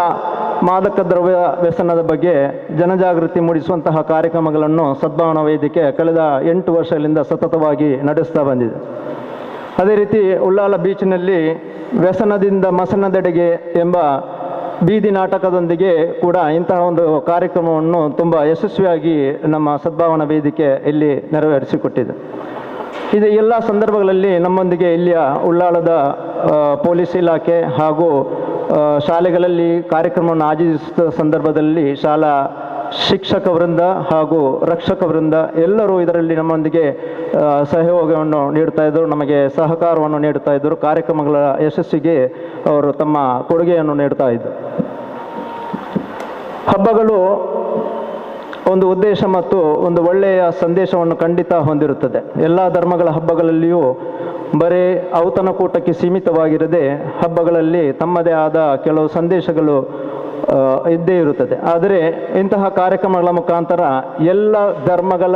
ಮಾದಕ ದ್ರವ್ಯ ವ್ಯಸನದ ಬಗ್ಗೆ ಜನಜಾಗೃತಿ ಮೂಡಿಸುವಂತಹ ಕಾರ್ಯಕ್ರಮಗಳನ್ನು ಸದ್ಭಾವನಾ ವೇದಿಕೆ ಕಳೆದ 8 ವರ್ಷಗಳಿಂದ ಸತತವಾಗಿ ನಡೆಸ್ತಾ ಬಂದಿದೆ. ಅದೇ ರೀತಿ ಉಳ್ಳಾಲ ಬೀಚ್ನಲ್ಲಿ ವ್ಯಸನದಿಂದ ಮಸನದೆಡೆಗೆ ಎಂಬ ಬೀದಿ ನಾಟಕದೊಂದಿಗೆ ಕೂಡ ಇಂತಹ ಒಂದು ಕಾರ್ಯಕ್ರಮವನ್ನು ತುಂಬ ಯಶಸ್ವಿಯಾಗಿ ನಮ್ಮ ಸದ್ಭಾವನಾ ವೇದಿಕೆ ಇಲ್ಲಿ ನೆರವೇರಿಸಿಕೊಟ್ಟಿದೆ. ಇದು ಎಲ್ಲ ಸಂದರ್ಭಗಳಲ್ಲಿ ನಮ್ಮೊಂದಿಗೆ ಇಲ್ಲಿಯ ಉಳ್ಳಾಳದ ಪೊಲೀಸ್ ಇಲಾಖೆ ಹಾಗೂ ಶಾಲೆಗಳಲ್ಲಿ ಕಾರ್ಯಕ್ರಮವನ್ನು ಆಯೋಜಿಸಿದ ಸಂದರ್ಭದಲ್ಲಿ ಶಾಲಾ ಶಿಕ್ಷಕ ವೃಂದ ಹಾಗೂ ರಕ್ಷಕ ವೃಂದ ಎಲ್ಲರೂ ಇದರಲ್ಲಿ ನಮ್ಮೊಂದಿಗೆ ಸಹಯೋಗವನ್ನು ನೀಡ್ತಾ ಇದ್ದರು, ನಮಗೆ ಸಹಕಾರವನ್ನು ನೀಡ್ತಾ ಇದ್ದರು. ಕಾರ್ಯಕ್ರಮಗಳ ಯಶಸ್ಸಿಗೆ ಅವರು ತಮ್ಮ ಕೊಡುಗೆಯನ್ನು ನೀಡ್ತಾ ಇದ್ದರು. ಹಬ್ಬಗಳು ಒಂದು ಉದ್ದೇಶ ಮತ್ತು ಒಂದು ಒಳ್ಳೆಯ ಸಂದೇಶವನ್ನು ಖಂಡಿತ ಹೊಂದಿರುತ್ತದೆ. ಎಲ್ಲ ಧರ್ಮಗಳ ಹಬ್ಬಗಳಲ್ಲಿಯೂ ಬರೀ ಔತಣಕೂಟಕ್ಕೆ ಸೀಮಿತವಾಗಿರದೆ ಹಬ್ಬಗಳಲ್ಲಿ ತಮ್ಮದೇ ಆದ ಕೆಲವು ಸಂದೇಶಗಳು ಇದ್ದೇ ಇರುತ್ತದೆ. ಆದರೆ ಇಂತಹ ಕಾರ್ಯಕ್ರಮಗಳ ಮುಖಾಂತರ ಎಲ್ಲ ಧರ್ಮಗಳ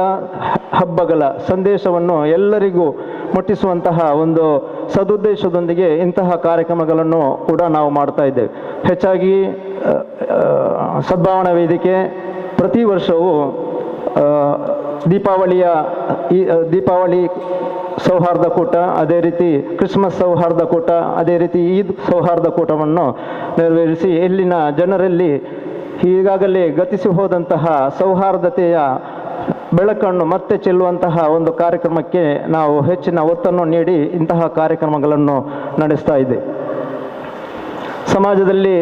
ಹಬ್ಬಗಳ ಸಂದೇಶವನ್ನು ಎಲ್ಲರಿಗೂ ಮುಟ್ಟಿಸುವಂತಹ ಒಂದು ಸದುದ್ದೇಶದೊಂದಿಗೆ ಇಂತಹ ಕಾರ್ಯಕ್ರಮಗಳನ್ನು ಕೂಡ ನಾವು ಮಾಡ್ತಾ ಇದ್ದೇವೆ. ಹೆಚ್ಚಾಗಿ ಸದ್ಭಾವನಾ ವೇದಿಕೆ ಪ್ರತಿ ವರ್ಷವೂ ದೀಪಾವಳಿ ಸೌಹಾರ್ದ ಕೂಟ, ಅದೇ ರೀತಿ ಕ್ರಿಸ್ಮಸ್ ಸೌಹಾರ್ದ ಕೂಟ, ಅದೇ ರೀತಿ ಈದ್ ಸೌಹಾರ್ದ ಕೂಟವನ್ನು ನೆರವೇರಿಸಿ ಇಲ್ಲಿನ ಜನರಲ್ಲಿ ಈಗಾಗಲೇ ಗತಿಸಿ ಹೋದಂತಹ ಸೌಹಾರ್ದತೆಯ ಬೆಳಕನ್ನು ಮತ್ತೆ ಚೆಲ್ಲುವಂತಹ ಒಂದು ಕಾರ್ಯಕ್ರಮಕ್ಕೆ ನಾವು ಹೆಚ್ಚಿನ ಒತ್ತನ್ನು ನೀಡಿ ಇಂತಹ ಕಾರ್ಯಕ್ರಮಗಳನ್ನು ನಡೆಸ್ತಾ ಇದ್ದೇವೆ. ಸಮಾಜದಲ್ಲಿ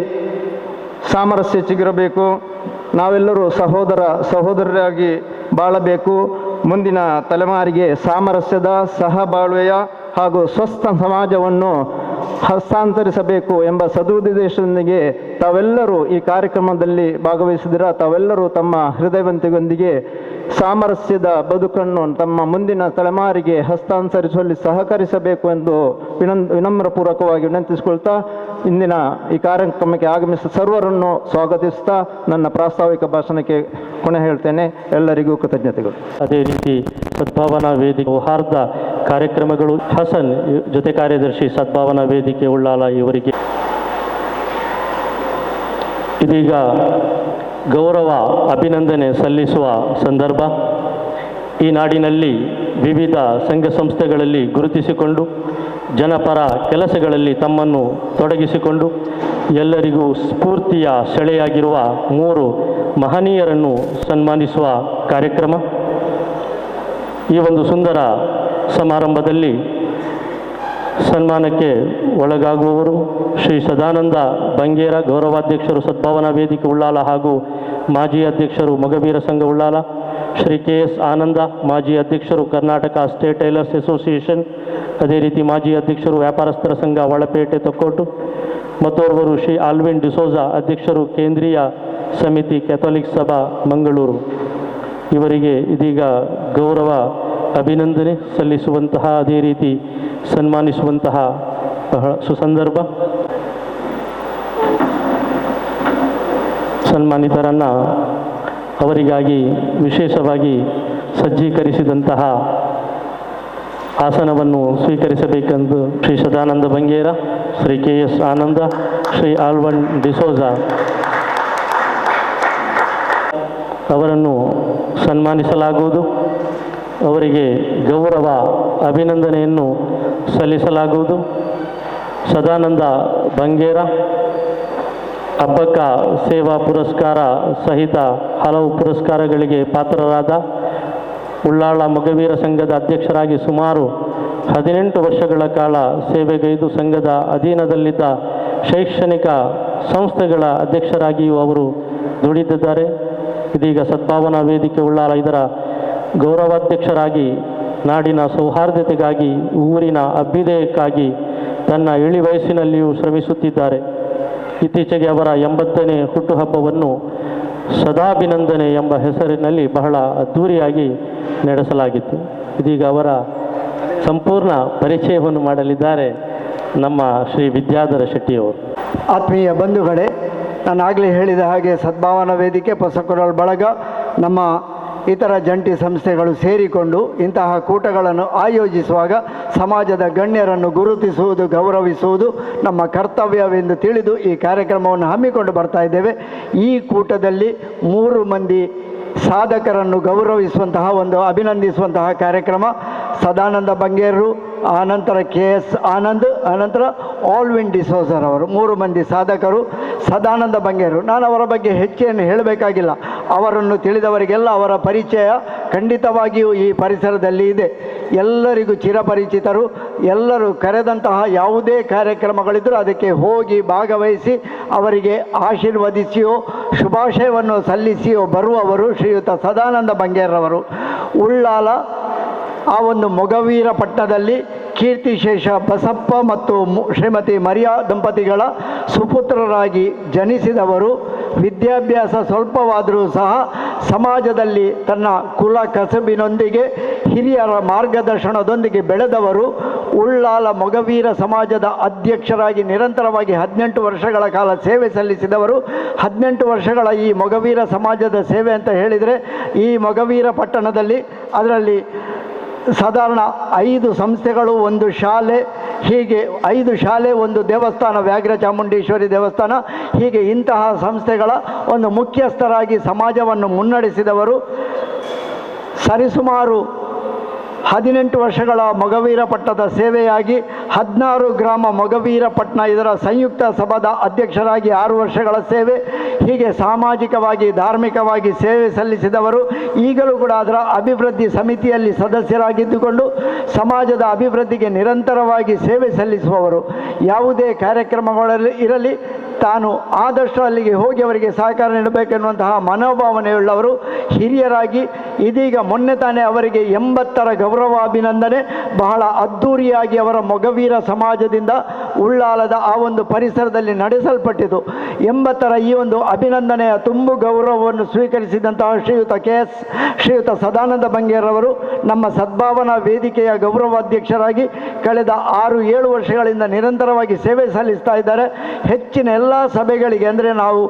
ಸಾಮರಸ್ಯ ಚಿಗುರಬೇಕು, ನಾವೆಲ್ಲರೂ ಸಹೋದರರಾಗಿ ಬಾಳಬೇಕು, ಮುಂದಿನ ತಲೆಮಾರಿಗೆ ಸಾಮರಸ್ಯದ ಸಹಬಾಳ್ವೆಯ ಹಾಗೂ ಸ್ವಸ್ಥ ಸಮಾಜವನ್ನು ಹಸ್ತಾಂತರಿಸಬೇಕು ಎಂಬ ಸದುದ್ದೇಶದೊಂದಿಗೆ ತಾವೆಲ್ಲರೂ ಈ ಕಾರ್ಯಕ್ರಮದಲ್ಲಿ ಭಾಗವಹಿಸಿದಿರ. ತಾವೆಲ್ಲರೂ ತಮ್ಮ ಹೃದಯವಂತಿಗೊಂದಿಗೆ ಸಾಮರಸ್ಯದ ಬದುಕನ್ನು ತಮ್ಮ ಮುಂದಿನ ತಲೆಮಾರಿಗೆ ಹಸ್ತಾಂತರಿಸುವಲ್ಲಿ ಸಹಕರಿಸಬೇಕು ಎಂದು ವಿನಮ್ರಪೂರ್ವಕವಾಗಿ ವಿನಂತಿಸಿಕೊಳ್ತಾ ಇಂದಿನ ಈ ಕಾರ್ಯಕ್ರಮಕ್ಕೆ ಆಗಮಿಸಿದ ಸರ್ವರನ್ನು ಸ್ವಾಗತಿಸ್ತಾ ನನ್ನ ಪ್ರಾಸ್ತಾವಿಕ ಭಾಷಣಕ್ಕೆ ಕೊನೆ ಹೇಳ್ತೇನೆ. ಎಲ್ಲರಿಗೂ ಕೃತಜ್ಞತೆಗಳು. ಅದೇ ರೀತಿ ಸದ್ಭಾವನಾ ವೇದಿಕೆ ಸೌಹಾರ್ದ ಕಾರ್ಯಕ್ರಮಗಳು ಹಸನ್ ಜೊತೆ ಕಾರ್ಯದರ್ಶಿ ಸದ್ಭಾವನಾ ವೇದಿಕೆ ಉಳ್ಳಾಲ ಇವರಿಗೆ ಇದೀಗ ಗೌರವ ಅಭಿನಂದನೆ ಸಲ್ಲಿಸುವ ಸಂದರ್ಭ. ಈ ನಾಡಿನಲ್ಲಿ ವಿವಿಧ ಸಂಘ ಸಂಸ್ಥೆಗಳಲ್ಲಿ ಗುರುತಿಸಿಕೊಂಡು ಜನಪರ ಕೆಲಸಗಳಲ್ಲಿ ತಮ್ಮನ್ನು ತೊಡಗಿಸಿಕೊಂಡು ಎಲ್ಲರಿಗೂ ಸ್ಫೂರ್ತಿಯ ಸೆಳೆಯಾಗಿರುವ 3 ಮಹನೀಯರನ್ನು ಸನ್ಮಾನಿಸುವ ಕಾರ್ಯಕ್ರಮ. ಈ ಒಂದು ಸುಂದರ ಸಮಾರಂಭದಲ್ಲಿ ಸನ್ಮಾನಕ್ಕೆ ಒಳಗಾಗುವವರು ಶ್ರೀ ಸದಾನಂದ ಬಂಗೇರ, ಗೌರವಾಧ್ಯಕ್ಷರು ಸದ್ಭಾವನಾ ವೇದಿಕೆ ಉಳ್ಳಾಲ ಹಾಗೂ ಮಾಜಿ ಅಧ್ಯಕ್ಷರು ಮೊಗವೀರ ಸಂಘ ಉಳ್ಳಾಲ, ಶ್ರೀ KS ಆನಂದ, ಮಾಜಿ ಅಧ್ಯಕ್ಷರು ಕರ್ನಾಟಕ ಸ್ಟೇಟ್ ಟೈಲರ್ಸ್ ಅಸೋಸಿಯೇಷನ್, ಅದೇ ರೀತಿ ಮಾಜಿ ಅಧ್ಯಕ್ಷರು ವ್ಯಾಪಾರಸ್ಥರ ಸಂಘ ಒಳಪೇಟೆ ತೊಕ್ಕೋಟು, ಮತ್ತೋರ್ವರು ಶ್ರೀ ಆಲ್ವಿನ್ ಡಿಸೋಜಾ, ಅಧ್ಯಕ್ಷರು ಕೇಂದ್ರೀಯ ಸಮಿತಿ ಕ್ಯಾಥೋಲಿಕ್ ಸಭಾ ಮಂಗಳೂರು. ಇವರಿಗೆ ಇದೀಗ ಗೌರವ ಅಭಿನಂದನೆ ಸಲ್ಲಿಸುವಂತಹ ಅದೇ ರೀತಿ ಸನ್ಮಾನಿಸುವಂತಹ ಬಹಳ ಸುಸಂದರ್ಭ. ಸನ್ಮಾನಿತರನ್ನು ಅವರಿಗಾಗಿ ವಿಶೇಷವಾಗಿ ಸಜ್ಜೀಕರಿಸಿದಂತಹ ಆಸನವನ್ನು ಸ್ವೀಕರಿಸಬೇಕೆಂದು ಶ್ರೀ ಸದಾನಂದ ಬಂಗೇರ, ಶ್ರೀ KS ಆನಂದ, ಶ್ರೀ ಆಲ್ವನ್ ಡಿಸೋಜಾ ಅವರನ್ನು ಸನ್ಮಾನಿಸಲಾಗುವುದು. ಅವರಿಗೆ ಗೌರವ ಅಭಿನಂದನೆಯನ್ನು ಸಲ್ಲಿಸಲಾಗುವುದು. ಸದಾನಂದ ಬಂಗೇರ ಅಬ್ಬಕ್ಕ ಸೇವಾ ಪುರಸ್ಕಾರ ಸಹಿತ ಹಲವು ಪುರಸ್ಕಾರಗಳಿಗೆ ಪಾತ್ರರಾದ ಉಳ್ಳಾಳ ಮೊಗವೀರ ಸಂಘದ ಅಧ್ಯಕ್ಷರಾಗಿ ಸುಮಾರು 18 ವರ್ಷಗಳ ಕಾಲ ಸೇವೆಗೈದು ಸಂಘದ ಅಧೀನದಲ್ಲಿದ್ದ ಶೈಕ್ಷಣಿಕ ಸಂಸ್ಥೆಗಳ ಅಧ್ಯಕ್ಷರಾಗಿಯೂ ಅವರು ದುಡಿದಿದ್ದಾರೆ. ಇದೀಗ ಸದ್ಭಾವನಾ ವೇದಿಕೆ ಉಳ್ಳಾಲ ಇದರ ಗೌರವಾಧ್ಯಕ್ಷರಾಗಿ ನಾಡಿನ ಸೌಹಾರ್ದತೆಗಾಗಿ, ಊರಿನ ಅಭ್ಯುದಯಕ್ಕಾಗಿ ತನ್ನ ಇಳಿ ವಯಸ್ಸಿನಲ್ಲಿಯೂ ಶ್ರಮಿಸುತ್ತಿದ್ದಾರೆ. ಇತ್ತೀಚೆಗೆ ಅವರ 80ನೇ ಹುಟ್ಟುಹಬ್ಬವನ್ನು ಸದಾಭಿನಂದನೆ ಎಂಬ ಹೆಸರಿನಲ್ಲಿ ಬಹಳ ಅದ್ಧೂರಿಯಾಗಿ ನಡೆಸಲಾಗಿತ್ತು. ಇದೀಗ ಅವರ ಸಂಪೂರ್ಣ ಪರಿಚಯವನ್ನು ಮಾಡಲಿದ್ದಾರೆ ನಮ್ಮ ಶ್ರೀ ವಿದ್ಯಾಧರ ಶೆಟ್ಟಿಯವರು. ಆತ್ಮೀಯ ಬಂಧುಗಳೇ, ನಾನು ಆಗಲೇ ಹೇಳಿದ ಹಾಗೆ ಸದ್ಭಾವನಾ ವೇದಿಕೆ, ಪೊಸಕೊರಲ್ ಬಳಗ, ನಮ್ಮ ಇತರ ಜಂಟಿ ಸಂಸ್ಥೆಗಳು ಸೇರಿಕೊಂಡು ಇಂತಹ ಕೂಟಗಳನ್ನು ಆಯೋಜಿಸುವಾಗ ಸಮಾಜದ ಗಣ್ಯರನ್ನು ಗುರುತಿಸುವುದು, ಗೌರವಿಸುವುದು ನಮ್ಮ ಕರ್ತವ್ಯವೆಂದು ತಿಳಿದು ಈ ಕಾರ್ಯಕ್ರಮವನ್ನು ಹಮ್ಮಿಕೊಂಡು ಬರ್ತಾ ಇದ್ದೇವೆ. ಈ ಕೂಟದಲ್ಲಿ 3 ಮಂದಿ ಸಾಧಕರನ್ನು ಗೌರವಿಸುವಂತಹ ಒಂದು ಅಭಿನಂದಿಸುವಂತಹ ಕಾರ್ಯಕ್ರಮ. ಸದಾನಂದ ಬಂಗೇರರು, ಆನಂತರ KS ಆನಂದ್, ಅನಂತರ ಆಲ್ವಿನ್ ಡಿಸೋಜರ್ ಅವರು 3 ಮಂದಿ ಸಾಧಕರು. ಸದಾನಂದ ಬಂಗೇರರು, ನಾನು ಅವರ ಬಗ್ಗೆ ಹೆಚ್ಚೇನು ಹೇಳಬೇಕಾಗಿಲ್ಲ, ಅವರನ್ನು ತಿಳಿದವರಿಗೆಲ್ಲ ಅವರ ಪರಿಚಯ ಖಂಡಿತವಾಗಿಯೂ ಈ ಪರಿಸರದಲ್ಲಿ ಇದೆ. ಎಲ್ಲರಿಗೂ ಚಿರಪರಿಚಿತರು. ಎಲ್ಲರೂ ಕರೆದಂತಹ ಯಾವುದೇ ಕಾರ್ಯಕ್ರಮಗಳಿದ್ದರೂ ಅದಕ್ಕೆ ಹೋಗಿ ಭಾಗವಹಿಸಿ ಅವರಿಗೆ ಆಶೀರ್ವದಿಸಿಯೋ ಶುಭಾಶಯವನ್ನು ಸಲ್ಲಿಸಿಯೋ ಬರುವವರು ಶ್ರೀಯುತ ಸದಾನಂದ ಬಂಗೇರವರು. ಉಳ್ಳಾಲ ಆ ಒಂದು ಮೊಗವೀರ ಪಟ್ಟಣದಲ್ಲಿ ಕೀರ್ತಿಶೇಷ ಬಸಪ್ಪ ಮತ್ತು ಶ್ರೀಮತಿ ಮರಿಯಾ ದಂಪತಿಗಳ ಸುಪುತ್ರರಾಗಿ ಜನಿಸಿದವರು. ವಿದ್ಯಾಭ್ಯಾಸ ಸ್ವಲ್ಪವಾದರೂ ಸಹ ಸಮಾಜದಲ್ಲಿ ತನ್ನ ಕುಲ ಕಸಬಿನೊಂದಿಗೆ ಹಿರಿಯರ ಮಾರ್ಗದರ್ಶನದೊಂದಿಗೆ ಬೆಳೆದವರು. ಉಳ್ಳಾಲ ಮೊಗವೀರ ಸಮಾಜದ ಅಧ್ಯಕ್ಷರಾಗಿ ನಿರಂತರವಾಗಿ 18 ವರ್ಷಗಳ ಕಾಲ ಸೇವೆ ಸಲ್ಲಿಸಿದವರು. 18 ವರ್ಷಗಳ ಈ ಮೊಗವೀರ ಸಮಾಜದ ಸೇವೆ ಅಂತ ಹೇಳಿದರೆ ಈ ಮೊಗವೀರ ಪಟ್ಟಣದಲ್ಲಿ ಅದರಲ್ಲಿ ಸಾಧಾರಣ 5 ಸಂಸ್ಥೆಗಳು, 1 ಶಾಲೆ, ಹೀಗೆ 5 ಶಾಲೆ, 1 ದೇವಸ್ಥಾನ, ವ್ಯಾಘ್ರ ಚಾಮುಂಡೇಶ್ವರಿ ದೇವಸ್ಥಾನ, ಹೀಗೆ ಇಂತಹ ಸಂಸ್ಥೆಗಳ ಒಂದು ಮುಖ್ಯಸ್ಥರಾಗಿ ಸಮಾಜವನ್ನು ಮುನ್ನಡೆಸಿದವರು. ಸರಿಸುಮಾರು 18 ವರ್ಷಗಳ ಮೊಗವೀರ ಪಟ್ಟಣದ ಸೇವೆಯಾಗಿ 16 ಗ್ರಾಮ ಮೊಗವೀರ ಪಟ್ಟಣ ಇದರ ಸಂಯುಕ್ತ ಸಭಾದ ಅಧ್ಯಕ್ಷರಾಗಿ 6 ವರ್ಷಗಳ ಸೇವೆ, ಹೀಗೆ ಸಾಮಾಜಿಕವಾಗಿ ಧಾರ್ಮಿಕವಾಗಿ ಸೇವೆ ಸಲ್ಲಿಸಿದವರು. ಈಗಲೂ ಕೂಡ ಅದರ ಅಭಿವೃದ್ಧಿ ಸಮಿತಿಯಲ್ಲಿ ಸದಸ್ಯರಾಗಿದ್ದುಕೊಂಡು ಸಮಾಜದ ಅಭಿವೃದ್ಧಿಗೆ ನಿರಂತರವಾಗಿ ಸೇವೆ ಸಲ್ಲಿಸುವವರು. ಯಾವುದೇ ಕಾರ್ಯಕ್ರಮಗಳಲ್ಲಿ ಇರಲಿ ತಾನು ಆದಷ್ಟು ಅಲ್ಲಿಗೆ ಹೋಗಿ ಅವರಿಗೆ ಸಹಕಾರ ನೀಡಬೇಕೆನ್ನುವಂತಹ ಮನೋಭಾವನೆಯುಳ್ಳವರು. ಹಿರಿಯರಾಗಿ ಇದೀಗ ಮೊನ್ನೆ ತಾನೇ ಅವರಿಗೆ 80ರ ಗೌರವಾಭಿನಂದನೆ ಬಹಳ ಅದ್ಧೂರಿಯಾಗಿ ಅವರ ಮೊಗವೀರ ಸಮಾಜದಿಂದ ಉಳ್ಳಾಲದ ಆ ಒಂದು ಪರಿಸರದಲ್ಲಿ ನಡೆಸಲ್ಪಟ್ಟಿತು. 80ರ ಈ ಒಂದು ಅಭಿನಂದನೆಯ ತುಂಬು ಗೌರವವನ್ನು ಸ್ವೀಕರಿಸಿದಂತಹ ಶ್ರೀಯುತ ಸದಾನಂದ ಬಂಗೇರವರು ನಮ್ಮ ಸದ್ಭಾವನಾ ವೇದಿಕೆಯ ಗೌರವಾಧ್ಯಕ್ಷರಾಗಿ ಕಳೆದ 6-7 ವರ್ಷಗಳಿಂದ ನಿರಂತರವಾಗಿ ಸೇವೆ ಸಲ್ಲಿಸ್ತಾ ಇದ್ದಾರೆ. ಹೆಚ್ಚಿನ ಎಲ್ಲ ಸಭೆಗಳಿಗೆ ಅಂದರೆ ನಾವು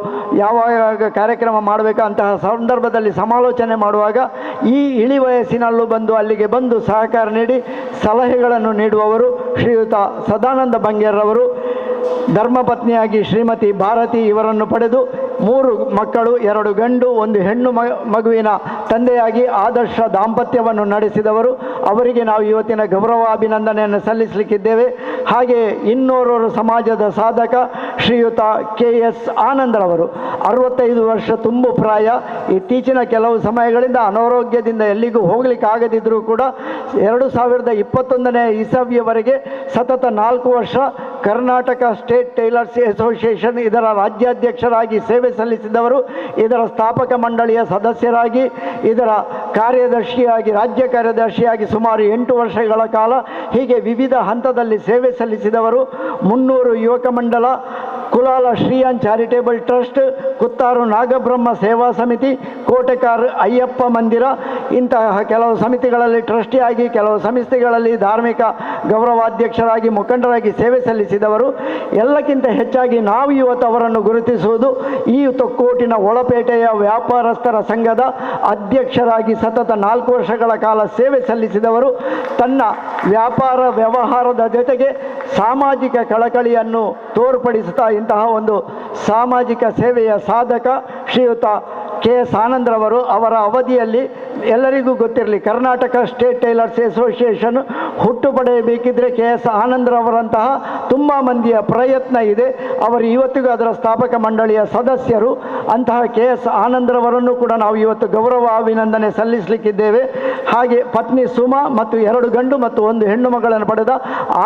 ಯಾವಾಗ ಕಾರ್ಯಕ್ರಮ ಮಾಡಬೇಕಂತಹ ಸಂದರ್ಭದಲ್ಲಿ ಸಮಾಲೋಚನೆ ಮಾಡುವಾಗ ಈ ಇಳಿ ವಯಸ್ಸಿನಲ್ಲೂ ಬಂದು ಅಲ್ಲಿಗೆ ಬಂದು ಸಹಕಾರ ನೀಡಿ ಸಲಹೆಗಳನ್ನು ನೀಡುವವರು ಶ್ರೀಯುತ ಸದಾನಂದ ಬಂಗೇರವರು. ಧರ್ಮಪತ್ನಿಯಾಗಿ ಶ್ರೀಮತಿ ಭಾರತಿ ಇವರನ್ನು ಪಡೆದು 3 ಮಕ್ಕಳು, 2 ಗಂಡು 1 ಹೆಣ್ಣು ಮಗುವಿನ ತಂದೆಯಾಗಿ ಆದರ್ಶ ದಾಂಪತ್ಯವನ್ನು ನಡೆಸಿದವರು. ಅವರಿಗೆ ನಾವು ಇವತ್ತಿನ ಗೌರವಾಭಿನಂದನೆಯನ್ನು ಸಲ್ಲಿಸಲಿಕ್ಕಿದ್ದೇವೆ. ಹಾಗೆ ಇನ್ನೋರ್ವರು ಸಮಾಜದ ಸಾಧಕ ಶ್ರೀಯುತ KS ಆನಂದರವರು 65 ವರ್ಷ ತುಂಬು ಪ್ರಾಯ. ಇತ್ತೀಚಿನ ಕೆಲವು ಸಮಯಗಳಿಂದ ಅನಾರೋಗ್ಯದಿಂದ ಎಲ್ಲಿಗೂ ಹೋಗಲಿಕ್ಕಾಗದಿದ್ದರೂ ಕೂಡ 2021ನೇ ಇಸವಿಯವರೆಗೆ ಸತತ 4 ವರ್ಷ ಕರ್ನಾಟಕ ಸ್ಟೇಟ್ ಟೈಲರ್ಸ್ ಅಸೋಸಿಯೇಷನ್ ಇದರ ರಾಜ್ಯಾಧ್ಯಕ್ಷರಾಗಿ ಸೇವೆ ಸಲ್ಲಿಸಿದವರು. ಇದರ ಸ್ಥಾಪಕ ಮಂಡಳಿಯ ಸದಸ್ಯರಾಗಿ, ಇದರ ಕಾರ್ಯದರ್ಶಿಯಾಗಿ, ರಾಜ್ಯ ಕಾರ್ಯದರ್ಶಿಯಾಗಿ ಸುಮಾರು 8 ವರ್ಷಗಳ ಕಾಲ ಹೀಗೆ ವಿವಿಧ ಹಂತದಲ್ಲಿ ಸೇವೆ ಸಲ್ಲಿಸಿದವರು. 300 ಯುವಕ ಮಂಡಲ, ಕುಲಾಲ ಶ್ರೀಯಾನ್ ಚಾರಿಟೇಬಲ್ ಟ್ರಸ್ಟ್, ಕುತ್ತಾರು ನಾಗಬ್ರಹ್ಮ ಸೇವಾ ಸಮಿತಿ, ಕೋಟೆಕಾರ್ ಅಯ್ಯಪ್ಪ ಮಂದಿರ, ಇಂತಹ ಕೆಲವು ಸಮಿತಿಗಳಲ್ಲಿ ಟ್ರಸ್ಟಿಯಾಗಿ, ಕೆಲವು ಸಂಸ್ಥೆಗಳಲ್ಲಿ ಧಾರ್ಮಿಕ ಗೌರವಾಧ್ಯಕ್ಷರಾಗಿ, ಮುಖಂಡರಾಗಿ ಸೇವೆ ಸಲ್ಲಿಸಿದವರು. ಎಲ್ಲಕ್ಕಿಂತ ಹೆಚ್ಚಾಗಿ ನಾವು ಇವತ್ತು ಅವರನ್ನು ಗುರುತಿಸುವುದು ಈ ತೊಕ್ಕೋಟಿನ ಒಳಪೇಟೆಯ ವ್ಯಾಪಾರಸ್ಥರ ಸಂಘದ ಅಧ್ಯಕ್ಷರಾಗಿ ಸತತ 4 ವರ್ಷಗಳ ಕಾಲ ಸೇವೆ ಸಲ್ಲಿಸಿದವರು. ತನ್ನ ವ್ಯಾಪಾರ ವ್ಯವಹಾರದ ಜೊತೆಗೆ ಸಾಮಾಜಿಕ ಕಳಕಳಿಯನ್ನು ತೋರ್ಪಡಿಸುತ್ತಾ ಇಂತಹ ಒಂದು ಸಾಮಾಜಿಕ ಸೇವೆಯ ಸಾಧಕ ಶ್ರೀಯುತ KS ಆನಂದರವರು. ಅವರ ಅವಧಿಯಲ್ಲಿ ಎಲ್ಲರಿಗೂ ಗೊತ್ತಿರಲಿ, ಕರ್ನಾಟಕ ಸ್ಟೇಟ್ ಟೈಲರ್ಸ್ ಅಸೋಸಿಯೇಷನ್ ಹುಟ್ಟು ಪಡೆಯಬೇಕಿದ್ರೆ KS ಆನಂದರವರಂತಹ ತುಂಬ ಮಂದಿಯ ಪ್ರಯತ್ನ ಇದೆ. ಅವರು ಇವತ್ತಿಗೂ ಅದರ ಸ್ಥಾಪಕ ಮಂಡಳಿಯ ಸದಸ್ಯರು. ಅಂತಹ KS ಆನಂದರವರನ್ನು ಕೂಡ ನಾವು ಇವತ್ತು ಗೌರವ ಅಭಿನಂದನೆ ಸಲ್ಲಿಸಲಿಕ್ಕಿದ್ದೇವೆ. ಹಾಗೆ ಪತ್ನಿ ಸುಮಾ ಮತ್ತು 2 ಗಂಡು ಮತ್ತು 1 ಹೆಣ್ಣು ಮಗಳನ್ನು ಪಡೆದ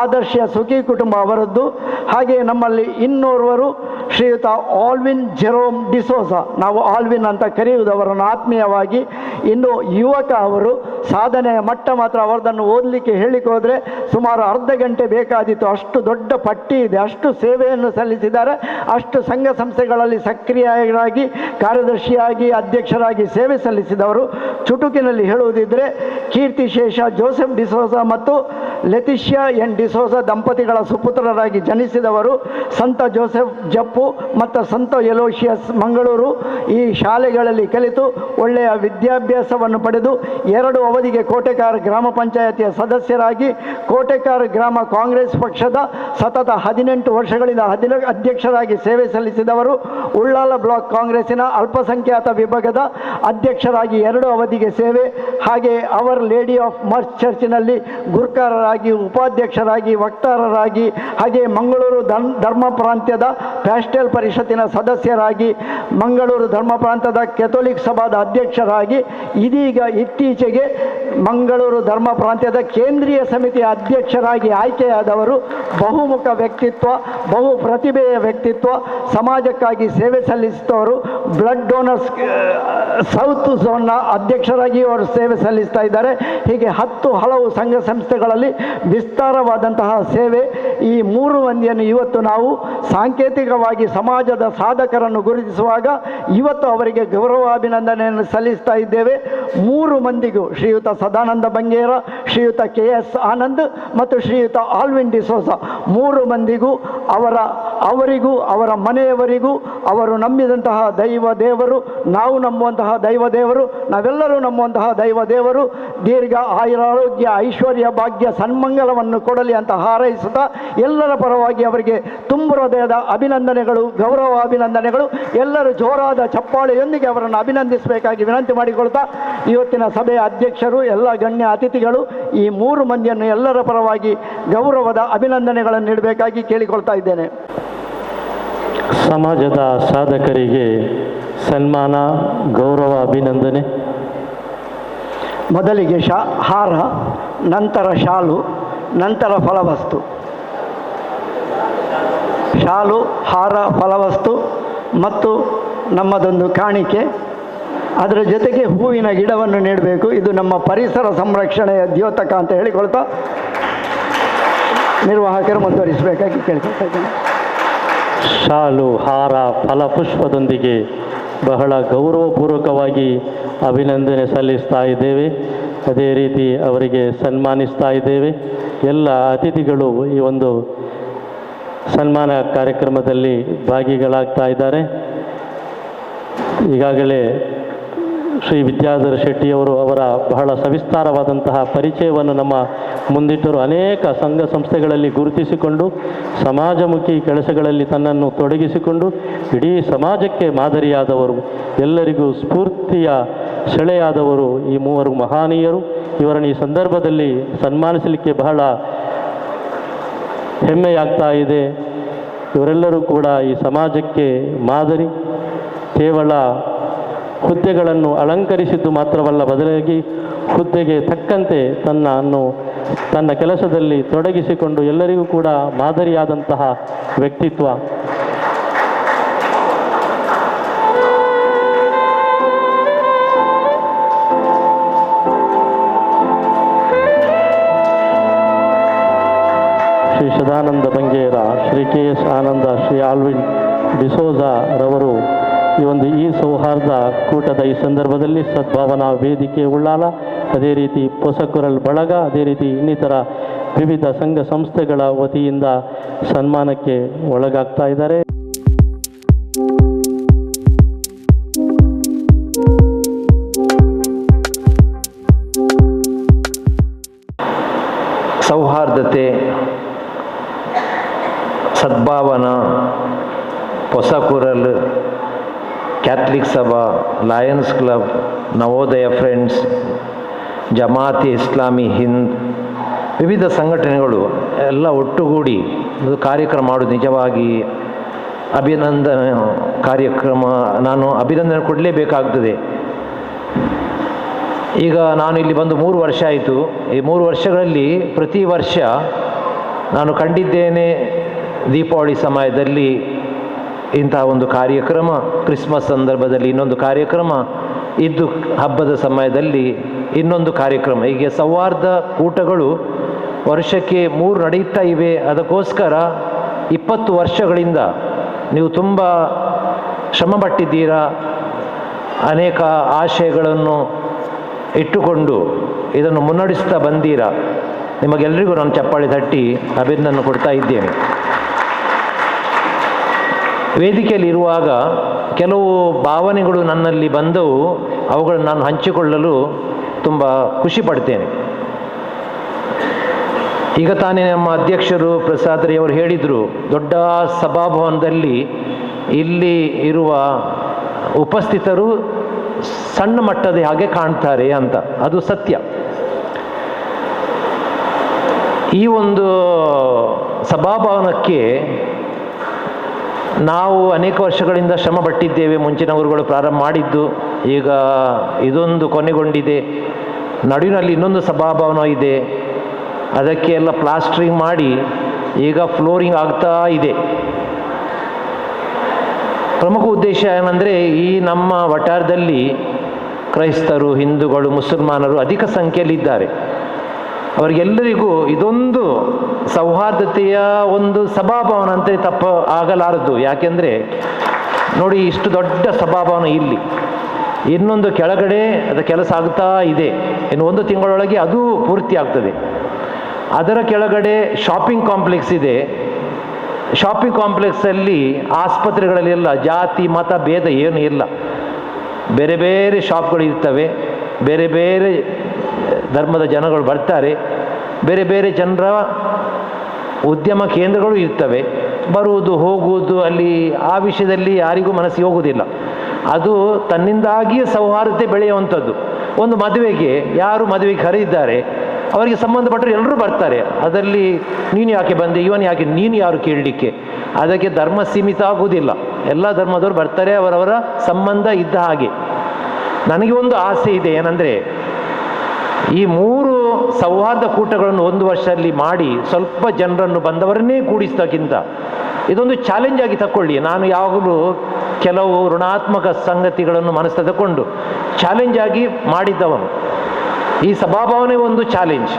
ಆದರ್ಶ ಸುಖಿ ಕುಟುಂಬ ಅವರದ್ದು. ಹಾಗೆ ನಮ್ಮಲ್ಲಿ ಇನ್ನೋರ್ವರು ಶ್ರೀಯುತ ಆಲ್ವಿನ್ ಜೆರೋಮ್ ಡಿಸೋಜಾ, ನಾವು ಆಲ್ವಿನ್ ಅಂತ ಕರೆಯುವುದವರನ್ನು ಆತ್ಮೀಯವಾಗಿ. ಇನ್ನು ಯುವಕ ಅವರು ಸಾಧನೆಯ ಮಟ್ಟ ಮಾತ್ರ ಅವರದನ್ನು ಓದಲಿಕ್ಕೆ ಹೇಳಿಕ್ಕೆ ಹೋದರೆ ಸುಮಾರು ಅರ್ಧ ಗಂಟೆ ಬೇಕಾದೀತು. ಅಷ್ಟು ದೊಡ್ಡ ಪಟ್ಟಿ ಇದೆ. ಅಷ್ಟು ಸೇವೆಯನ್ನು ಸಲ್ಲಿಸಿದ್ದಾರೆ. ಅಷ್ಟು ಸಂಘ ಸಂಸ್ಥೆಗಳಲ್ಲಿ ಸಕ್ರಿಯರಾಗಿ ಕಾರ್ಯದರ್ಶಿಯಾಗಿ ಅಧ್ಯಕ್ಷರಾಗಿ ಸೇವೆ ಸಲ್ಲಿಸಿದವರು. ಚುಟುಕಿನಲ್ಲಿ ಹೇಳುವುದಿದ್ದರೆ ಕೀರ್ತಿಶೇಷ ಜೋಸೆಫ್ ಡಿಸೋಜಾ ಮತ್ತು ಲೆತಿಷಿಯಾ ಎನ್ ಡಿಸೋಜಾ ದಂಪತಿಗಳ ಸುಪುತ್ರರಾಗಿ ಜನಿಸಿದವರು. ಸಂತ ಜೋಸೆಫ್ ಜಪ್ಪು ಮತ್ತು ಸಂತ ಎಲೋಷಿಯಸ್ ಮಂಗಳೂರು ಈ ಶಾಲೆಗಳಲ್ಲಿ ಕಲಿತು ಒಳ್ಳೆಯ ವಿದ್ಯಾಭ್ಯಾಸವನ್ನು ಪಡೆದು 2 ಅವಧಿಗೆ ಕೋಟೆಕಾರ್ ಗ್ರಾಮ ಪಂಚಾಯತಿಯ ಸದಸ್ಯರಾಗಿ ಕೋಟೆಕಾರ್ ಗ್ರಾಮ ಕಾಂಗ್ರೆಸ್ ಪಕ್ಷದ ಸತತ 18 ವರ್ಷಗಳಿಂದ ಅಧ್ಯಕ್ಷರಾಗಿ ಸೇವೆ ಸಲ್ಲಿಸಿದವರು. ಉಳ್ಳಾಲ ಬ್ಲಾಕ್ ಕಾಂಗ್ರೆಸ್ಸಿನ ಅಲ್ಪಸಂಖ್ಯಾತ ವಿಭಾಗದ ಅಧ್ಯಕ್ಷರಾಗಿ 2 ಅವಧಿಗೆ ಸೇವೆ. ಹಾಗೆ ಅವರ್ ಲೇಡಿ ಆಫ್ ಮರ್ಚ್ ಚರ್ಚಿನಲ್ಲಿ ಗುರ್ಕಾರರಾಗಿ ಅಧ್ಯಕ್ಷರಾಗಿ, ಉಪಾಧ್ಯಕ್ಷರಾಗಿ, ವಕ್ತಾರರಾಗಿ, ಹಾಗೆ ಮಂಗಳೂರು ಧರ್ಮ ಪ್ರಾಂತ್ಯದ ಪ್ಯಾಸ್ಟೆಲ್ ಪರಿಷತ್ತಿನ ಸದಸ್ಯರಾಗಿ, ಮಂಗಳೂರು ಧರ್ಮ ಪ್ರಾಂತ್ಯದ ಕೆಥೋಲಿಕ್ ಸಭಾದ ಅಧ್ಯಕ್ಷರಾಗಿ, ಇದೀಗ ಇತ್ತೀಚೆಗೆ ಮಂಗಳೂರು ಧರ್ಮ ಪ್ರಾಂತ್ಯದ ಕೇಂದ್ರೀಯ ಸಮಿತಿಯ ಅಧ್ಯಕ್ಷರಾಗಿ ಆಯ್ಕೆಯಾದವರು. ಬಹುಮುಖ ವ್ಯಕ್ತಿತ್ವ, ಬಹು ಪ್ರತಿಭೆಯ ವ್ಯಕ್ತಿತ್ವ, ಸಮಾಜಕ್ಕಾಗಿ ಸೇವೆ ಸಲ್ಲಿಸಿದವರು. ಬ್ಲಡ್ ಡೋನರ್ಸ್ ಸೌತ್ ಝೋನ್ನ ಅಧ್ಯಕ್ಷರಾಗಿ ಅವರು ಸೇವೆ ಸಲ್ಲಿಸ್ತಾ ಇದ್ದಾರೆ. ಹೀಗೆ ಹಲವು ಸಂಘ ಸಂಸ್ಥೆಗಳಲ್ಲಿ ವಿಸ್ತಾರವಾದಂತಹ ಸೇವೆ. ಈ 3 ಮಂದಿಯನ್ನು ಇವತ್ತು ನಾವು ಸಾಂಕೇತಿಕವಾಗಿ ಸಮಾಜದ ಸಾಧಕರನ್ನು ಗುರುತಿಸುವಾಗ ಇವತ್ತು ಅವರಿಗೆ ಗೌರವಾಭಿನಂದನೆಯನ್ನು ಸಲ್ಲಿಸ್ತಾ ಇದ್ದೇವೆ. 3 ಮಂದಿಗೂ, ಶ್ರೀಯುತ ಸದಾನಂದ ಬಂಗೇರ, ಶ್ರೀಯುತ KS ಆನಂದ್ ಮತ್ತು ಶ್ರೀಯುತ ಆಲ್ವಿನ್ ಡಿಸೋಜ, 3 ಮಂದಿಗೂ ಅವರಿಗೂ ಅವರ ಮನೆಯವರಿಗೂ ಅವರು ನಂಬಿದಂತಹ ದೈವ ದೇವರು, ನಾವು ನಂಬುವಂತಹ ದೈವ ದೇವರು, ನಾವೆಲ್ಲರೂ ನಂಬುವಂತಹ ದೈವ ದೇವರು ದೀರ್ಘ ಆಯುರಾರೋಗ್ಯ, ಐಶ್ವರ್ಯ, ಭಾಗ್ಯ, ಸನ್ಮಂಗಲವನ್ನು ಕೊಡಲಿ ಅಂತ ಹಾರೈಸುತ್ತಾ ಎಲ್ಲರ ಪರವಾಗಿ ಅವರಿಗೆ ತುಂಬ ಹೃದಯದ ಅಭಿನಂದನೆಗಳು, ಗೌರವ ಅಭಿನಂದನೆಗಳು. ಎಲ್ಲರೂ ಜೋರಾದ ಚಪ್ಪಾಳೆಯೊಂದಿಗೆ ಅವರನ್ನು ಅಭಿನಂದಿಸಬೇಕಾಗಿ ವಿನಂತಿ ಮಾಡಿಕೊಳ್ತಾ, ಇವತ್ತಿನ ಸಭೆಯ ಅಧ್ಯಕ್ಷರು, ಎಲ್ಲ ಗಣ್ಯ ಅತಿಥಿಗಳು ಈ 3 ಮಂದಿಯನ್ನು ಎಲ್ಲರ ಪರವಾಗಿ ಗೌರವದ ಅಭಿನಂದನೆಗಳನ್ನು ನೀಡಬೇಕಾಗಿ ಕೇಳಿಕೊಳ್ತಾ ಇದ್ದೇನೆ. ಸಮಾಜದ ಸಾಧಕರಿಗೆ ಸನ್ಮಾನ, ಗೌರವ, ಅಭಿನಂದನೆ. ಮೊದಲಿಗೆ ಹಾರ, ನಂತರ ಶಾಲು, ನಂತರ ಫಲವಸ್ತು. ಶಾಲು, ಹಾರ, ಫಲವಸ್ತು ಮತ್ತು ನಮ್ಮದೊಂದು ಕಾಣಿಕೆ, ಅದರ ಜೊತೆಗೆ ಹೂವಿನ ಗಿಡವನ್ನು ನೀಡಬೇಕು. ಇದು ನಮ್ಮ ಪರಿಸರ ಸಂರಕ್ಷಣೆಯ ದ್ಯೋತಕ ಅಂತ ಹೇಳಿಕೊಳ್ತಾ ನಿರ್ವಾಹಕರು ಮುಂದುವರಿಸಬೇಕಾಗಿ ಕೇಳ್ಕೊಳ್ತಾ ಇದ್ದೇನೆ. ಶಾಲು, ಹಾರ, ಫಲಪುಷ್ಪದೊಂದಿಗೆ ಬಹಳ ಗೌರವಪೂರ್ವಕವಾಗಿ ಅಭಿನಂದನೆ ಸಲ್ಲಿಸ್ತಾ ಇದ್ದೇವೆ. ಅದೇ ರೀತಿ ಅವರಿಗೆ ಸನ್ಮಾನಿಸ್ತಾ ಇದ್ದೇವೆ. ಎಲ್ಲ ಅತಿಥಿಗಳು ಈ ಒಂದು ಸನ್ಮಾನ ಕಾರ್ಯಕ್ರಮದಲ್ಲಿ ಭಾಗಿಗಳಾಗ್ತಾ ಇದ್ದಾರೆ. ಈಗಾಗಲೇ ಶ್ರೀ ವಿದ್ಯಾಧರ ಶೆಟ್ಟಿಯವರು ಅವರ ಬಹಳ ಸವಿಸ್ತಾರವಾದಂತಹ ಪರಿಚಯವನ್ನು ನಮ್ಮ ಮುಂದಿಟ್ಟರು. ಅನೇಕ ಸಂಘ ಸಂಸ್ಥೆಗಳಲ್ಲಿ ಗುರುತಿಸಿಕೊಂಡು ಸಮಾಜಮುಖಿ ಕೆಲಸಗಳಲ್ಲಿ ತನ್ನನ್ನು ತೊಡಗಿಸಿಕೊಂಡು ಇಡೀ ಸಮಾಜಕ್ಕೆ ಮಾದರಿಯಾದವರು, ಎಲ್ಲರಿಗೂ ಸ್ಫೂರ್ತಿಯ ಸೆಳೆಯಾದವರು ಈ 3 ಮಹನೀಯರು. ಇವರನ್ನು ಈ ಸಂದರ್ಭದಲ್ಲಿ ಸನ್ಮಾನಿಸಲಿಕ್ಕೆ ಬಹಳ ಹೆಮ್ಮೆಯಾಗ್ತಾ ಇದೆ. ಇವರೆಲ್ಲರೂ ಕೂಡ ಈ ಸಮಾಜಕ್ಕೆ ಮಾದರಿ. ಕೇವಲ ಹುದ್ದೆಗಳನ್ನು ಅಲಂಕರಿಸಿದ್ದು ಮಾತ್ರವಲ್ಲ, ಬದಲಾಗಿ ಹುದ್ದೆಗೆ ತಕ್ಕಂತೆ ತನ್ನ ಕೆಲಸದಲ್ಲಿ ತೊಡಗಿಸಿಕೊಂಡು ಎಲ್ಲರಿಗೂ ಕೂಡ ಮಾದರಿಯಾದಂತಹ ವ್ಯಕ್ತಿತ್ವ. ಶ್ರೀ ಸದಾನಂದ ಬಂಗೇರ, ಶ್ರೀ KS ಆನಂದ, ಶ್ರೀ ಆಲ್ವಿನ್ ಡಿಸೋಜ ರವರು ಈ ಸೌಹಾರ್ದ ಕೂಟದ ಈ ಸಂದರ್ಭದಲ್ಲಿ ಸದ್ಭಾವನಾ ವೇದಿಕೆ ಉಳ್ಳಾಲ, ಅದೇ ರೀತಿ ಹೊಸಕುರಲ್ ಬಳಗ, ಅದೇ ರೀತಿ ಇನ್ನಿತರ ವಿವಿಧ ಸಂಘ ಸಂಸ್ಥೆಗಳ ವತಿಯಿಂದ ಸನ್ಮಾನಕ್ಕೆ ಒಳಗಾಗ್ತಾ ಇದ್ದಾರೆ. ಸೌಹಾರ್ದತೆ, ಸದ್ಭಾವನಾ, ಹೊಸಕುರಲ್, ಕ್ಯಾಥಲಿಕ್ ಸಭಾ, ಲಯನ್ಸ್ ಕ್ಲಬ್, ನವೋದಯ ಫ್ರೆಂಡ್ಸ್, ಜಮಾತಿ ಇಸ್ಲಾಮಿ ಹಿಂದ್, ವಿವಿಧ ಸಂಘಟನೆಗಳು ಎಲ್ಲ ಒಟ್ಟುಗೂಡಿ ಒಂದು ಕಾರ್ಯಕ್ರಮ ಮಾಡೋದು ನಿಜವಾಗಿ ಅಭಿನಂದನೆ ಕಾರ್ಯಕ್ರಮ. ನಾನು ಅಭಿನಂದನೆ ಕೊಡಲೇಬೇಕಾಗ್ತದೆ. ಈಗ ನಾನು ಇಲ್ಲಿ ಬಂದು 3 ವರ್ಷ ಆಯಿತು. ಈ 3 ವರ್ಷಗಳಲ್ಲಿ ಪ್ರತಿ ವರ್ಷ ನಾನು ಕಂಡಿದ್ದೇನೆ, ದೀಪಾವಳಿ ಸಮಯದಲ್ಲಿ ಇಂತಹ ಒಂದು ಕಾರ್ಯಕ್ರಮ, ಕ್ರಿಸ್ಮಸ್ ಸಂದರ್ಭದಲ್ಲಿ ಇನ್ನೊಂದು ಕಾರ್ಯಕ್ರಮ, ಇದ್ದು ಹಬ್ಬದ ಸಮಯದಲ್ಲಿ ಇನ್ನೊಂದು ಕಾರ್ಯಕ್ರಮ. ಹೀಗೆ ಸೌಹಾರ್ದ ಕೂಟಗಳು ವರ್ಷಕ್ಕೆ 3 ನಡೆಯುತ್ತಾ ಇವೆ. ಅದಕ್ಕೋಸ್ಕರ 20 ವರ್ಷಗಳಿಂದ ನೀವು ತುಂಬ ಶ್ರಮಪಟ್ಟಿದ್ದೀರಾ. ಅನೇಕ ಆಶಯಗಳನ್ನು ಇಟ್ಟುಕೊಂಡು ಇದನ್ನು ಮುನ್ನಡೆಸ್ತಾ ಬಂದೀರಾ. ನಿಮಗೆಲ್ಲರಿಗೂ ನಾನು ಚಪ್ಪಾಳೆ ತಟ್ಟಿ ಅಭಿನಂದನೆ ಕೊಡ್ತಾ ಇದ್ದೇನೆ. ವೇದಿಕೆಯಲ್ಲಿ ಇರುವಾಗ ಕೆಲವು ಭಾವನೆಗಳು ನನ್ನಲ್ಲಿ ಬಂದವು. ಅವುಗಳನ್ನು ನಾನು ಹಂಚಿಕೊಳ್ಳಲು ತುಂಬ ಖುಷಿ ಪಡ್ತೇನೆ. ಈಗ ತಾನೇ ನಮ್ಮ ಅಧ್ಯಕ್ಷರು ಪ್ರಸಾದ್ರಿಯವರು ಹೇಳಿದರು, ದೊಡ್ಡ ಸಭಾಭವನದಲ್ಲಿ ಇಲ್ಲಿ ಇರುವ ಉಪಸ್ಥಿತರು ಸಣ್ಣ ಮಟ್ಟದ ಹಾಗೆ ಕಾಣ್ತಾರೆ ಅಂತ. ಅದು ಸತ್ಯ. ಈ ಒಂದು ಸಭಾಭವನಕ್ಕೆ ನಾವು ಅನೇಕ ವರ್ಷಗಳಿಂದ ಶ್ರಮ ಪಟ್ಟಿದ್ದೇವೆ. ಮುಂಚಿನವರುಗಳು ಪ್ರಾರಂಭ ಮಾಡಿದ್ದು, ಈಗ ಇದೊಂದು ಕೊನೆಗೊಂಡಿದೆ. ನಡುವಿನಲ್ಲಿ ಇನ್ನೊಂದು ಸಭಾಭವನ ಇದೆ, ಅದಕ್ಕೆ ಎಲ್ಲ ಪ್ಲಾಸ್ಟ್ರಿಂಗ್ ಮಾಡಿ ಈಗ ಫ್ಲೋರಿಂಗ್ ಆಗ್ತಾ ಇದೆ. ಪ್ರಮುಖ ಉದ್ದೇಶ ಏನಂದರೆ, ಈ ನಮ್ಮ ವಠಾರದಲ್ಲಿ ಕ್ರೈಸ್ತರು, ಹಿಂದೂಗಳು, ಮುಸಲ್ಮಾನರು ಅಧಿಕ ಸಂಖ್ಯೆಯಲ್ಲಿದ್ದಾರೆ. ಅವರಿಗೆಲ್ಲರಿಗೂ ಇದೊಂದು ಸೌಹಾರ್ದತೆಯ ಒಂದು ಸಭಾಭವನ ಅಂತ ತಪ್ಪ ಆಗಲಾರದು. ಯಾಕೆಂದರೆ ನೋಡಿ, ಇಷ್ಟು ದೊಡ್ಡ ಸಭಾಭವನ ಇಲ್ಲಿ, ಇನ್ನೊಂದು ಕೆಳಗಡೆ ಅದರ ಕೆಲಸ ಆಗ್ತಾ ಇದೆ. ಇನ್ನು 1 ತಿಂಗಳೊಳಗೆ ಅದು ಪೂರ್ತಿ ಆಗ್ತದೆ. ಅದರ ಕೆಳಗಡೆ ಶಾಪಿಂಗ್ ಕಾಂಪ್ಲೆಕ್ಸ್ ಇದೆ. ಶಾಪಿಂಗ್ ಕಾಂಪ್ಲೆಕ್ಸಲ್ಲಿ ಆಸ್ಪತ್ರೆಗಳಲ್ಲೆಲ್ಲ ಜಾತಿ ಮತ ಭೇದ ಏನು ಇಲ್ಲ. ಬೇರೆ ಬೇರೆ ಶಾಪ್ಗಳು ಇರ್ತವೆ, ಬೇರೆ ಬೇರೆ ಧರ್ಮದ ಜನಗಳು ಬರ್ತಾರೆ, ಬೇರೆ ಬೇರೆ ಜನರ ಉದ್ಯಮ ಕೇಂದ್ರಗಳು ಇರ್ತವೆ. ಬರುವುದು ಹೋಗುವುದು ಅಲ್ಲಿ ಆ ವಿಷಯದಲ್ಲಿ ಯಾರಿಗೂ ಮನಸ್ಸಿಗೆ ಹೋಗುವುದಿಲ್ಲ. ಅದು ತನ್ನಿಂದಾಗಿಯೇ ಸೌಹಾರ್ದತೆ ಬೆಳೆಯುವಂಥದ್ದು. ಒಂದು ಮದುವೆಗೆ ಯಾರು ಮದುವೆಗೆ ಕರೆದಿದ್ದಾರೆ ಅವರಿಗೆ ಸಂಬಂಧಪಟ್ಟರು ಎಲ್ಲರೂ ಬರ್ತಾರೆ. ಅದರಲ್ಲಿ ನೀನು ಯಾಕೆ ಬಂದೆ, ಇವನು ಯಾಕೆ, ನೀನು ಯಾರು ಕೇಳಲಿಕ್ಕೆ. ಅದಕ್ಕೆ ಧರ್ಮ ಸೀಮಿತ ಆಗುವುದಿಲ್ಲ, ಎಲ್ಲ ಧರ್ಮದವರು ಬರ್ತಾರೆ, ಅವರವರ ಸಂಬಂಧ ಇದ್ದ ಹಾಗೆ. ನನಗೆ ಒಂದು ಆಸೆ ಇದೆ, ಏನಂದರೆ ಈ 3 ಸೌಹಾರ್ದ ಕೂಟಗಳನ್ನು 1 ವರ್ಷದಲ್ಲಿ ಮಾಡಿ ಸ್ವಲ್ಪ ಜನರನ್ನು ಬಂದವರನ್ನೇ ಕೂಡಿಸೋಕ್ಕಿಂತ ಇದೊಂದು ಚಾಲೆಂಜ್ ಆಗಿ ತಗೊಳ್ಳಿ. ನಾನು ಯಾವಾಗಲೂ ಕೆಲವು ಋಣಾತ್ಮಕ ಸಂಗತಿಗಳನ್ನು ಮನಸ್ಸು ತಗೊಂಡು ಚಾಲೆಂಜ್ ಆಗಿ ಮಾಡಿದ್ದವನು. ಈ ಸಭಾಭವನ ಒಂದು ಚಾಲೆಂಜ್.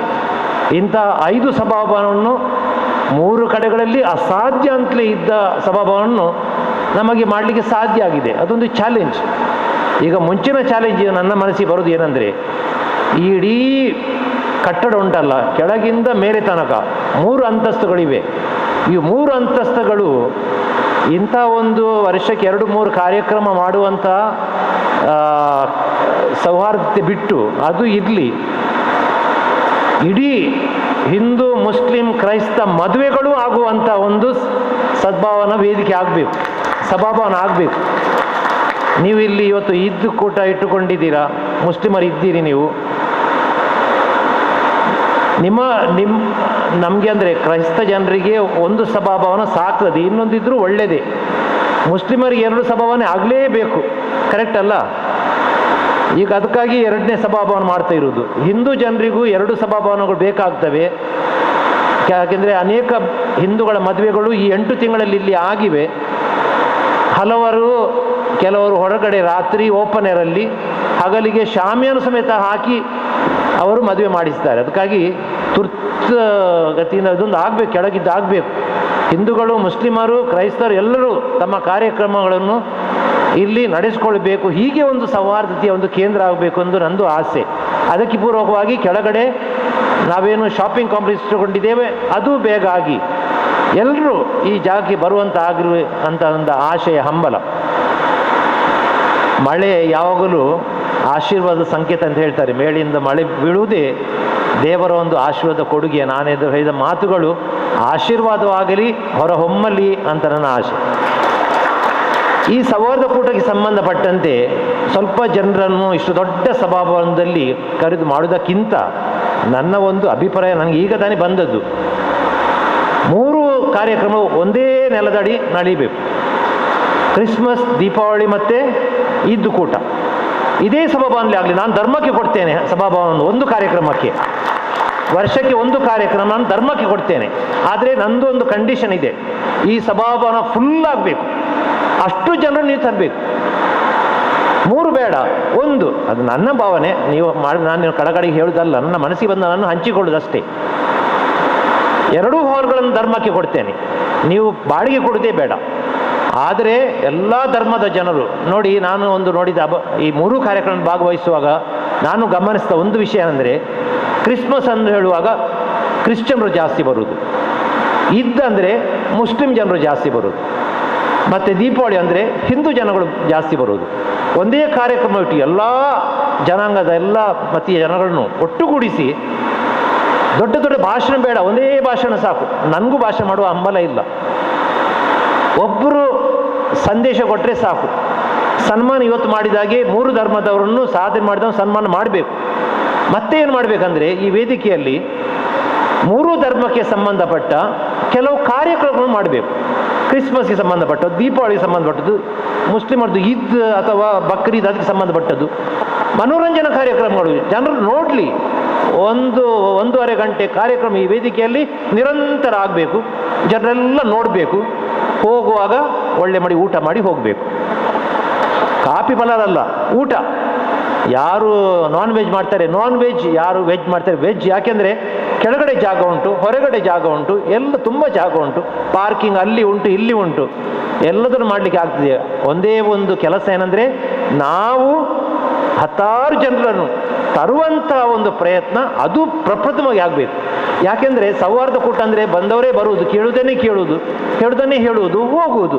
ಇಂಥ 5 ಸಭಾಭವನವನ್ನು 3 ಕಡೆಗಳಲ್ಲಿ ಅಸಾಧ್ಯ ಅಂತಲೇ ಇದ್ದ ಸಭಾಭವನವನ್ನು ನಮಗೆ ಮಾಡಲಿಕ್ಕೆ ಸಾಧ್ಯ ಆಗಿದೆ. ಅದೊಂದು ಚಾಲೆಂಜ್. ಈಗ ಮುಂಚಿನ ಚಾಲೆಂಜ್ ನನ್ನ ಮನಸ್ಸಿಗೆ ಬರೋದು ಏನಂದರೆ, ಈ ಇಡೀ ಕಟ್ಟಡ ಉಂಟಲ್ಲ, ಕೆಳಗಿಂದ ಮೇಲೆ ತನಕ 3 ಅಂತಸ್ತುಗಳಿವೆ. ಈ 3 ಅಂತಸ್ತುಗಳು ಇಂಥ ಒಂದು ವರ್ಷಕ್ಕೆ 2-3 ಕಾರ್ಯಕ್ರಮ ಮಾಡುವಂಥ ಸೌಹಾರ್ದತೆ ಬಿಟ್ಟು ಅದು ಇರಲಿ. ಇಡೀ ಹಿಂದೂ ಮುಸ್ಲಿಂ ಕ್ರೈಸ್ತ ಮದುವೆಗಳು ಆಗುವಂಥ ಒಂದು ಸದ್ಭಾವನ ವೇದಿಕೆ ಆಗಬೇಕು, ಸಭಾಭವನ ಆಗಬೇಕು. ನೀವು ಇಲ್ಲಿ ಇವತ್ತು ಈದ್ ಕೂಟ ಇಟ್ಟುಕೊಂಡಿದ್ದೀರಾ, ಮುಸ್ಲಿಮರು ಇದ್ದೀರಿ ನೀವು. ನಮಗೆ ಅಂದರೆ ಕ್ರೈಸ್ತ ಜನರಿಗೆ ಒಂದು ಸಭಾಭವನ ಸಾಕ್ತದೆ, ಇನ್ನೊಂದಿದ್ರೂ ಒಳ್ಳೆಯದೇ. ಮುಸ್ಲಿಮರಿಗೆ 2 ಸಭಾಭವನ ಆಗಲೇಬೇಕು, ಕರೆಕ್ಟ್ ಅಲ್ಲ? ಈಗ ಅದಕ್ಕಾಗಿ 2ನೇ ಸಭಾಭವನ ಮಾಡ್ತಾ ಇರೋದು. ಹಿಂದೂ ಜನರಿಗೂ 2 ಸಭಾಭವನಗಳು ಬೇಕಾಗ್ತವೆ. ಯಾಕೆಂದರೆ ಅನೇಕ ಹಿಂದೂಗಳ ಮದುವೆಗಳು ಈ 8 ತಿಂಗಳಲ್ಲಿ ಇಲ್ಲಿ ಆಗಿವೆ. ಕೆಲವರು ಹೊರಗಡೆ ರಾತ್ರಿ ಓಪನ್ ಏರಲ್ಲಿ ಹಗಲಿಗೆ ಶಾಮಿಯಾನ ಸಮೇತ ಹಾಕಿ ಅವರು ಮದುವೆ ಮಾಡಿಸ್ತಾರೆ. ಅದಕ್ಕಾಗಿ ತುರ್ತಗತಿಯಿಂದ ಅದೊಂದು ಆಗಬೇಕು, ಕೆಳಗಿದ್ದು ಆಗಬೇಕು. ಹಿಂದೂಗಳು, ಮುಸ್ಲಿಮರು, ಕ್ರೈಸ್ತರು ಎಲ್ಲರೂ ತಮ್ಮ ಕಾರ್ಯಕ್ರಮಗಳನ್ನು ಇಲ್ಲಿ ನಡೆಸ್ಕೊಳ್ಬೇಕು. ಹೀಗೆ ಒಂದು ಸೌಹಾರ್ದತೆಯ ಒಂದು ಕೇಂದ್ರ ಆಗಬೇಕು ಎಂದು ನಂದು ಆಸೆ. ಅದಕ್ಕೆ ಪೂರ್ವಕವಾಗಿ ಕೆಳಗಡೆ ನಾವೇನು ಶಾಪಿಂಗ್ ಕಾಂಪ್ಲೆಕ್ಸ್ ತಗೊಂಡಿದ್ದೇವೆ ಅದು ಬೇಗ ಆಗಿ ಎಲ್ಲರೂ ಈ ಜಾಗಕ್ಕೆ ಬರುವಂಥ ಆಗಿರುವ ಅಂತ ಒಂದು ಆಶಯ, ಹಂಬಲ. ಮಳೆ ಯಾವಾಗಲೂ ಆಶೀರ್ವಾದ ಸಂಕೇತ ಅಂತ ಹೇಳ್ತಾರೆ. ಮೇಲಿಂದ ಮಳೆ ಬೀಳುವುದೇ ದೇವರ ಒಂದು ಆಶೀರ್ವಾದ ಕೊಡುಗೆ. ನಾನೆದು ಹೇಳಿದ ಮಾತುಗಳು ಆಶೀರ್ವಾದವಾಗಲಿ, ಹೊರಹೊಮ್ಮಲಿ ಅಂತ ನನ್ನ ಆಶೆ. ಈ ಸೌಹಾರ್ದ ಕೂಟಕ್ಕೆ ಸಂಬಂಧಪಟ್ಟಂತೆ ಸ್ವಲ್ಪ ಜನರನ್ನು ಇಷ್ಟು ದೊಡ್ಡ ಸಭಾಭವನದಲ್ಲಿ ಕರೆದು ಮಾಡುವುದಕ್ಕಿಂತ ನನ್ನ ಒಂದು ಅಭಿಪ್ರಾಯ, ನನಗೆ ಈಗ ತಾನೇ ಬಂದದ್ದು, 3 ಕಾರ್ಯಕ್ರಮ ಒಂದೇ ನೆಲದಡಿ ನಡೀಬೇಕು. ಕ್ರಿಸ್ಮಸ್, ದೀಪಾವಳಿ ಮತ್ತು ಈದ್ ಕೂಟ ಇದೇ ಸಭಾಭವನದಲ್ಲಿ ಆಗಲಿ. ನಾನು ಧರ್ಮಕ್ಕೆ ಕೊಡ್ತೇನೆ ಸಭಾಭವನ ಒಂದು ಕಾರ್ಯಕ್ರಮಕ್ಕೆ, ವರ್ಷಕ್ಕೆ 1 ಕಾರ್ಯಕ್ರಮ ನಾನು ಧರ್ಮಕ್ಕೆ ಕೊಡ್ತೇನೆ. ಆದರೆ ನಂದು ಒಂದು ಕಂಡೀಷನ್ ಇದೆ, ಈ ಸಭಾಭವನ ಫುಲ್ ಆಗಬೇಕು. ಅಷ್ಟು ಜನರು ನೀವು ತರಬೇಕು. 3 ಬೇಡ, 1. ಅದು ನನ್ನ ಭಾವನೆ, ನೀವು ನಾನು ಕಡೆಗೆ ಹೇಳುವುದಲ್ಲ, ನನ್ನ ಮನಸ್ಸಿಗೆ ಬಂದ ನಾನು ಹಂಚಿಕೊಳ್ಳುವುದಷ್ಟೇ. 2 ಹಾಲ್ಗಳನ್ನು ಧರ್ಮಕ್ಕೆ ಕೊಡ್ತೇನೆ, ನೀವು ಬಾಡಿಗೆ ಕೊಡೋದೇ ಬೇಡ. ಆದರೆ ಎಲ್ಲ ಧರ್ಮದ ಜನರು ನೋಡಿ, ನಾನು ಒಂದು ನೋಡಿದ ಈ 3 ಕಾರ್ಯಕ್ರಮ ಭಾಗವಹಿಸುವಾಗ ನಾನು ಗಮನಿಸಿದ ಒಂದು ವಿಷಯ ಅಂದರೆ, ಕ್ರಿಸ್ಮಸ್ ಅಂತ ಹೇಳುವಾಗ ಕ್ರಿಶ್ಚಿಯನ್ರು ಜಾಸ್ತಿ ಬರುವುದು, ಇದ್ದಂದರೆ ಮುಸ್ಲಿಂ ಜನರು ಜಾಸ್ತಿ ಬರುವುದು, ಮತ್ತು ದೀಪಾವಳಿ ಅಂದರೆ ಹಿಂದೂ ಜನಗಳು ಜಾಸ್ತಿ ಬರುವುದು. ಒಂದೇ ಕಾರ್ಯಕ್ರಮ ಇಟ್ಟು ಎಲ್ಲ ಜನಾಂಗದ ಎಲ್ಲ ಮತೀಯ ಜನಗಳನ್ನು ಒಟ್ಟುಗೂಡಿಸಿ ದೊಡ್ಡ ದೊಡ್ಡ ಭಾಷಣ ಬೇಡ, ಒಂದೇ ಭಾಷಣ ಸಾಕು. ನನಗೂ ಭಾಷಣ ಮಾಡುವ ಹಂಬಲ ಇಲ್ಲ, ಒಬ್ಬರು ಸಂದೇಶ ಕೊಟ್ಟರೆ ಸಾಕು. ಸನ್ಮಾನ ಇವತ್ತು ಮಾಡಿದಾಗೆ 3 ಧರ್ಮದವರನ್ನು ಸಾಧನೆ ಮಾಡಿದವನು ಸನ್ಮಾನ ಮಾಡಬೇಕು. ಮತ್ತೆ ಏನು ಮಾಡಬೇಕಂದ್ರೆ, ಈ ವೇದಿಕೆಯಲ್ಲಿ ಮೂರೂ ಧರ್ಮಕ್ಕೆ ಸಂಬಂಧಪಟ್ಟ ಕೆಲವು ಕಾರ್ಯಕ್ರಮಗಳು ಮಾಡಬೇಕು. ಕ್ರಿಸ್ಮಸ್ಗೆ ಸಂಬಂಧಪಟ್ಟದ್ದು, ದೀಪಾವಳಿಗೆ ಸಂಬಂಧಪಟ್ಟದ್ದು, ಮುಸ್ಲಿಮರದ್ದು ಈದ್ ಅಥವಾ ಬಕ್ರೀದ್ ಅದಕ್ಕೆ ಸಂಬಂಧಪಟ್ಟದ್ದು ಮನೋರಂಜನಾ ಕಾರ್ಯಕ್ರಮಗಳು ಜನರು ನೋಡಲಿ. 1-1.5 ಗಂಟೆ ಕಾರ್ಯಕ್ರಮ ಈ ವೇದಿಕೆಯಲ್ಲಿ ನಿರಂತರ ಆಗಬೇಕು. ಜನರೆಲ್ಲ ನೋಡಬೇಕು. ಹೋಗುವಾಗ ಒಳ್ಳೆ ಮಾಡಿ ಊಟ ಮಾಡಿ ಹೋಗಬೇಕು. ಕಾಫಿ ಪಲಾರಲ್ಲ, ಊಟ. ಯಾರು ನಾನ್ ವೆಜ್ ಮಾಡ್ತಾರೆ ನಾನ್ ವೆಜ್, ಯಾರು ವೆಜ್ ಮಾಡ್ತಾರೆ ವೆಜ್. ಯಾಕೆಂದರೆ ಕೆಳಗಡೆ ಜಾಗ ಉಂಟು, ಹೊರಗಡೆ ಜಾಗ ಉಂಟು, ಎಲ್ಲ ತುಂಬ ಜಾಗ ಉಂಟು. ಪಾರ್ಕಿಂಗ್ ಅಲ್ಲಿ ಉಂಟು, ಇಲ್ಲಿ ಉಂಟು, ಎಲ್ಲದನ್ನು ಮಾಡಲಿಕ್ಕೆ ಆಗ್ತದೆ. ಒಂದೇ ಒಂದು ಕೆಲಸ ಏನಂದರೆ ನಾವು 10 ಜನರನ್ನು ತರುವಂಥ ಒಂದು ಪ್ರಯತ್ನ ಅದು ಪ್ರಪ್ರಥಮವಾಗಿ ಆಗಬೇಕು. ಯಾಕೆಂದರೆ ಸೌಹಾರ್ದ ಕೂಟ ಅಂದರೆ ಬಂದವರೇ ಬರುವುದು, ಕೇಳುವುದನ್ನೇ ಕೇಳುವುದು, ಹೇಳುವುದನ್ನೇ ಹೇಳುವುದು, ಹೋಗುವುದು,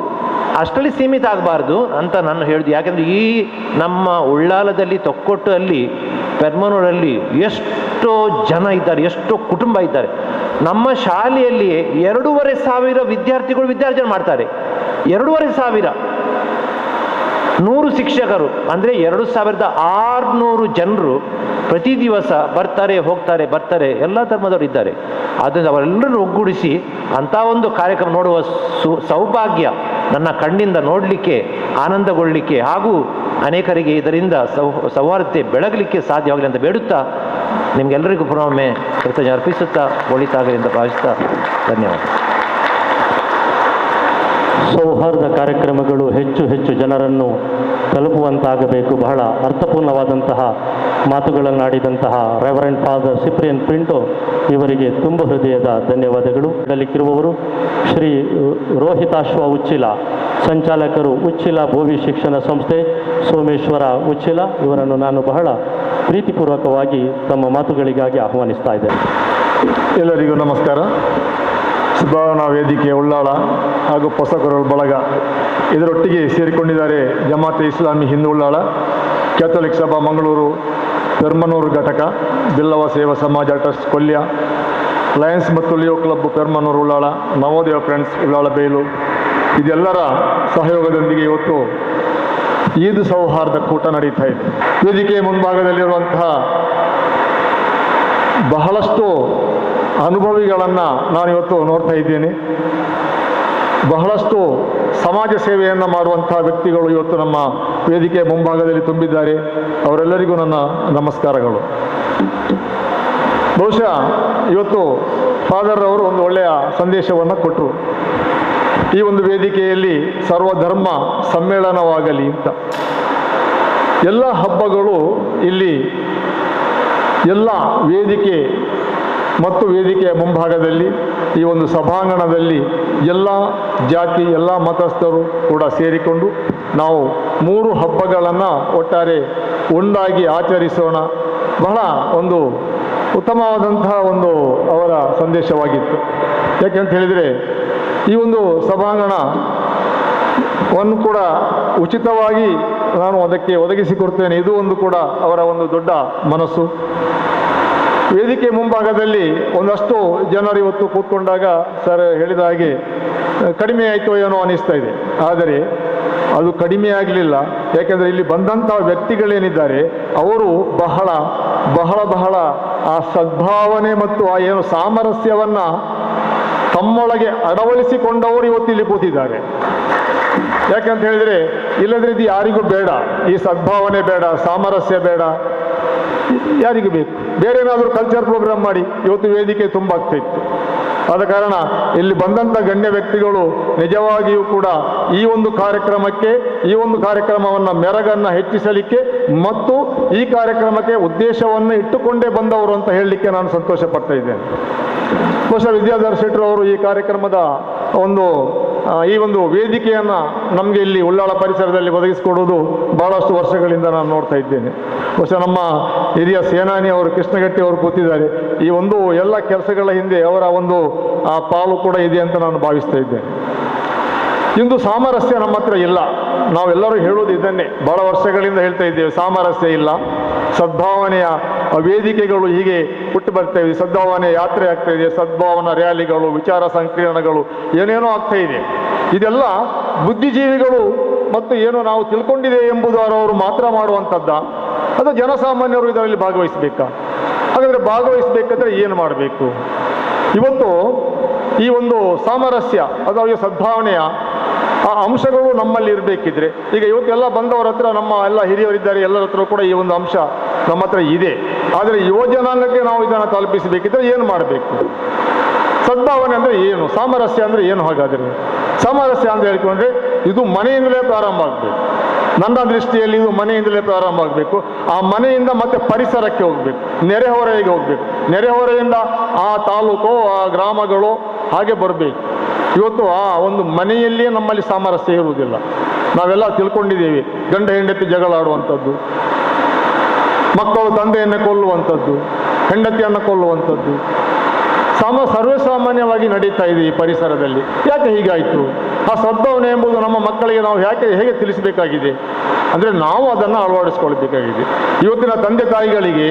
ಅಷ್ಟರಲ್ಲಿ ಸೀಮಿತ ಆಗಬಾರ್ದು ಅಂತ ನಾನು ಹೇಳಿದೆ. ಯಾಕೆಂದರೆ ಈ ನಮ್ಮ ಉಳ್ಳಾಲದಲ್ಲಿ, ತೊಕ್ಕೊಟ್ಟು ಅಲ್ಲಿ, ಪೆರ್ಮನೂರಲ್ಲಿ ಎಷ್ಟೋ ಜನ ಇದ್ದಾರೆ, ಎಷ್ಟೋ ಕುಟುಂಬ ಇದ್ದಾರೆ. ನಮ್ಮ ಶಾಲೆಯಲ್ಲಿಯೇ 2,500 ವಿದ್ಯಾರ್ಥಿಗಳು ಮಾಡ್ತಾರೆ. 2,500 100 ಶಿಕ್ಷಕರು ಅಂದರೆ 2,600 ಜನರು ಪ್ರತಿ ದಿವಸ ಬರ್ತಾರೆ, ಹೋಗ್ತಾರೆ, ಬರ್ತಾರೆ. ಎಲ್ಲ ಧರ್ಮದವರು ಇದ್ದಾರೆ. ಆದ್ದರಿಂದ ಅವರೆಲ್ಲರೂ ಒಗ್ಗೂಡಿಸಿ ಅಂಥ ಒಂದು ಕಾರ್ಯಕ್ರಮ ನೋಡುವ ಸೌಭಾಗ್ಯ ನನ್ನ ಕಣ್ಣಿಂದ ನೋಡಲಿಕ್ಕೆ, ಆನಂದಗೊಳ್ಳಲಿಕ್ಕೆ ಹಾಗೂ ಅನೇಕರಿಗೆ ಇದರಿಂದ ಸೌಹಾರ್ದತೆ ಬೆಳಗಲಿಕ್ಕೆ ಸಾಧ್ಯವಾಗಲಿ ಅಂತ ಬೇಡುತ್ತಾ ನಿಮಗೆಲ್ಲರಿಗೂ ಪುನೊಮ್ಮೆ ಕೃತಜ್ಞತೆ ಅರ್ಪಿಸುತ್ತಾ ಒಳಿತಾಗಲಿ ಅಂತ ಭಾವಿಸ್ತಾ ಧನ್ಯವಾದ. ಸೌಹಾರ್ದ ಕಾರ್ಯಕ್ರಮಗಳು ಹೆಚ್ಚು ಹೆಚ್ಚು ಜನರನ್ನು ತಲುಪುವಂತಾಗಬೇಕು. ಬಹಳ ಅರ್ಥಪೂರ್ಣವಾದಂತಹ ಮಾತುಗಳನ್ನಾಡಿದಂತಹ ರೆವರೆಂಡ್ ಫಾದರ್ ಸಿಪ್ರಿಯನ್ ಪಿಂಟೋ ಇವರಿಗೆ ತುಂಬ ಹೃದಯದ ಧನ್ಯವಾದಗಳು. ಇರಲಿಕ್ಕಿರುವವರು ಶ್ರೀ ರೋಹಿತಾಶ್ವ ಉಚ್ಚಿಲ, ಸಂಚಾಲಕರು ಉಚ್ಚಿಲ ಭೋವಿ ಶಿಕ್ಷಣ ಸಂಸ್ಥೆ, ಸೋಮೇಶ್ವರ ಉಚ್ಚಿಲ. ಇವರನ್ನು ನಾನು ಬಹಳ ಪ್ರೀತಿಪೂರ್ವಕವಾಗಿ ತಮ್ಮ ಮಾತುಗಳಿಗಾಗಿ ಆಹ್ವಾನಿಸ್ತಾ ಇದ್ದೇನೆ. ಎಲ್ಲರಿಗೂ ನಮಸ್ಕಾರ. ಸದ್ಭಾವನಾ ವೇದಿಕೆ ಉಳ್ಳಾಳ ಹಾಗೂ ಹೊಸಕೊರಲ್ ಬಳಗ ಇದರೊಟ್ಟಿಗೆ ಸೇರಿಕೊಂಡಿದ್ದಾರೆ ಜಮಾತೆ ಇಸ್ಲಾಮಿ ಹಿಂದೂ ಉಳ್ಳಾಳ, ಕ್ಯಾಥೋಲಿಕ್ ಸಭಾ ಮಂಗಳೂರು, ಪೆರ್ಮನೂರು ಘಟಕ, ಬಿಲ್ಲವ ಸೇವಾ ಸಮಾಜ ಟ್ರಸ್ಟ್ ಕೊಲ್ಯ, ಲಯನ್ಸ್ ಮತ್ತು Leo club Permannur Ullal, Navodaya friends Ullal Belu, ಇದೆಲ್ಲರ ಸಹಯೋಗದೊಂದಿಗೆ ಇವತ್ತು ಈದ್ ಸೌಹಾರ್ದ ಕೂಟ ನಡೀತಾ ಇದೆ. ವೇದಿಕೆಯ ಮುಂಭಾಗದಲ್ಲಿರುವಂತಹ ಬಹಳಷ್ಟು ಅನುಭವಿಗಳನ್ನು ನಾನಿವತ್ತು ನೋಡ್ತಾ ಇದ್ದೇನೆ. ಬಹಳಷ್ಟು ಸಮಾಜ ಸೇವೆಯನ್ನು ಮಾಡುವಂಥ ವ್ಯಕ್ತಿಗಳು ಇವತ್ತು ನಮ್ಮ ವೇದಿಕೆಯ ಮುಂಭಾಗದಲ್ಲಿ ತುಂಬಿದ್ದಾರೆ. ಅವರೆಲ್ಲರಿಗೂ ನನ್ನ ನಮಸ್ಕಾರಗಳು. ಬಹುಶಃ ಇವತ್ತು ಫಾದರ್ ಅವರು ಒಂದು ಒಳ್ಳೆಯ ಸಂದೇಶವನ್ನು ಕೊಟ್ಟರು. ಈ ಒಂದು ವೇದಿಕೆಯಲ್ಲಿ ಸರ್ವಧರ್ಮ ಸಮ್ಮೇಳನವಾಗಲಿ ಅಂತ. ಎಲ್ಲ ಹಬ್ಬಗಳು ಇಲ್ಲಿ ಎಲ್ಲ ವೇದಿಕೆ ಮತ್ತು ವೇದಿಕೆಯ ಮುಂಭಾಗದಲ್ಲಿ ಈ ಒಂದು ಸಭಾಂಗಣದಲ್ಲಿ ಎಲ್ಲ ಜಾತಿ, ಎಲ್ಲ ಮತಸ್ಥರು ಕೂಡ ಸೇರಿಕೊಂಡು ನಾವು 3 ಹಬ್ಬಗಳನ್ನು ಒಟ್ಟಾರೆ ಒಂದಾಗಿ ಆಚರಿಸೋಣ. ಬಹಳ ಒಂದು ಉತ್ತಮವಾದಂತಹ ಒಂದು ಅವರ ಸಂದೇಶವಾಗಿತ್ತು. ಯಾಕೆಂತ ಹೇಳಿದರೆ ಈ ಒಂದು ಸಭಾಂಗಣವನ್ನು ಕೂಡ ಉಚಿತವಾಗಿ ನಾನು ಅದಕ್ಕೆ ಒದಗಿಸಿಕೊಡ್ತೇನೆ. ಇದು ಒಂದು ಕೂಡ ಅವರ ಒಂದು ದೊಡ್ಡ ಮನಸ್ಸು. ವೇದಿಕೆ ಮುಂಭಾಗದಲ್ಲಿ ಒಂದಷ್ಟು ಜನರು ಇವತ್ತು ಕೂತ್ಕೊಂಡಾಗ ಸರ್ ಹೇಳಿದ ಹಾಗೆ ಕಡಿಮೆ ಆಯಿತು ಏನೋ ಅನ್ನಿಸ್ತಾ ಇದೆ. ಆದರೆ ಅದು ಕಡಿಮೆ ಆಗಲಿಲ್ಲ. ಯಾಕೆಂದರೆ ಇಲ್ಲಿ ಬಂದಂಥ ವ್ಯಕ್ತಿಗಳೇನಿದ್ದಾರೆ ಅವರು ಬಹಳ ಬಹಳ ಬಹಳ ಆ ಸದ್ಭಾವನೆ ಮತ್ತು ಆ ಏನು ಸಾಮರಸ್ಯವನ್ನು ತಮ್ಮೊಳಗೆ ಅಳವಡಿಸಿಕೊಂಡವರು ಇವತ್ತು ಇಲ್ಲಿ ಕೂತಿದ್ದಾರೆ. ಯಾಕೆಂತ ಹೇಳಿದರೆ ಇಲ್ಲದ್ರೆ ಇದು ಯಾರಿಗೂ ಬೇಡ, ಈ ಸದ್ಭಾವನೆ ಬೇಡ, ಸಾಮರಸ್ಯ ಬೇಡ, ಯಾರಿಗೂ ಬೇಕು. ಬೇರೆ ಏನಾದರೂ ಕಲ್ಚರ್ ಪ್ರೋಗ್ರಾಮ್ ಮಾಡಿ ಇವತ್ತು ವೇದಿಕೆ ತುಂಬ ಆಗ್ತಾ ಇತ್ತು. ಆದ ಕಾರಣ ಇಲ್ಲಿ ಬಂದಂಥ ಗಣ್ಯ ವ್ಯಕ್ತಿಗಳು ನಿಜವಾಗಿಯೂ ಕೂಡ ಈ ಒಂದು ಕಾರ್ಯಕ್ರಮಕ್ಕೆ, ಈ ಒಂದು ಕಾರ್ಯಕ್ರಮವನ್ನು ಮೆರಗನ್ನು ಹೆಚ್ಚಿಸಲಿಕ್ಕೆ ಮತ್ತು ಈ ಕಾರ್ಯಕ್ರಮಕ್ಕೆ ಉದ್ದೇಶವನ್ನು ಇಟ್ಟುಕೊಂಡೇ ಬಂದವರು ಅಂತ ಹೇಳಲಿಕ್ಕೆ ನಾನು ಸಂತೋಷ ಪಡ್ತಾ ಇದ್ದೇನೆ. ಬಹುಶಃ ವಿದ್ಯಾಧರ್ ಶೆಟ್ಟರು ಅವರು ಈ ಕಾರ್ಯಕ್ರಮದ ಈ ಒಂದು ವೇದಿಕೆಯನ್ನು ನಮಗೆ ಇಲ್ಲಿ ಉಳ್ಳಾಳ ಪರಿಸರದಲ್ಲಿ ಒದಗಿಸಿಕೊಡುವುದು ಬಹಳಷ್ಟು ವರ್ಷಗಳಿಂದ ನಾನು ನೋಡ್ತಾ ಇದ್ದೇನೆ. ಬಹುಶಃ ನಮ್ಮ ಹಿರಿಯ ಸೇನಾನಿ ಅವರು ಕೃಷ್ಣಗಟ್ಟಿ ಅವರು ಕೂತಿದ್ದಾರೆ. ಈ ಒಂದು ಎಲ್ಲ ಕೆಲಸಗಳ ಹಿಂದೆ ಅವರ ಒಂದು ಪಾಲು ಕೂಡ ಇದೆ ಅಂತ ನಾನು ಭಾವಿಸ್ತಾ ಇದ್ದೇನೆ. ಇಂದು ಸಾಮರಸ್ಯ ನಮ್ಮ ಹತ್ರ ಇಲ್ಲ. ನಾವೆಲ್ಲರೂ ಹೇಳೋದು ಇದನ್ನೇ, ಬಹಳ ವರ್ಷಗಳಿಂದ ಹೇಳ್ತಾ ಇದ್ದೇವೆ, ಸಾಮರಸ್ಯ ಇಲ್ಲ. ಸದ್ಭಾವನೆಯ ವೇದಿಕೆಗಳು ಹೀಗೆ ಹುಟ್ಟು ಬರ್ತಾ ಇದೆ, ಸದ್ಭಾವನೆ ಯಾತ್ರೆ ಆಗ್ತಾ ಇದೆ, ಸದ್ಭಾವನಾ ರ್ಯಾಲಿಗಳು, ವಿಚಾರ ಸಂಕಿರಣಗಳು, ಏನೇನೋ ಆಗ್ತಾ ಇದೆ. ಇದೆಲ್ಲ ಬುದ್ಧಿಜೀವಿಗಳು ಮತ್ತು ಏನು ನಾವು ತಿಳ್ಕೊಂಡಿದೆ ಎಂಬುದವರು ಮಾತ್ರ ಮಾಡುವಂಥದ್ದ, ಅದು ಜನಸಾಮಾನ್ಯರು ಇದರಲ್ಲಿ ಭಾಗವಹಿಸಬೇಕಾ? ಹಾಗಾದರೆ ಭಾಗವಹಿಸಬೇಕಾದ್ರೆ ಏನು ಮಾಡಬೇಕು? ಇವತ್ತು ಈ ಒಂದು ಸಾಮರಸ್ಯ ಅಥವಾ ಈ ಸದ್ಭಾವನೆಯ ಆ ಅಂಶಗಳು ನಮ್ಮಲ್ಲಿ ಇರಬೇಕಿದ್ರೆ, ಈಗ ಇವತ್ತೆಲ್ಲ ಬಂದವರ ಹತ್ರ ನಮ್ಮ ಎಲ್ಲ ಹಿರಿಯರಿದ್ದಾರೆ, ಎಲ್ಲರ ಹತ್ರ ಕೂಡ ಈ ಒಂದು ಅಂಶ ನಮ್ಮ ಹತ್ರ ಇದೆ. ಆದರೆ ಯುವಜನಾಂಗಕ್ಕೆ ನಾವು ಇದನ್ನು ತಲುಪಿಸಬೇಕಿದ್ರೆ ಏನು ಮಾಡಬೇಕು? ಸದ್ಭಾವನೆ ಅಂದರೆ ಏನು? ಸಾಮರಸ್ಯ ಅಂದರೆ ಏನು? ಹಾಗಾದರೆ ಸಾಮರಸ್ಯ ಅಂತ ಹೇಳ್ಕೊಂಡ್ರೆ ಇದು ಮನೆಯಿಂದಲೇ ಪ್ರಾರಂಭ ಆಗಬೇಕು. ನನ್ನ ದೃಷ್ಟಿಯಲ್ಲಿ ಇದು ಮನೆಯಿಂದಲೇ ಪ್ರಾರಂಭ ಆಗಬೇಕು. ಆ ಮನೆಯಿಂದ ಮತ್ತೆ ಪರಿಸರಕ್ಕೆ ಹೋಗಬೇಕು, ನೆರೆಹೊರೆಗೆ ಹೋಗಬೇಕು, ನೆರೆಹೊರೆಯಿಂದ ಆ ತಾಲೂಕು, ಆ ಗ್ರಾಮಗಳು ಹಾಗೆ ಬರಬೇಕು. ಇವತ್ತು ಆ ಒಂದು ಮನೆಯಲ್ಲಿಯೇ ನಮ್ಮಲ್ಲಿ ಸಾಮರಸ್ಯ ಇರುವುದಿಲ್ಲ. ನಾವೆಲ್ಲ ತಿಳ್ಕೊಂಡಿದ್ದೀವಿ, ಗಂಡ ಹೆಂಡತಿ ಜಗಳ ಆಡುವಂಥದ್ದು, ಮಕ್ಕಳು ತಂದೆಯನ್ನು ಕೊಲ್ಲುವಂಥದ್ದು, ಹೆಂಡತಿಯನ್ನು ಕೊಲ್ಲುವಂಥದ್ದು ಸರ್ವೇಸಾಮಾನ್ಯವಾಗಿ ನಡೀತಾ ಇದೆ ಈ ಪರಿಸರದಲ್ಲಿ. ಯಾಕೆ ಹೀಗಾಯಿತು? ಆ ಸದ್ಭಾವನೆ ಎಂಬುದು ನಮ್ಮ ಮಕ್ಕಳಿಗೆ ನಾವು ಹೇಗೆ ತಿಳಿಸಬೇಕಾಗಿದೆ ಅಂದರೆ ನಾವು ಅದನ್ನು ಅಳವಡಿಸ್ಕೊಳ್ಬೇಕಾಗಿದೆ. ಇವತ್ತಿನ ತಂದೆ ತಾಯಿಗಳಿಗೆ,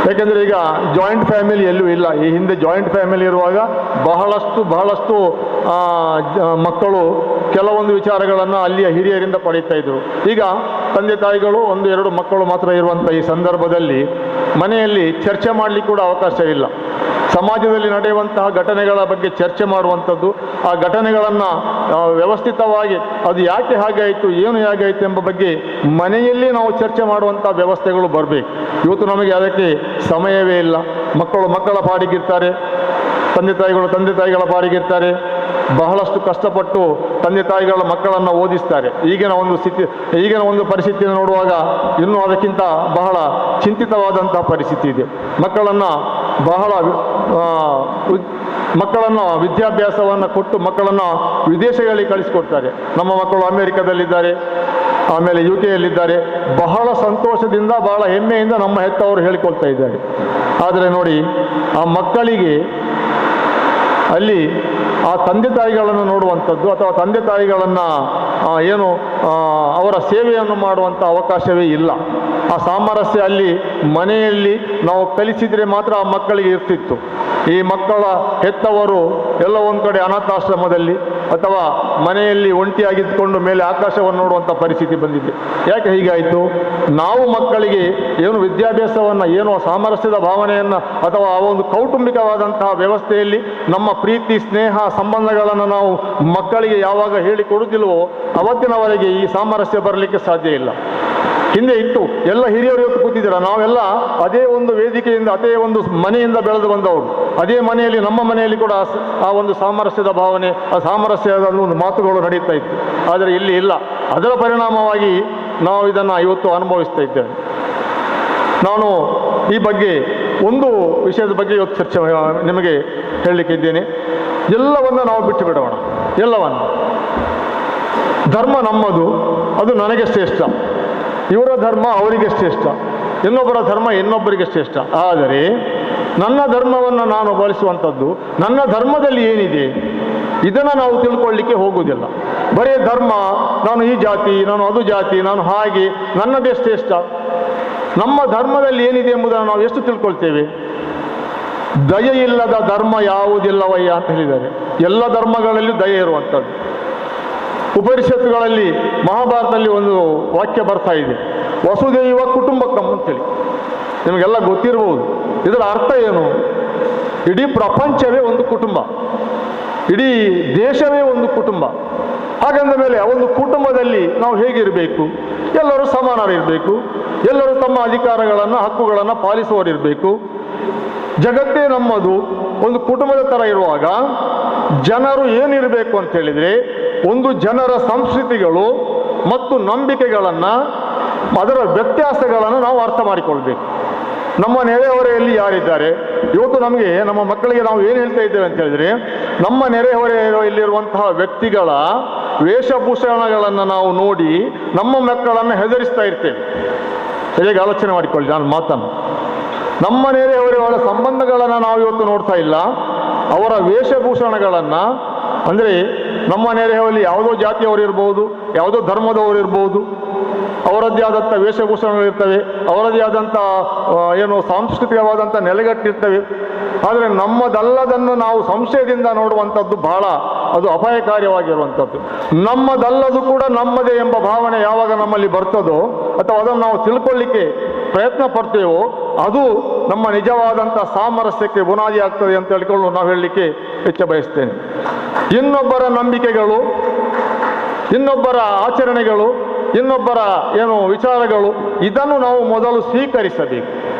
ಯಾಕೆಂದರೆ ಈಗ ಜಾಯಿಂಟ್ ಫ್ಯಾಮಿಲಿ ಎಲ್ಲೂ ಇಲ್ಲ. ಈ ಹಿಂದೆ ಜಾಯಿಂಟ್ ಫ್ಯಾಮಿಲಿ ಇರುವಾಗ ಬಹಳಷ್ಟು ಮಕ್ಕಳು ಕೆಲವೊಂದು ವಿಚಾರಗಳನ್ನು ಅಲ್ಲಿಯ ಹಿರಿಯರಿಂದ ಪಡೀತಾ ಇದ್ರು. ಈಗ ತಂದೆ ತಾಯಿಗಳು 1-2 ಮಕ್ಕಳು ಮಾತ್ರ ಇರುವಂಥ ಈ ಸಂದರ್ಭದಲ್ಲಿ ಮನೆಯಲ್ಲಿ ಚರ್ಚೆ ಮಾಡಲಿಕ್ಕೆ ಕೂಡ ಅವಕಾಶ ಇಲ್ಲ. ಸಮಾಜದಲ್ಲಿ ನಡೆಯುವಂತಹ ಘಟನೆಗಳ ಬಗ್ಗೆ ಚರ್ಚೆ ಮಾಡುವಂಥದ್ದು, ಆ ಘಟನೆಗಳನ್ನು ವ್ಯವಸ್ಥಿತವಾಗಿ ಅದು ಯಾಕೆ ಹಾಗೆ ಆಯಿತು, ಏನು ಹೇಗೆ ಆಯಿತು ಎಂಬ ಬಗ್ಗೆ ಮನೆಯಲ್ಲಿ ನಾವು ಚರ್ಚೆ ಮಾಡುವಂಥ ವ್ಯವಸ್ಥೆಗಳು ಬರಬೇಕು. ಇವತ್ತು ನಮಗೆ ಅದಕ್ಕೆ ಸಮಯವೇ ಇಲ್ಲ. ಮಕ್ಕಳು ಮಕ್ಕಳ ಪಾಡಿಗಿರ್ತಾರೆ, ತಂದೆ ತಾಯಿಗಳ ಪಾಡಿಗಿರ್ತಾರೆ. ಬಹಳಷ್ಟು ಕಷ್ಟಪಟ್ಟು ತಂದೆ ತಾಯಿಗಳ ಮಕ್ಕಳನ್ನು ಓದಿಸ್ತಾರೆ. ಈಗಿನ ಒಂದು ಪರಿಸ್ಥಿತಿಯನ್ನು ನೋಡುವಾಗ ಇನ್ನೂ ಅದಕ್ಕಿಂತ ಬಹಳ ಚಿಂತಿತವಾದಂಥ ಪರಿಸ್ಥಿತಿ ಇದೆ. ಮಕ್ಕಳನ್ನು ವಿದ್ಯಾಭ್ಯಾಸವನ್ನು ಕೊಟ್ಟು ಮಕ್ಕಳನ್ನು ವಿದೇಶಗಳಿಗೆ ಕಳಿಸಿಕೊಡ್ತಾರೆ. ನಮ್ಮ ಮಕ್ಕಳು ಅಮೆರಿಕದಲ್ಲಿದ್ದಾರೆ, ಆಮೇಲೆ UK ಬಹಳ ಸಂತೋಷದಿಂದ ಬಹಳ ಹೆಮ್ಮೆಯಿಂದ ನಮ್ಮ ಹೆತ್ತವರು ಹೇಳಿಕೊಳ್ತಾ ಇದ್ದಾರೆ. ಆದರೆ ನೋಡಿ, ಆ ಮಕ್ಕಳಿಗೆ ಅಲ್ಲಿ ಆ ತಂದೆ ತಾಯಿಗಳನ್ನು ನೋಡುವಂಥದ್ದು ಅಥವಾ ತಂದೆ ತಾಯಿಗಳನ್ನು ಅವರ ಸೇವೆಯನ್ನು ಮಾಡುವಂಥ ಅವಕಾಶವೇ ಇಲ್ಲ. ಆ ಸಾಮರಸ್ಯ ಅಲ್ಲಿ ಮನೆಯಲ್ಲಿ ನಾವು ಕಲಿಸಿದರೆ ಮಾತ್ರ ಆ ಮಕ್ಕಳಿಗೆ ಇರ್ತಿತ್ತು. ಈ ಮಕ್ಕಳ ಹೆತ್ತವರು ಎಲ್ಲ ಒಂದು ಕಡೆ ಅನಾಥಾಶ್ರಮದಲ್ಲಿ ಅಥವಾ ಮನೆಯಲ್ಲಿ ಒಂಟಿಯಾಗಿದ್ದುಕೊಂಡು ಮೇಲೆ ಆಕಾಶವನ್ನು ನೋಡುವಂಥ ಪರಿಸ್ಥಿತಿ ಬಂದಿದೆ. ಯಾಕೆ ಹೀಗಾಯಿತು? ನಾವು ಮಕ್ಕಳಿಗೆ ವಿದ್ಯಾಭ್ಯಾಸವನ್ನು ಸಾಮರಸ್ಯದ ಭಾವನೆಯನ್ನು ಅಥವಾ ಆ ಒಂದು ಕೌಟುಂಬಿಕವಾದಂತಹ ವ್ಯವಸ್ಥೆಯಲ್ಲಿ ನಮ್ಮ ಪ್ರೀತಿ ಸ್ನೇಹ ಸಂಬಂಧಗಳನ್ನು ನಾವು ಮಕ್ಕಳಿಗೆ ಯಾವಾಗ ಹೇಳಿಕೊಡುವುದಿಲ್ಲವೋ ಅವತ್ತಿನವರೆಗೆ ಈ ಸಾಮರಸ್ಯ ಬರಲಿಕ್ಕೆ ಸಾಧ್ಯ ಇಲ್ಲ. ಹಿಂದೆ ಇತ್ತು, ಎಲ್ಲ ಹಿರಿಯರು ಇವತ್ತು ಕೂತಿದ್ದೀರ, ನಾವೆಲ್ಲ ಅದೇ ಒಂದು ವೇದಿಕೆಯಿಂದ ಅದೇ ಒಂದು ಮನೆಯಿಂದ ಬೆಳೆದು ಬಂದವರು. ಅದೇ ಮನೆಯಲ್ಲಿ ನಮ್ಮ ಮನೆಯಲ್ಲಿ ಕೂಡ ಆ ಒಂದು ಸಾಮರಸ್ಯದ ಭಾವನೆ, ಆ ಸಾಮರಸ್ಯದ ಒಂದು ಮಾತುಗಳು ನಡೀತಾ ಇತ್ತು. ಆದರೆ ಇಲ್ಲಿ ಇಲ್ಲ. ಅದರ ಪರಿಣಾಮವಾಗಿ ನಾವು ಇದನ್ನು ಇವತ್ತು ಅನುಭವಿಸ್ತಾ ಇದ್ದೇವೆ. ನಾನು ಈ ಬಗ್ಗೆ ಒಂದು ವಿಷಯದ ಬಗ್ಗೆ ಇವತ್ತು ಚರ್ಚೆ ನಿಮಗೆ ಹೇಳಲಿಕ್ಕಿದ್ದೇನೆ. ಎಲ್ಲವನ್ನು ನಾವು ಬಿಟ್ಟು ಬಿಡೋಣ. ಎಲ್ಲವನ್ನು ಧರ್ಮ ನಮ್ಮದು, ಅದು ನನಗೆ ಶ್ರೇಷ್ಠ, ಇವರ ಧರ್ಮ ಅವರಿಗೆ ಶ್ರೇಷ್ಠ, ಇನ್ನೊಬ್ಬರ ಧರ್ಮ ಇನ್ನೊಬ್ಬರಿಗೆ ಶ್ರೇಷ್ಠ. ಆದರೆ ನನ್ನ ಧರ್ಮವನ್ನು ನಾನು ಬಳಸುವಂಥದ್ದು, ನನ್ನ ಧರ್ಮದಲ್ಲಿ ಏನಿದೆ ಇದನ್ನು ನಾವು ತಿಳ್ಕೊಳ್ಳಿಕ್ಕೆ ಹೋಗುವುದಿಲ್ಲ. ಬರೀ ಧರ್ಮ, ನಾನು ಈ ಜಾತಿ, ನಾನು ಅದು ಜಾತಿ, ನಾನು ಹಾಗೆ, ನನ್ನದೇ ಶ್ರೇಷ್ಠ. ನಮ್ಮ ಧರ್ಮದಲ್ಲಿ ಏನಿದೆ ಎಂಬುದನ್ನು ನಾವು ಎಷ್ಟು ತಿಳ್ಕೊಳ್ತೇವೆ? ದಯೆ ಇಲ್ಲದ ಧರ್ಮ ಯಾವುದಿಲ್ಲವಯ್ಯ ಅಂತ ಹೇಳಿದ್ದಾರೆ. ಎಲ್ಲ ಧರ್ಮಗಳಲ್ಲಿ ದಯೆ ಇರುವಂಥದ್ದು. ಉಪನಿಷತ್ತುಗಳಲ್ಲಿ ಮಹಾಭಾರತದಲ್ಲಿ ಒಂದು ವಾಕ್ಯ ಬರ್ತಾ ಇದೆ, ವಸುದೈವ ಕುಟುಂಬಕಂ ಅಂತೇಳಿ. ನಿಮಗೆಲ್ಲ ಗೊತ್ತಿರಬಹುದು. ಇದರ ಅರ್ಥ ಏನು? ಇಡೀ ಪ್ರಪಂಚವೇ ಒಂದು ಕುಟುಂಬ, ಇಡೀ ದೇಶವೇ ಒಂದು ಕುಟುಂಬ. ಹಾಗಂದ ಮೇಲೆ ಆ ಒಂದು ಕುಟುಂಬದಲ್ಲಿ ನಾವು ಹೇಗಿರಬೇಕು? ಎಲ್ಲರೂ ಸಮಾನರಿರಬೇಕು, ಎಲ್ಲರೂ ತಮ್ಮ ಅಧಿಕಾರಗಳನ್ನು ಹಕ್ಕುಗಳನ್ನು ಪಾಲಿಸುವವರಿರಬೇಕು. ಜಗತ್ತೇ ನಮ್ಮದು, ಒಂದು ಕುಟುಂಬದ ಥರ ಇರುವಾಗ ಜನರು ಏನಿರಬೇಕು ಅಂತ ಹೇಳಿದರೆ, ಒಂದು ಜನರ ಸಂಸ್ಕೃತಿಗಳು ಮತ್ತು ನಂಬಿಕೆಗಳನ್ನು, ಅದರ ವ್ಯತ್ಯಾಸಗಳನ್ನು ನಾವು ಅರ್ಥ ಮಾಡಿಕೊಳ್ಬೇಕು. ನಮ್ಮ ನೆರೆಹೊರೆಯಲ್ಲಿ ಯಾರಿದ್ದಾರೆ? ಇವತ್ತು ನಮ್ಮ ಮಕ್ಕಳಿಗೆ ನಾವು ಏನು ಹೇಳ್ತಾ ಇದ್ದೇವೆ ಅಂತ ಹೇಳಿದರೆ, ನಮ್ಮ ನೆರೆಹೊರೆಯಲ್ಲಿರುವಂತಹ ವ್ಯಕ್ತಿಗಳ ವೇಷಭೂಷಣಗಳನ್ನು ನಾವು ನೋಡಿ ನಮ್ಮ ಮಕ್ಕಳನ್ನು ಹೆದರಿಸ್ತಾ ಇರ್ತೇವೆ. ಸರಿಯಾಗಿ ಆಲೋಚನೆ ಮಾಡಿಕೊಳ್ಳಿ ನಾನು ಮಾತನ್ನು. ನಮ್ಮ ನೆರೆಹೊರೆಯವರ ಸಂಬಂಧಗಳನ್ನು ನಾವು ಇವತ್ತು ನೋಡ್ತಾ ಇಲ್ಲ, ಅವರ ವೇಷಭೂಷಣಗಳನ್ನು. ಅಂದರೆ ನಮ್ಮ ನೆರೆಹೊರೆಯಲ್ಲಿ ಯಾವುದೋ ಜಾತಿಯವರು ಇರ್ಬೋದು, ಯಾವುದೋ ಧರ್ಮದವರು ಇರ್ಬೋದು, ಅವರದ್ದೇ ಆದಂಥ ವೇಷಭೂಷಣಗಳಿರ್ತವೆ, ಅವರದ್ದೇ ಆದಂಥ ಸಾಂಸ್ಕೃತಿಕವಾದಂಥ ನೆಲೆಗಟ್ಟಿರ್ತವೆ. ಆದರೆ ನಮ್ಮದಲ್ಲದನ್ನು ನಾವು ಸಂಶಯದಿಂದ ನೋಡುವಂಥದ್ದು ಬಹಳ ಅದು ಅಪಾಯಕಾರಿಯಾಗಿರುವಂಥದ್ದು. ನಮ್ಮದಲ್ಲದು ಕೂಡ ನಮ್ಮದೇ ಎಂಬ ಭಾವನೆ ಯಾವಾಗ ನಮ್ಮಲ್ಲಿ ಬರ್ತದೋ ಅಥವಾ ಅದನ್ನು ನಾವು ತಿಳ್ಕೊಳ್ಳಿಕ್ಕೆ ಪ್ರಯತ್ನ ಪಡ್ತೇವೋ ಅದು ನಮ್ಮ ನಿಜವಾದಂಥ ಸಾಮರಸ್ಯಕ್ಕೆ ಬುನಾದಿ ಆಗ್ತದೆ ಅಂತ ಹೇಳ್ಕೊಂಡು ನಾವು ಹೇಳಲಿಕ್ಕೆ ಹೆಚ್ಚು ಬಯಸ್ತೇನೆ. ಇನ್ನೊಬ್ಬರ ನಂಬಿಕೆಗಳು, ಇನ್ನೊಬ್ಬರ ಆಚರಣೆಗಳು, ಇನ್ನೊಬ್ಬರ ವಿಚಾರಗಳು, ಇದನ್ನು ನಾವು ಮೊದಲು ಸ್ವೀಕರಿಸಬೇಕು.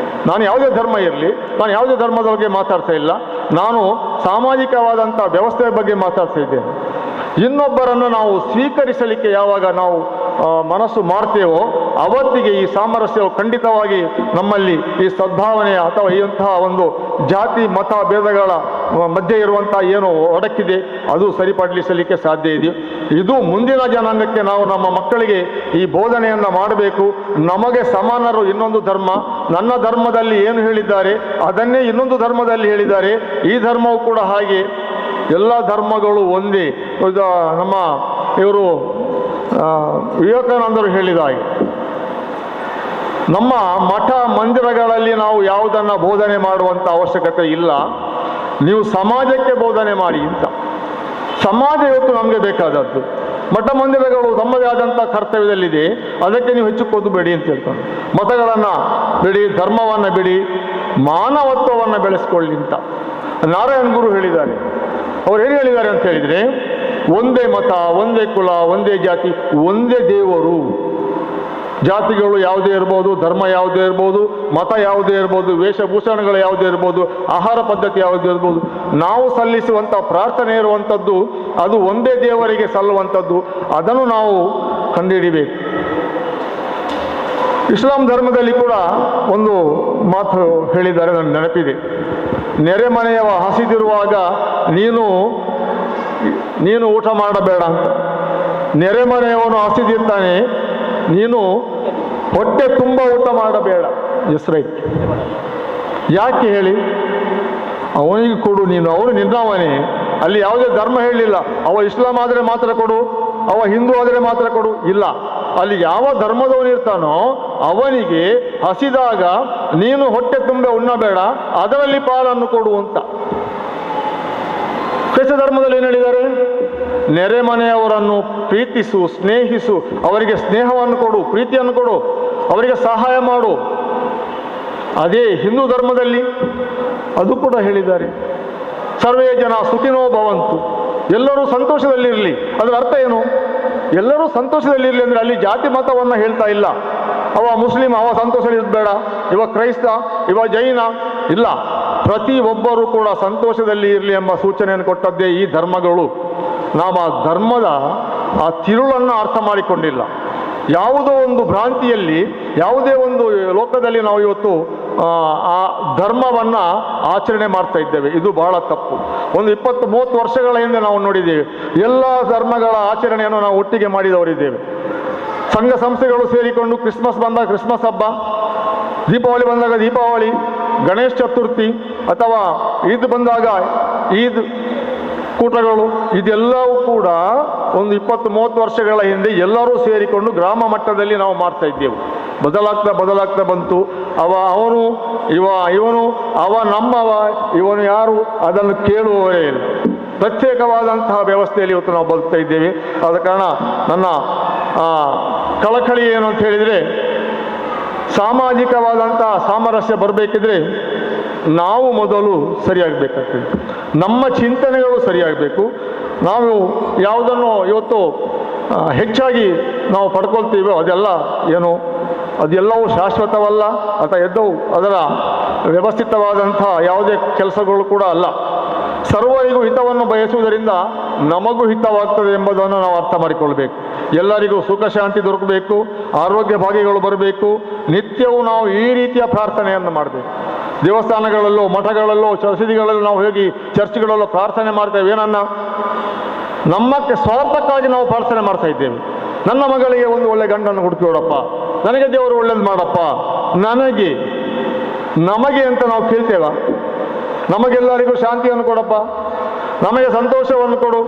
ನಾನು ಯಾವುದೇ ಧರ್ಮ ಇರಲಿ, ನಾನು ಯಾವುದೇ ಧರ್ಮದ ಬಗ್ಗೆ ಮಾತಾಡ್ತಾ ಇಲ್ಲ, ನಾನು ಸಾಮಾಜಿಕವಾದಂಥ ವ್ಯವಸ್ಥೆಯ ಬಗ್ಗೆ ಮಾತಾಡ್ತಾ ಇದ್ದೇನೆ. ಇನ್ನೊಬ್ಬರನ್ನು ನಾವು ಸ್ವೀಕರಿಸಲಿಕ್ಕೆ ಯಾವಾಗ ನಾವು ಮನಸ್ಸು ಮಾಡ್ತೇವೋ ಅವತ್ತಿಗೆ ಈ ಸಾಮರಸ್ಯವು ಖಂಡಿತವಾಗಿ ನಮ್ಮಲ್ಲಿ ಈ ಸದ್ಭಾವನೆಯ ಅಥವಾ ಇಂತಹ ಒಂದು ಜಾತಿ ಮತ ಭೇದಗಳ ಮಧ್ಯೆ ಇರುವಂಥ ಒಡಕಿದೆ ಅದು ಸರಿಪಡಿಸಲಿಕ್ಕೆ ಸಾಧ್ಯ ಇದೆ. ಇದು ಮುಂದಿನ ಜನಾಂಗಕ್ಕೆ ನಾವು ನಮ್ಮ ಮಕ್ಕಳಿಗೆ ಈ ಬೋಧನೆಯನ್ನು ಮಾಡಬೇಕು. ನಮಗೆ ಸಮಾನರು ಇನ್ನೊಂದು ಧರ್ಮ, ನನ್ನ ಧರ್ಮದಲ್ಲಿ ಏನು ಹೇಳಿದ್ದಾರೆ ಅದನ್ನೇ ಇನ್ನೊಂದು ಧರ್ಮದಲ್ಲಿ ಹೇಳಿದ್ದಾರೆ, ಈ ಧರ್ಮವು ಕೂಡ ಹಾಗೆ, ಎಲ್ಲ ಧರ್ಮಗಳು ಒಂದೇ. ನಮ್ಮ ಇವರು ವಿವೇಕಾನಂದರು ಹೇಳಿದ ಹಾಗೆ ನಮ್ಮ ಮಠ ಮಂದಿರಗಳಲ್ಲಿ ನಾವು ಯಾವುದನ್ನು ಬೋಧನೆ ಮಾಡುವಂಥ ಅವಶ್ಯಕತೆ ಇಲ್ಲ, ನೀವು ಸಮಾಜಕ್ಕೆ ಬೋಧನೆ ಮಾಡಿ ಅಂತ. ಸಮಾಜ ಇವತ್ತು ನಮಗೆ ಬೇಕಾದದ್ದು. ಮಠ ಮಂದಿರಗಳು ತಮ್ಮದೇ ಆದಂಥ ಕರ್ತವ್ಯದಲ್ಲಿದೆ, ಅದಕ್ಕೆ ನೀವು ಹೆಚ್ಚು ಕೂದಬೇಡಿ ಅಂತ ಹೇಳ್ತಾರೆ. ಮತಗಳನ್ನು ಬಿಡಿ, ಧರ್ಮವನ್ನು ಬಿಡಿ, ಮಾನವತ್ವವನ್ನು ಬೆಳೆಸ್ಕೊಳ್ಳಿ ಅಂತ ನಾರಾಯಣ ಗುರು ಹೇಳಿದ್ದಾರೆ. ಅವ್ರು ಏನು ಹೇಳಿದ್ದಾರೆ ಅಂತ ಹೇಳಿದರೆ, ಒಂದೇ ಮತ, ಒಂದೇ ಕುಲ, ಒಂದೇ ಜಾತಿ, ಒಂದೇ ದೇವರು. ಜಾತಿಗಳು ಯಾವುದೇ ಇರ್ಬೋದು, ಧರ್ಮ ಯಾವುದೇ ಇರ್ಬೋದು, ಮತ ಯಾವುದೇ ಇರ್ಬೋದು, ವೇಷಭೂಷಣಗಳು ಯಾವುದೇ ಇರ್ಬೋದು, ಆಹಾರ ಪದ್ಧತಿ ಯಾವುದೇ ಇರ್ಬೋದು, ನಾವು ಸಲ್ಲಿಸುವಂಥ ಪ್ರಾರ್ಥನೆ ಇರುವಂಥದ್ದು ಅದು ಒಂದೇ ದೇವರಿಗೆ ಸಲ್ಲುವಂಥದ್ದು. ಅದನ್ನು ನಾವು ಕಂಡುಹಿಡಿಬೇಕು. ಇಸ್ಲಾಂ ಧರ್ಮದಲ್ಲಿ ಕೂಡ ಒಂದು ಮಾತು ಹೇಳಿದ್ದಾರೆ, ನನ್ನ ನೆನಪಿದೆ. ನೆರೆಮನೆಯವ ಹಸಿದಿರುವಾಗ ನೀನು ಊಟ ಮಾಡಬೇಡ ಅಂತ. ನೆರೆಮನೆಯವನು ಹಸಿದಿರ್ತಾನೆ, ನೀನು ಹೊಟ್ಟೆ ತುಂಬ ಊಟ ಮಾಡಬೇಡ. Yes right. ಯಾಕೆ ಹೇಳಿ? ಅವನಿಗೆ ಕೊಡು ನೀನು, ಅವನು ನಿನ್ನವನೇ. ಅಲ್ಲಿ ಯಾವುದೇ ಧರ್ಮ ಹೇಳಲಿಲ್ಲ ಅವ ಇಸ್ಲಾಂ ಆದರೆ ಮಾತ್ರ ಕೊಡು, ಅವ ಹಿಂದೂ ಆದರೆ ಮಾತ್ರ ಕೊಡು, ಇಲ್ಲ. ಅಲ್ಲಿ ಯಾವ ಧರ್ಮದವನಿರ್ತಾನೋ ಅವನಿಗೆ ಹಸಿದಾಗ ನೀನು ಹೊಟ್ಟೆ ತುಂಬ ಉಣ್ಣಬೇಡ, ಅದರಲ್ಲಿ ಪಾಲನ್ನು ಕೊಡು ಅಂತ. ಕ್ರೈಸ್ತ ಧರ್ಮದಲ್ಲಿ ಏನು ಹೇಳಿದ್ದಾರೆ? ನೆರೆಮನೆಯವರನ್ನು ಪ್ರೀತಿಸು, ಸ್ನೇಹಿಸು, ಅವರಿಗೆ ಸ್ನೇಹವನ್ನು ಕೊಡು, ಪ್ರೀತಿಯನ್ನು ಕೊಡು, ಅವರಿಗೆ ಸಹಾಯ ಮಾಡು. ಅದೇ ಹಿಂದೂ ಧರ್ಮದಲ್ಲಿ ಅದು ಕೂಡ ಹೇಳಿದ್ದಾರೆ. ಸರ್ವೇ ಜನ ಸುಖಿನೋ ಭವಂತು, ಎಲ್ಲರೂ ಸಂತೋಷದಲ್ಲಿರಲಿ. ಅದರ ಅರ್ಥ ಏನು? ಎಲ್ಲರೂ ಸಂತೋಷದಲ್ಲಿರಲಿ ಅಂದರೆ ಅಲ್ಲಿ ಜಾತಿ ಮತವನ್ನು ಹೇಳ್ತಾ ಇಲ್ಲ. ಅವ ಮುಸ್ಲಿಂ, ಅವ ಸಂತೋಷದಲ್ಲಿರಬೇಡ, ಇವ ಕ್ರೈಸ್ತ, ಇವ ಜೈನ, ಇಲ್ಲ. ಪ್ರತಿಯೊಬ್ಬರೂ ಕೂಡ ಸಂತೋಷದಲ್ಲಿ ಇರಲಿ ಎಂಬ ಸೂಚನೆಯನ್ನು ಕೊಟ್ಟದ್ದೇ ಈ ಧರ್ಮಗಳು. ನಾವು ಆ ಧರ್ಮದ ಆ ತಿರುಳನ್ನು ಅರ್ಥ ಮಾಡಿಕೊಂಡಿಲ್ಲ. ಯಾವುದೋ ಒಂದು ಭ್ರಾಂತಿಯಲ್ಲಿ, ಯಾವುದೇ ಒಂದು ಲೋಕದಲ್ಲಿ ನಾವು ಇವತ್ತು ಆ ಧರ್ಮವನ್ನು ಆಚರಣೆ ಮಾಡ್ತಾ ಇದ್ದೇವೆ. ಇದು ಬಹಳ ತಪ್ಪು. ಒಂದು 20-30 ವರ್ಷಗಳ ಹಿಂದೆ ನಾವು ನೋಡಿದ್ದೇವೆ, ಎಲ್ಲ ಧರ್ಮಗಳ ಆಚರಣೆಯನ್ನು ನಾವು ಒಟ್ಟಿಗೆ ಮಾಡಿದವರಿದ್ದೇವೆ. ಸಂಘ ಸಂಸ್ಥೆಗಳು ಸೇರಿಕೊಂಡು ಕ್ರಿಸ್ಮಸ್ ಬಂದಾಗ ಕ್ರಿಸ್ಮಸ್ ಹಬ್ಬ, ದೀಪಾವಳಿ ಬಂದಾಗ ದೀಪಾವಳಿ, ಗಣೇಶ ಚತುರ್ಥಿ ಅಥವಾ ಈದ್ ಬಂದಾಗ ಈದ್ ಕೂಟಗಳು, ಇದೆಲ್ಲವೂ ಕೂಡ ಒಂದು 20-30 ವರ್ಷಗಳ ಹಿಂದೆ ಎಲ್ಲರೂ ಸೇರಿಕೊಂಡು ಗ್ರಾಮ ಮಟ್ಟದಲ್ಲಿ ನಾವು ಮಾಡ್ತಾ ಇದ್ದೆವು. ಬದಲಾಗ್ತಾ ಬಂತು. ಅವನು ಇವನು, ಅವ ನಮ್ಮವ, ಇವನು ಯಾರು ಅದನ್ನು ಕೇಳುವವರೇ ಇಲ್ಲ. ಪ್ರತ್ಯೇಕವಾದಂತಹ ವ್ಯವಸ್ಥೆಯಲ್ಲಿ ಇವತ್ತು ನಾವು ಬದುಕ್ತಾ ಇದ್ದೇವೆ. ಆದ ಕಾರಣ ನನ್ನ ಕಳಕಳಿ ಏನು ಅಂತ ಹೇಳಿದರೆ, ಸಾಮಾಜಿಕವಾದಂತಹ ಸಾಮರಸ್ಯ ಬರಬೇಕಿದ್ರೆ ನಾವು ಮೊದಲು ಸರಿಯಾಗಬೇಕಾಗ್ತದೆ. ನಮ್ಮ ಚಿಂತನೆಗಳು ಸರಿಯಾಗಬೇಕು. ನಾವು ಯಾವುದನ್ನು ಇವತ್ತು ಹೆಚ್ಚಾಗಿ ನಾವು ಪಡ್ಕೊಳ್ತೀವೋ ಅದೆಲ್ಲವೂ ಶಾಶ್ವತವಲ್ಲ, ಅಥವಾ ಎದ್ದವು ಅದರ ವ್ಯವಸ್ಥಿತವಾದಂಥ ಯಾವುದೇ ಕೆಲಸಗಳು ಕೂಡ ಅಲ್ಲ. ಸರ್ವರಿಗೂ ಹಿತವನ್ನು ಬಯಸುವುದರಿಂದ ನಮಗೂ ಹಿತವಾಗ್ತದೆ ಎಂಬುದನ್ನು ನಾವು ಅರ್ಥ ಮಾಡಿಕೊಳ್ಬೇಕು. ಎಲ್ಲರಿಗೂ ಸುಖ ಶಾಂತಿ ದೊರಕಬೇಕು, ಆರೋಗ್ಯ ಭಾಗ್ಯಗಳು ಬರಬೇಕು. ನಿತ್ಯವೂ ನಾವು ಈ ರೀತಿಯ ಪ್ರಾರ್ಥನೆಯನ್ನು ಮಾಡಬೇಕು. ದೇವಸ್ಥಾನಗಳಲ್ಲೋ, ಮಠಗಳಲ್ಲೋ, ಮಸೀದಿಗಳಲ್ಲೋ ನಾವು ಹೋಗಿ ಚರ್ಚ್ಗಳಲ್ಲೋ ಪ್ರಾರ್ಥನೆ ಮಾಡ್ತೇವೆ. ಏನನ್ನ ನಮ್ಮ ಸ್ವಾರ್ಥಕ್ಕಾಗಿ ನಾವು ಪ್ರಾರ್ಥನೆ ಮಾಡ್ತಾ ಇದ್ದೇವೆ. ನನ್ನ ಮಗಳಿಗೆ ಒಂದು ಒಳ್ಳೆ ಗಂಡನ್ನು ಹುಡುಕಿಕೊಡಪ್ಪ, ನನಗೆ ದೇವರು ಒಳ್ಳೇದು ಮಾಡಪ್ಪ, ನಮಗೆ ಅಂತ ನಾವು ಕೇಳ್ತೇವ? ನಮಗೆಲ್ಲರಿಗೂ ಶಾಂತಿಯನ್ನು ಕೊಡಪ್ಪ, ನಮಗೆ ಸಂತೋಷವನ್ನು ಕೊಡು,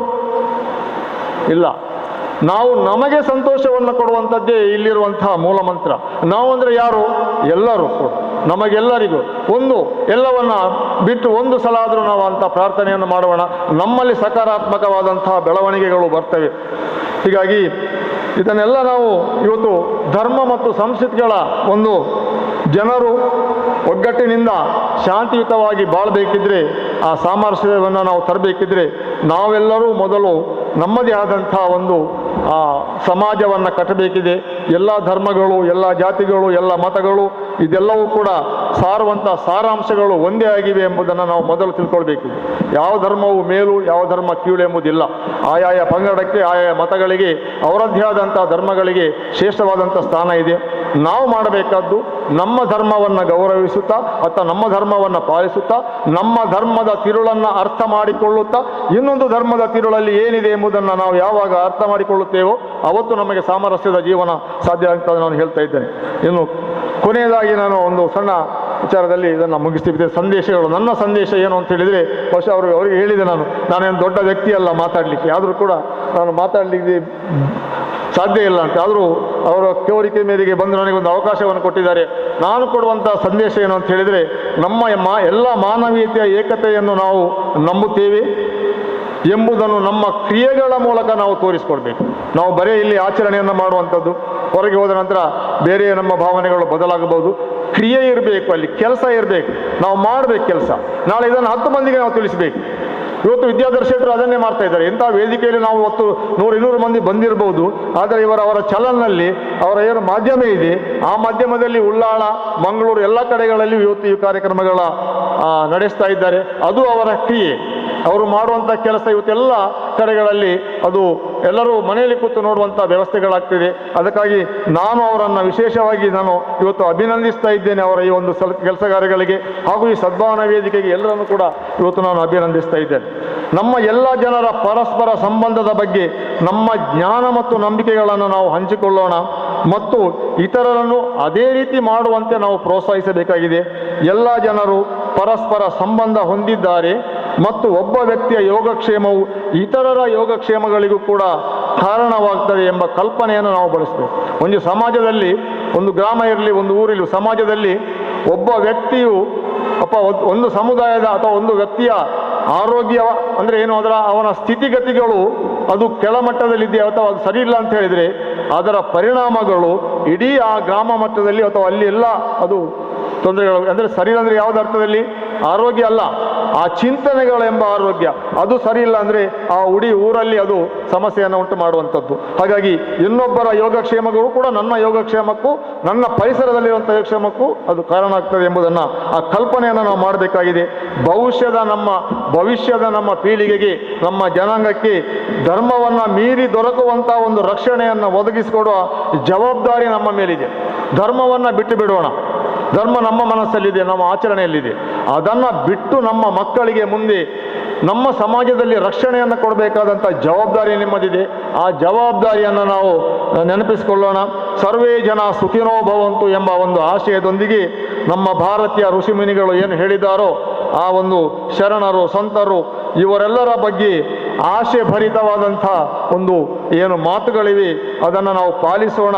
ಇಲ್ಲ. ನಾವು ನಮಗೆ ಸಂತೋಷವನ್ನು ಕೊಡುವಂಥದ್ದೇ ಇಲ್ಲಿರುವಂತಹ ಮೂಲ ಮಂತ್ರ. ನಾವು ಅಂದರೆ ಯಾರು? ಎಲ್ಲರೂ ಕೊಡು, ನಮಗೆಲ್ಲರಿಗೂ ಎಲ್ಲವನ್ನ ಬಿಟ್ಟು ಒಂದು ಸಲ ಆದರೂ ನಾವು ಅಂಥ ಪ್ರಾರ್ಥನೆಯನ್ನು ಮಾಡೋಣ. ನಮ್ಮಲ್ಲಿ ಸಕಾರಾತ್ಮಕವಾದಂತಹ ಬೆಳವಣಿಗೆಗಳು ಬರ್ತವೆ. ಹೀಗಾಗಿ ಇದನ್ನೆಲ್ಲ ನಾವು ಇವತ್ತು ಧರ್ಮ ಮತ್ತು ಸಂಸ್ಕೃತಿಗಳ ಒಂದು ಜನರು ಒಗ್ಗಟ್ಟಿನಿಂದ ಶಾಂತಿಯುತವಾಗಿ ಬಾಳಬೇಕಿದ್ರೆ, ಆ ಸಾಮರಸ್ಯವನ್ನು ನಾವು ತರಬೇಕಿದ್ರೆ ನಾವೆಲ್ಲರೂ ಮೊದಲು ನಮ್ಮದೇ ಆದಂಥ ಒಂದು ಸಮಾಜವನ್ನು ಕಟ್ಟಬೇಕಿದೆ. ಎಲ್ಲ ಧರ್ಮಗಳು, ಎಲ್ಲ ಜಾತಿಗಳು, ಎಲ್ಲ ಮತಗಳು ಇದೆಲ್ಲವೂ ಕೂಡ ಸಾರುವಂಥ ಸಾರಾಂಶಗಳು ಒಂದೇ ಆಗಿವೆ ಎಂಬುದನ್ನು ನಾವು ಮೊದಲು ತಿಳ್ಕೊಳ್ಬೇಕಿದೆ. ಯಾವ ಧರ್ಮವು ಮೇಲು, ಯಾವ ಧರ್ಮ ಕೀಳು ಎಂಬುದಿಲ್ಲ. ಆಯಾಯ ಪಂಗಡಕ್ಕೆ, ಆಯಾಯ ಮತಗಳಿಗೆ, ಅವರದ್ದೇ ಆದಂಥ ಧರ್ಮಗಳಿಗೆ ಶ್ರೇಷ್ಠವಾದಂಥ ಸ್ಥಾನ ಇದೆ. ನಾವು ಮಾಡಬೇಕಾದ್ದು ನಮ್ಮ ಧರ್ಮವನ್ನು ಗೌರವಿಸುತ್ತಾ ಅಥವಾ ನಮ್ಮ ಧರ್ಮವನ್ನು ಪಾಲಿಸುತ್ತಾ, ನಮ್ಮ ಧರ್ಮದ ತಿರುಳನ್ನು ಅರ್ಥ ಮಾಡಿಕೊಳ್ಳುತ್ತಾ, ಇನ್ನೊಂದು ಧರ್ಮದ ತಿರುಳಲ್ಲಿ ಏನಿದೆ ಎಂಬುದನ್ನು ನಾವು ಯಾವಾಗ ಅರ್ಥ ಮಾಡಿಕೊಳ್ಳುತ್ತೇವೋ ಅವತ್ತು ನಮಗೆ ಸಾಮರಸ್ಯದ ಜೀವನ ಸಾಧ್ಯ ಆಗ್ತದೆ ನಾನು ಹೇಳ್ತಾ ಇದ್ದೇನೆ. ಇನ್ನು ಕೊನೆಯದಾಗಿ ನಾನು ಒಂದು ಸಣ್ಣ ವಿಚಾರದಲ್ಲಿ ಇದನ್ನು ಮುಗಿಸ್ತಿದ್ದೆ. ಸಂದೇಶಗಳು, ನನ್ನ ಸಂದೇಶ ಏನು ಅಂತ ಹೇಳಿದರೆ, ಬಹುಶಃ ಅವರಿಗೆ ಹೇಳಿದೆ, ನಾನೇನು ದೊಡ್ಡ ವ್ಯಕ್ತಿ ಅಲ್ಲ ಮಾತಾಡಲಿಕ್ಕೆ, ಆದರೂ ಕೂಡ ನಾನು ಮಾತಾಡಲಿಕ್ಕೆ ಸಾಧ್ಯ ಇಲ್ಲ ಅಂತ. ಆದರೂ ಅವರ ಕೋರಿಕೆ ಮೇರೆಗೆ ಬಂದು ನನಗೊಂದು ಅವಕಾಶವನ್ನು ಕೊಟ್ಟಿದ್ದಾರೆ. ನಾನು ಕೊಡುವಂಥ ಸಂದೇಶ ಏನು ಅಂತ ಹೇಳಿದರೆ, ನಮ್ಮ ಎಲ್ಲ ಮಾನವೀಯತೆಯ ಏಕತೆಯನ್ನು ನಾವು ನಂಬುತ್ತೇವೆ ಎಂಬುದನ್ನು ನಮ್ಮ ಕ್ರಿಯೆಗಳ ಮೂಲಕ ನಾವು ತೋರಿಸ್ಕೊಡ್ಬೇಕು. ನಾವು ಬರೀ ಇಲ್ಲಿ ಆಚರಣೆಯನ್ನು ಮಾಡುವಂಥದ್ದು, ಹೊರಗೆ ಹೋದ ನಂತರ ಬೇರೆ ನಮ್ಮ ಭಾವನೆಗಳು ಬದಲಾಗಬಹುದು. ಕ್ರಿಯೆ ಇರಬೇಕು, ಅಲ್ಲಿ ಕೆಲಸ ಇರಬೇಕು, ನಾವು ಮಾಡಬೇಕು ಕೆಲಸ. ನಾಳೆ ಇದನ್ನು 10 ಮಂದಿಗೆ ನಾವು ತಿಳಿಸಬೇಕು. ಇವತ್ತು ವಿದ್ಯಾಧರ್ಶಕರು ಅದನ್ನೇ ಮಾಡ್ತಾ ಇದ್ದಾರೆ. ಇಂಥ ವೇದಿಕೆಯಲ್ಲಿ ನಾವು 100-200 ಮಂದಿ ಬಂದಿರಬಹುದು, ಆದರೆ ಅವರ ಚಲನ್ನಲ್ಲಿ ಅವರ ಏನು ಮಾಧ್ಯಮ ಇದೆ, ಆ ಮಾಧ್ಯಮದಲ್ಲಿ ಉಳ್ಳಾಳ, ಮಂಗಳೂರು ಎಲ್ಲ ಕಡೆಗಳಲ್ಲಿ ಇವತ್ತು ಈ ಕಾರ್ಯಕ್ರಮಗಳ ನಡೆಸ್ತಾ ಇದ್ದಾರೆ. ಅದು ಅವರ ಕ್ರಿಯೆ, ಅವರು ಮಾಡುವಂಥ ಕೆಲಸ ಇವತ್ತೆಲ್ಲ ಕಡೆಗಳಲ್ಲಿ ಅದು ಎಲ್ಲರೂ ಮನೆಯಲ್ಲಿ ಕೂತು ನೋಡುವಂಥ ವ್ಯವಸ್ಥೆಗಳಾಗ್ತಿದೆ. ಅದಕ್ಕಾಗಿ ನಾನು ಅವರನ್ನು ವಿಶೇಷವಾಗಿ ನಾನು ಇವತ್ತು ಅಭಿನಂದಿಸ್ತಾ ಇದ್ದೇನೆ, ಅವರ ಈ ಒಂದು ಕೆಲಸ ಕಾರ್ಯಗಳಿಗೆ ಹಾಗೂ ಈ ಸದ್ಭಾವನಾ ವೇದಿಕೆಗೆ ಎಲ್ಲರನ್ನು ಕೂಡ ಇವತ್ತು ನಾನು ಅಭಿನಂದಿಸ್ತಾ ಇದ್ದೇನೆ. ನಮ್ಮ ಎಲ್ಲ ಜನರ ಪರಸ್ಪರ ಸಂಬಂಧದ ಬಗ್ಗೆ ನಮ್ಮ ಜ್ಞಾನ ಮತ್ತು ನಂಬಿಕೆಗಳನ್ನು ನಾವು ಹಂಚಿಕೊಳ್ಳೋಣ ಮತ್ತು ಇತರರನ್ನು ಅದೇ ರೀತಿ ಮಾಡುವಂತೆ ನಾವು ಪ್ರೋತ್ಸಾಹಿಸಬೇಕಾಗಿದೆ. ಎಲ್ಲ ಜನರು ಪರಸ್ಪರ ಸಂಬಂಧ ಹೊಂದಿದ್ದಾರೆ ಮತ್ತು ಒಬ್ಬ ವ್ಯಕ್ತಿಯ ಯೋಗಕ್ಷೇಮವು ಇತರರ ಯೋಗಕ್ಷೇಮಗಳಿಗೂ ಕೂಡ ಕಾರಣವಾಗ್ತದೆ ಎಂಬ ಕಲ್ಪನೆಯನ್ನು ನಾವು ಬಳಸಬೇಕು. ಒಂದು ಸಮಾಜದಲ್ಲಿ, ಒಂದು ಗ್ರಾಮ ಇರಲಿ, ಒಂದು ಊರಿರಲಿ, ಸಮಾಜದಲ್ಲಿ ಒಬ್ಬ ವ್ಯಕ್ತಿಯು ಒಂದು ಸಮುದಾಯದ ಅಥವಾ ಒಂದು ವ್ಯಕ್ತಿಯ ಆರೋಗ್ಯ ಅಂದರೆ ಏನು, ಅವನ ಸ್ಥಿತಿಗತಿಗಳು ಅದು ಕೆಳಮಟ್ಟದಲ್ಲಿದೆಯಾ ಅಥವಾ ಅದು ಸರಿ ಇಲ್ಲ ಅಂತ ಹೇಳಿದರೆ ಅದರ ಪರಿಣಾಮಗಳು ಇಡೀ ಆ ಗ್ರಾಮ ಮಟ್ಟದಲ್ಲಿ ಅಥವಾ ಅಲ್ಲಿ ಎಲ್ಲ ಅದು ತೊಂದರೆಗಳು. ಅಂದರೆ ಸರಿ ಅಂದರೆ ಯಾವುದ ಅರ್ಥದಲ್ಲಿ? ಆರೋಗ್ಯ ಅಲ್ಲ, ಆ ಚಿಂತನೆಗಳೆಂಬ ಆರೋಗ್ಯ ಅದು ಸರಿ ಇಲ್ಲ ಅಂದರೆ ಆ ಇಡೀ ಊರಲ್ಲಿ ಅದು ಸಮಸ್ಯೆಯನ್ನು ಉಂಟು ಮಾಡುವಂಥದ್ದು. ಹಾಗಾಗಿ ಇನ್ನೊಬ್ಬರ ಯೋಗಕ್ಷೇಮಗಳು ಕೂಡ ನನ್ನ ಯೋಗಕ್ಷೇಮಕ್ಕೂ ನನ್ನ ಪರಿಸರದಲ್ಲಿರುವಂಥ ಯೋಗಕ್ಷೇಮಕ್ಕೂ ಅದು ಕಾರಣ ಆಗ್ತದೆ ಎಂಬುದನ್ನು, ಆ ಕಲ್ಪನೆಯನ್ನು ನಾವು ಮಾಡಬೇಕಾಗಿದೆ. ಭವಿಷ್ಯದ ನಮ್ಮ ಪೀಳಿಗೆಗೆ, ನಮ್ಮ ಜನಾಂಗಕ್ಕೆ ಧರ್ಮವನ್ನು ಮೀರಿ ದೊರಕುವಂಥ ಒಂದು ರಕ್ಷಣೆಯನ್ನು ಒದಗಿಸಿಕೊಡುವ ಜವಾಬ್ದಾರಿ ನಮ್ಮ ಮೇಲಿದೆ. ಧರ್ಮವನ್ನು ಬಿಟ್ಟು ಬಿಡೋಣ. ಧರ್ಮ ನಮ್ಮ ಮನಸ್ಸಲ್ಲಿದೆ, ನಮ್ಮ ಆಚರಣೆಯಲ್ಲಿದೆ. ಅದನ್ನು ಬಿಟ್ಟು ನಮ್ಮ ಮಕ್ಕಳಿಗೆ ಮುಂದೆ ನಮ್ಮ ಸಮಾಜದಲ್ಲಿ ರಕ್ಷಣೆಯನ್ನು ಕೊಡಬೇಕಾದಂಥ ಜವಾಬ್ದಾರಿ ನಿಮ್ಮದಿದೆ. ಆ ಜವಾಬ್ದಾರಿಯನ್ನು ನಾವು ನೆನಪಿಸಿಕೊಳ್ಳೋಣ. ಸರ್ವೇ ಜನ ಸುಖಿನೋ ಭವಂತು ಎಂಬ ಒಂದು ಆಶಯದೊಂದಿಗೆ ನಮ್ಮ ಭಾರತೀಯ ಋಷಿಮುನಿಗಳು ಏನು ಹೇಳಿದ್ದಾರೋ, ಆ ಒಂದು ಶರಣರು, ಸಂತರು, ಇವರೆಲ್ಲರ ಬಗ್ಗೆ ಆಶೆ ಭರಿತವಾದಂಥ ಒಂದು ಏನು ಮಾತುಗಳಿವೆ ಅದನ್ನು ನಾವು ಪಾಲಿಸೋಣ.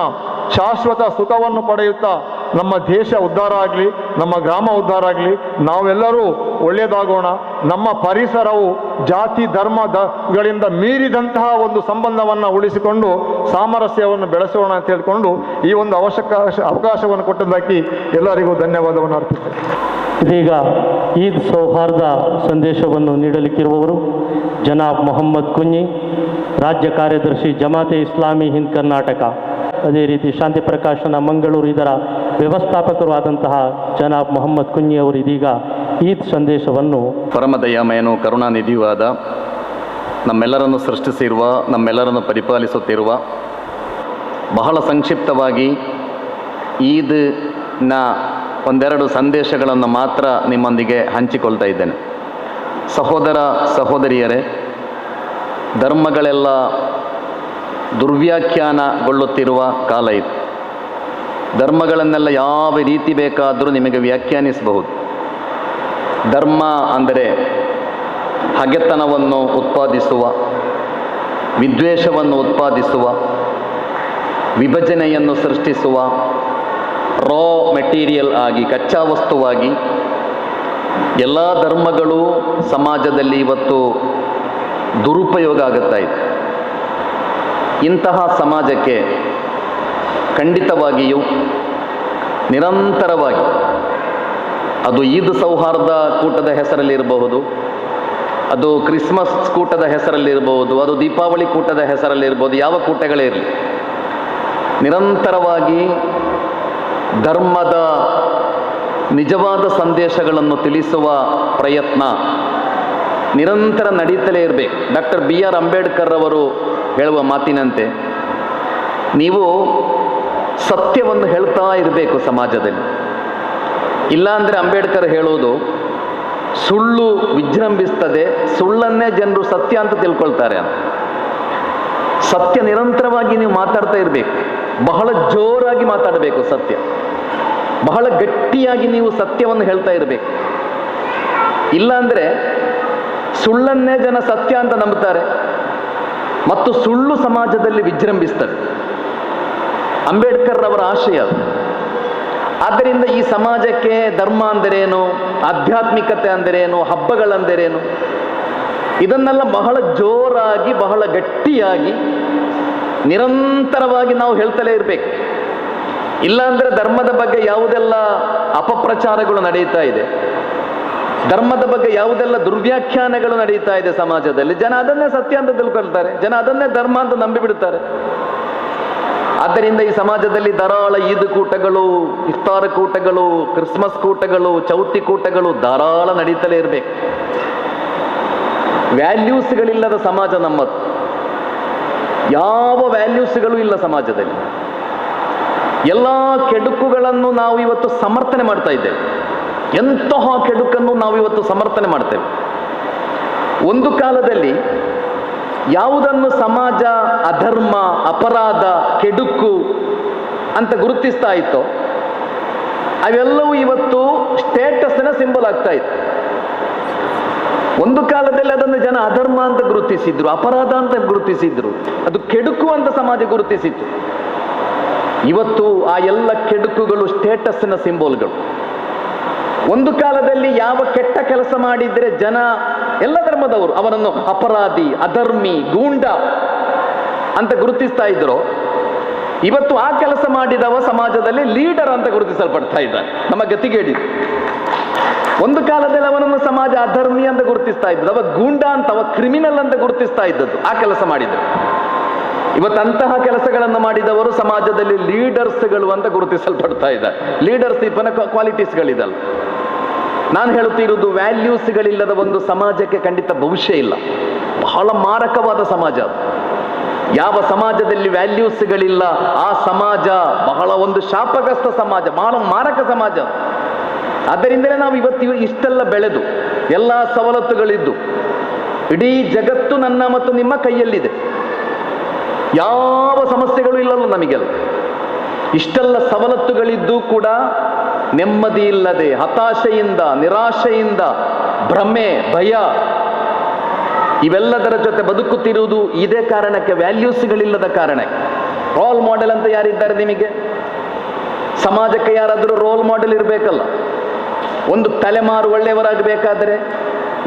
ಶಾಶ್ವತ ಸುಖವನ್ನು ಪಡೆಯುತ್ತಾ ನಮ್ಮ ದೇಶ ಉದ್ಧಾರ ಆಗಲಿ, ನಮ್ಮ ಗ್ರಾಮ ಉದ್ಧಾರ ಆಗಲಿ, ನಾವೆಲ್ಲರೂ ಒಳ್ಳೆಯದಾಗೋಣ. ನಮ್ಮ ಪರಿಸರವು ಜಾತಿ ಧರ್ಮಗಳಿಂದ ಮೀರಿದಂತಹ ಒಂದು ಸಂಬಂಧವನ್ನು ಉಳಿಸಿಕೊಂಡು ಸಾಮರಸ್ಯವನ್ನು ಬೆಳೆಸೋಣ ಅಂತ ಹೇಳಿಕೊಂಡು ಈ ಒಂದು ಅವಕಾಶವನ್ನು ಕೊಟ್ಟದ್ದಕ್ಕೆ ಎಲ್ಲರಿಗೂ ಧನ್ಯವಾದವನ್ನು ಅರ್ಪಿಸ್ತೇನೆ. ಇದೀಗ ಈದ್ ಸೌಹಾರ್ದ ಸಂದೇಶವನ್ನು ನೀಡಲಿಕ್ಕಿರುವವರು ಜನಾಬ್ ಮೊಹಮ್ಮದ್ ಕುಂಜಿ, ರಾಜ್ಯ ಕಾರ್ಯದರ್ಶಿ ಜಮಾತೆ ಇಸ್ಲಾಮಿ ಹಿಂದ್ ಕರ್ನಾಟಕ. ಅದೇ ರೀತಿ ಶಾಂತಿ ಪ್ರಕಾಶನ ಮಂಗಳೂರು ಇದರ ವ್ಯವಸ್ಥಾಪಕರು ಆದಂತಹ ಜನಾಬ್ ಮೊಹಮ್ಮದ್ ಕುಂಜಿ ಅವರು ಇದೀಗ ಈದ್ ಸಂದೇಶವನ್ನು. ಪರಮದಯಾಮಯನು ಕರುಣಾನಿಧಿಯೂ ಆದ, ನಮ್ಮೆಲ್ಲರನ್ನು ಸೃಷ್ಟಿಸಿರುವ, ನಮ್ಮೆಲ್ಲರನ್ನು ಪರಿಪಾಲಿಸುತ್ತಿರುವ, ಬಹಳ ಸಂಕ್ಷಿಪ್ತವಾಗಿ ಈದ್ನ ಒಂದೆರಡು ಸಂದೇಶಗಳನ್ನು ಮಾತ್ರ ನಿಮ್ಮೊಂದಿಗೆ ಹಂಚಿಕೊಳ್ತಾ ಇದ್ದೇನೆ. ಸಹೋದರ ಸಹೋದರಿಯರೇ, ಧರ್ಮಗಳೆಲ್ಲ ದುರ್ವ್ಯಾಖ್ಯಾನಗೊಳ್ಳುತ್ತಿರುವ ಕಾಲ ಇದು. ಧರ್ಮಗಳನ್ನೆಲ್ಲ ಯಾವ ರೀತಿ ಬೇಕಾದರೂ ನಿಮಗೆ ವ್ಯಾಖ್ಯಾನಿಸಬಹುದು. ಧರ್ಮ ಅಂದರೆ ಹಗೆತನವನ್ನು ಉತ್ಪಾದಿಸುವ, ವಿದ್ವೇಷವನ್ನು ಉತ್ಪಾದಿಸುವ, ವಿಭಜನೆಯನ್ನು ಸೃಷ್ಟಿಸುವ, ರಾ ಮೆಟೀರಿಯಲ್ ಆಗಿ, ಕಚ್ಚಾ ವಸ್ತುವಾಗಿ ಎಲ್ಲ ಧರ್ಮಗಳು ಸಮಾಜದಲ್ಲಿ ಇವತ್ತು ದುರುಪಯೋಗ ಆಗುತ್ತಾ ಇದೆ. ಇಂತಹ ಸಮಾಜಕ್ಕೆ ಖಂಡಿತವಾಗಿಯೂ ನಿರಂತರವಾಗಿ, ಅದು ಈದ್ ಸೌಹಾರ್ದ ಕೂಟದ ಹೆಸರಲ್ಲಿರಬಹುದು, ಅದು ಕ್ರಿಸ್ಮಸ್ ಕೂಟದ ಹೆಸರಲ್ಲಿರಬಹುದು, ಅದು ದೀಪಾವಳಿ ಕೂಟದ ಹೆಸರಲ್ಲಿರ್ಬೋದು, ಯಾವ ಕೂಟಗಳೇ ಇರಲಿ, ನಿರಂತರವಾಗಿ ಧರ್ಮದ ನಿಜವಾದ ಸಂದೇಶಗಳನ್ನು ತಿಳಿಸುವ ಪ್ರಯತ್ನ ನಿರಂತರ ನಡೀತಲೇ ಇರಬೇಕು. ಡಾಕ್ಟರ್ BR ಅಂಬೇಡ್ಕರ್ ಅವರು ಹೇಳುವ ಮಾತಿನಂತೆ ನೀವು ಸತ್ಯವನ್ನು ಹೇಳ್ತಾ ಇರಬೇಕು ಸಮಾಜದಲ್ಲಿ. ಇಲ್ಲಾಂದರೆ ಅಂಬೇಡ್ಕರ್ ಹೇಳೋದು, ಸುಳ್ಳು ವಿಜೃಂಭಿಸ್ತದೆ, ಸುಳ್ಳನ್ನೇ ಜನರು ಸತ್ಯ ಅಂತ ತಿಳ್ಕೊಳ್ತಾರೆ ಅಂತ. ಸತ್ಯ ನಿರಂತರವಾಗಿ ನೀವು ಮಾತಾಡ್ತಾ ಇರಬೇಕು, ಬಹಳ ಜೋರಾಗಿ ಮಾತಾಡಬೇಕು ಸತ್ಯ, ಬಹಳ ಗಟ್ಟಿಯಾಗಿ ನೀವು ಸತ್ಯವನ್ನು ಹೇಳ್ತಾ ಇರಬೇಕು. ಇಲ್ಲಾಂದರೆ ಸುಳ್ಳನ್ನೇ ಜನ ಸತ್ಯ ಅಂತ ನಂಬುತ್ತಾರೆ ಮತ್ತು ಸುಳ್ಳು ಸಮಾಜದಲ್ಲಿ ವಿಜೃಂಭಿಸ್ತದೆ. ಅಂಬೇಡ್ಕರ್ ಅವರ ಆಶಯ ಅದು. ಆದ್ದರಿಂದ ಈ ಸಮಾಜಕ್ಕೆ ಧರ್ಮ ಅಂದರೇನು, ಆಧ್ಯಾತ್ಮಿಕತೆ ಅಂದರೇನು, ಹಬ್ಬಗಳಂದರೇನು, ಇದನ್ನೆಲ್ಲ ಬಹಳ ಜೋರಾಗಿ ಬಹಳ ಗಟ್ಟಿಯಾಗಿ ನಿರಂತರವಾಗಿ ನಾವು ಹೇಳ್ತಲೇ ಇರಬೇಕು. ಇಲ್ಲಾಂದರೆ ಧರ್ಮದ ಬಗ್ಗೆ ಯಾವುದೆಲ್ಲ ಅಪಪ್ರಚಾರಗಳು ನಡೀತಾ ಇದೆ, ಧರ್ಮದ ಬಗ್ಗೆ ಯಾವುದೆಲ್ಲ ದುರ್ವ್ಯಾಖ್ಯಾನಗಳು ನಡೀತಾ ಇದೆ ಸಮಾಜದಲ್ಲಿ, ಜನ ಅದನ್ನೇ ಸತ್ಯ ಅಂತ ತಿಳ್ಕೊಳ್ತಾರೆ, ಜನ ಅದನ್ನೇ ಧರ್ಮ ಅಂತ ನಂಬಿಬಿಡ್ತಾರೆ. ಆದ್ದರಿಂದ ಈ ಸಮಾಜದಲ್ಲಿ ಧಾರಾಳ ಈದ್ ಕೂಟಗಳು, ಇಫ್ತಾರ್ ಕೂಟಗಳು, ಕ್ರಿಸ್ಮಸ್ ಕೂಟಗಳು, ಚೌತಿ ಕೂಟಗಳು ಧಾರಾಳ ನಡೀತಲೇ ಇರಬೇಕು. ವ್ಯಾಲ್ಯೂಸ್ಗಳಿಲ್ಲದ ಸಮಾಜ ನಮ್ಮದು. ಯಾವ ವ್ಯಾಲ್ಯೂಸ್ಗಳು ಇಲ್ಲ ಸಮಾಜದಲ್ಲಿ. ಎಲ್ಲ ಕೆಡುಕುಗಳನ್ನು ನಾವು ಇವತ್ತು ಸಮರ್ಥನೆ ಮಾಡ್ತಾ ಇದ್ದೇವೆ. ಎಂತಹ ಕೆಡುಕನ್ನು ನಾವು ಇವತ್ತು ಸಮರ್ಥನೆ ಮಾಡ್ತೇವೆ. ಒಂದು ಕಾಲದಲ್ಲಿ ಯಾವುದನ್ನು ಸಮಾಜ ಅಧರ್ಮ, ಅಪರಾಧ, ಕೆಡುಕು ಅಂತ ಗುರುತಿಸ್ತಾ ಇತ್ತೋ ಅವೆಲ್ಲವೂ ಇವತ್ತು ಸ್ಟೇಟಸ್ನ ಸಿಂಬಲ್ ಆಗ್ತಾ ಇತ್ತು. ಒಂದು ಕಾಲದಲ್ಲಿ ಅದನ್ನು ಜನ ಅಧರ್ಮ ಅಂತ ಗುರುತಿಸಿದ್ರು, ಅಪರಾಧ ಅಂತ ಗುರುತಿಸಿದ್ರು, ಅದು ಕೆಡುಕು ಅಂತ ಸಮಾಜ ಗುರುತಿಸಿತ್ತು. ಇವತ್ತು ಆ ಎಲ್ಲ ಕೆಡುಕುಗಳು ಸ್ಟೇಟಸ್ನ ಸಿಂಬೋಲ್ಗಳು. ಒಂದು ಕಾಲದಲ್ಲಿ ಯಾವ ಕೆಟ್ಟ ಕೆಲಸ ಮಾಡಿದ್ರೆ ಜನ, ಎಲ್ಲ ಧರ್ಮದವರು ಅವನನ್ನು ಅಪರಾಧಿ, ಅಧರ್ಮಿ, ಗೂಂಡ ಅಂತ ಗುರುತಿಸ್ತಾ ಇದ್ರು, ಇವತ್ತು ಆ ಕೆಲಸ ಮಾಡಿದವ ಸಮಾಜದಲ್ಲಿ ಲೀಡರ್ ಅಂತ ಗುರುತಿಸಲ್ಪಡ್ತಾ ಇದ್ದಾನೆ. ನಮ್ಮ ಗತಿಗೇಡಿದು. ಒಂದು ಕಾಲದಲ್ಲಿ ಅವನನ್ನು ಸಮಾಜ ಅಧರ್ಮಿ ಅಂತ ಗುರುತಿಸ್ತಾ ಇದ್ದದ್ದು, ಅವ ಗೂಂಡ ಅಂತ, ಅವ ಕ್ರಿಮಿನಲ್ ಅಂತ ಗುರುತಿಸ್ತಾ ಇದ್ದದ್ದು ಆ ಕೆಲಸ ಮಾಡಿದ್ರು. ಇವತ್ತಂತಹ ಕೆಲಸಗಳನ್ನು ಮಾಡಿದವರು ಸಮಾಜದಲ್ಲಿ ಲೀಡರ್ಸ್ಗಳು ಅಂತ ಗುರುತಿಸಲ್ಪಡ್ತಾ ಇದ್ದಾರೆ. ಲೀಡರ್ಶಿಪ್ನ ಕ್ವಾಲಿಟೀಸ್ಗಳಿದಲ್ಲ. ನಾನು ಹೇಳುತ್ತಿರುವುದು, ವ್ಯಾಲ್ಯೂಸ್ಗಳಿಲ್ಲದ ಒಂದು ಸಮಾಜಕ್ಕೆ ಖಂಡಿತ ಭವಿಷ್ಯ ಇಲ್ಲ. ಬಹಳ ಮಾರಕವಾದ ಸಮಾಜ ಅದು. ಯಾವ ಸಮಾಜದಲ್ಲಿ ವ್ಯಾಲ್ಯೂಸ್ಗಳಿಲ್ಲ ಆ ಸಮಾಜ ಬಹಳ ಒಂದು ಶಾಪಗ್ರಸ್ತ ಸಮಾಜ, ಬಹಳ ಮಾರಕ ಸಮಾಜ. ಆದ್ದರಿಂದಲೇ ನಾವು ಇವತ್ತು ಇಷ್ಟೆಲ್ಲ ಬೆಳೆದು ಎಲ್ಲ ಸವಲತ್ತುಗಳಿದ್ದು ಇಡೀ ಜಗತ್ತು ನನ್ನ ಮತ್ತು ನಿಮ್ಮ ಕೈಯಲ್ಲಿದೆ, ಯಾವ ಸಮಸ್ಯೆಗಳು ಇಲ್ಲಲ್ಲ ನಮಗೆಲ್ಲ. ಇಷ್ಟೆಲ್ಲ ಸವಲತ್ತುಗಳಿದ್ದು ಕೂಡ ನೆಮ್ಮದಿ ಇಲ್ಲದೆ, ಹತಾಶೆಯಿಂದ, ನಿರಾಶೆಯಿಂದ, ಭ್ರಮೆ, ಭಯ ಇವೆಲ್ಲದರ ಜೊತೆ ಬದುಕುತ್ತಿರುವುದು ಇದೇ ಕಾರಣಕ್ಕೆ, ವ್ಯಾಲ್ಯೂಸ್ಗಳಿಲ್ಲದ ಕಾರಣಕ್ಕೆ. ರೋಲ್ ಮಾಡೆಲ್ ಅಂತ ಯಾರಿದ್ದಾರೆ ನಿಮಗೆ? ಸಮಾಜಕ್ಕೆ ಯಾರಾದರೂ ರೋಲ್ ಮಾಡೆಲ್ ಇರಬೇಕಲ್ಲ. ಒಂದು ತಲೆಮಾರು ಒಳ್ಳೆಯವರಾಗಬೇಕಾದರೆ,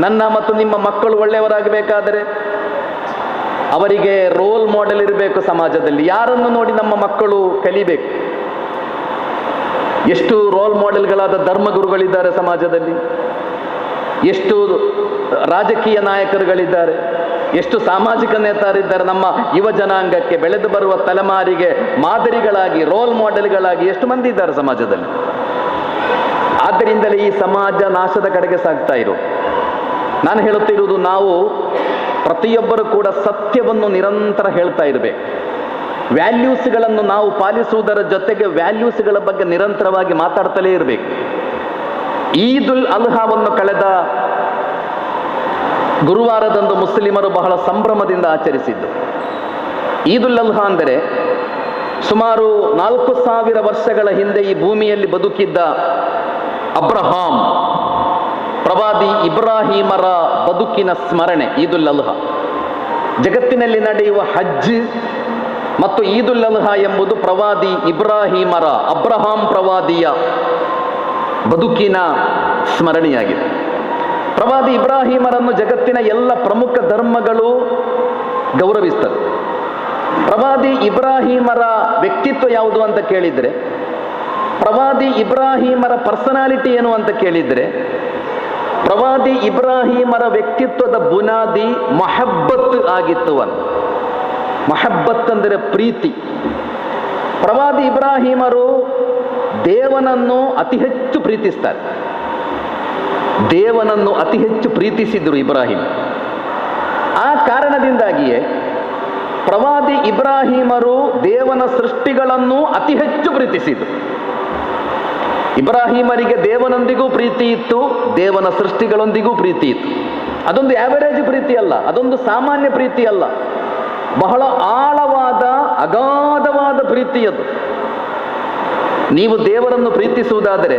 ನನ್ನ ಮತ್ತು ನಿಮ್ಮ ಮಕ್ಕಳು ಒಳ್ಳೆಯವರಾಗಬೇಕಾದರೆ ಅವರಿಗೆ ರೋಲ್ ಮಾಡೆಲ್ ಇರಬೇಕು ಸಮಾಜದಲ್ಲಿ. ಯಾರನ್ನು ನೋಡಿ ನಮ್ಮ ಮಕ್ಕಳು ಕಲಿಬೇಕು? ಎಷ್ಟು ರೋಲ್ ಮಾಡೆಲ್ಗಳಾದ ಧರ್ಮಗುರುಗಳಿದ್ದಾರೆ ಸಮಾಜದಲ್ಲಿ, ಎಷ್ಟು ರಾಜಕೀಯ ನಾಯಕರುಗಳಿದ್ದಾರೆ, ಎಷ್ಟು ಸಾಮಾಜಿಕ ನೇತಾರಿದ್ದಾರೆ. ನಮ್ಮ ಯುವ ಜನಾಂಗಕ್ಕೆ, ಬೆಳೆದು ಬರುವ ತಲೆಮಾರಿಗೆ ಮಾದರಿಗಳಾಗಿ, ರೋಲ್ ಮಾಡೆಲ್ಗಳಾಗಿ ಎಷ್ಟು ಮಂದಿ ಇದ್ದಾರೆ ಸಮಾಜದಲ್ಲಿ. ಆದ್ದರಿಂದಲೇ ಈ ಸಮಾಜ ನಾಶದ ಕಡೆಗೆ ಸಾಗ್ತಾ ಇರೋದು. ನಾನು ಹೇಳುತ್ತಿರುವುದು, ನಾವು ಪ್ರತಿಯೊಬ್ಬರು ಕೂಡ ಸತ್ಯವನ್ನು ನಿರಂತರ ಹೇಳ್ತಾ ಇರಬೇಕು. ವ್ಯಾಲ್ಯೂಸ್ಗಳನ್ನು ನಾವು ಪಾಲಿಸುವುದರ ಜೊತೆಗೆ ವ್ಯಾಲ್ಯೂಸ್ಗಳ ಬಗ್ಗೆ ನಿರಂತರವಾಗಿ ಮಾತಾಡ್ತಲೇ ಇರಬೇಕು. ಈದುಲ್ ಅಲ್ಹಾವನ್ನು ಕಳೆದ ಗುರುವಾರದಂದು ಮುಸ್ಲಿಮರು ಬಹಳ ಸಂಭ್ರಮದಿಂದ ಆಚರಿಸಿದ್ದು. ಈದುಲ್ ಅಲ್ಹಾ ಅಂದರೆ ಸುಮಾರು 4000 ವರ್ಷಗಳ ಹಿಂದೆ ಈ ಭೂಮಿಯಲ್ಲಿ ಬದುಕಿದ್ದ ಅಬ್ರಹಾಂ, ಪ್ರವಾದಿ ಇಬ್ರಾಹಿಮರ ಬದುಕಿನ ಸ್ಮರಣೆ ಈದುಲ್ ಅಲ್ಹಾ. ಜಗತ್ತಿನಲ್ಲಿ ನಡೆಯುವ ಹಜ್ ಮತ್ತು ಈದುಲ್ ಅಲ್ಹಾ ಎಂಬುದು ಪ್ರವಾದಿ ಇಬ್ರಾಹಿಮರ, ಅಬ್ರಹಾಂ ಪ್ರವಾದಿಯ ಬದುಕಿನ ಸ್ಮರಣೆಯಾಗಿದೆ. ಪ್ರವಾದಿ ಇಬ್ರಾಹಿಮರನ್ನು ಜಗತ್ತಿನ ಎಲ್ಲ ಪ್ರಮುಖ ಧರ್ಮಗಳು ಪ್ರವಾದಿ ಇಬ್ರಾಹಿಮರ ಪರ್ಸನಾಲಿಟಿ ಏನು ಅಂತ ಕೇಳಿದರೆ, ಪ್ರವಾದಿ ಇಬ್ರಾಹಿಮರ ವ್ಯಕ್ತಿತ್ವದ ಬುನಾದಿ ಮೊಹಬ್ಬತ್ ಆಗಿತ್ತು ಅಂತ. ಮೊಹಬ್ಬತ್ ಅಂದರೆ ಪ್ರೀತಿ. ಪ್ರವಾದಿ ಇಬ್ರಾಹಿಮರು ದೇವನನ್ನು ಅತಿ ಹೆಚ್ಚು ಪ್ರೀತಿಸ್ತಾರೆ. ದೇವನನ್ನು ಅತಿ ಹೆಚ್ಚು ಪ್ರೀತಿಸಿದರು ಇಬ್ರಾಹಿಂ. ಆ ಕಾರಣದಿಂದಾಗಿಯೇ ಪ್ರವಾದಿ ಇಬ್ರಾಹಿಮರು ದೇವನ ಸೃಷ್ಟಿಗಳನ್ನು ಅತಿ ಹೆಚ್ಚು ಪ್ರೀತಿಸಿದರು. ಇಬ್ರಾಹಿಮರಿಗೆ ದೇವನೊಂದಿಗೂ ಪ್ರೀತಿ ಇತ್ತು, ದೇವನ ಸೃಷ್ಟಿಗಳೊಂದಿಗೂ ಪ್ರೀತಿ ಇತ್ತು. ಅದೊಂದು ಆವರೇಜ್ ಪ್ರೀತಿ ಅಲ್ಲ, ಅದೊಂದು ಸಾಮಾನ್ಯ ಪ್ರೀತಿ ಅಲ್ಲ, ಬಹಳ ಆಳವಾದ ಅಗಾಧವಾದ ಪ್ರೀತಿಯದು. ನೀವು ದೇವರನ್ನು ಪ್ರೀತಿಸುವುದಾದರೆ,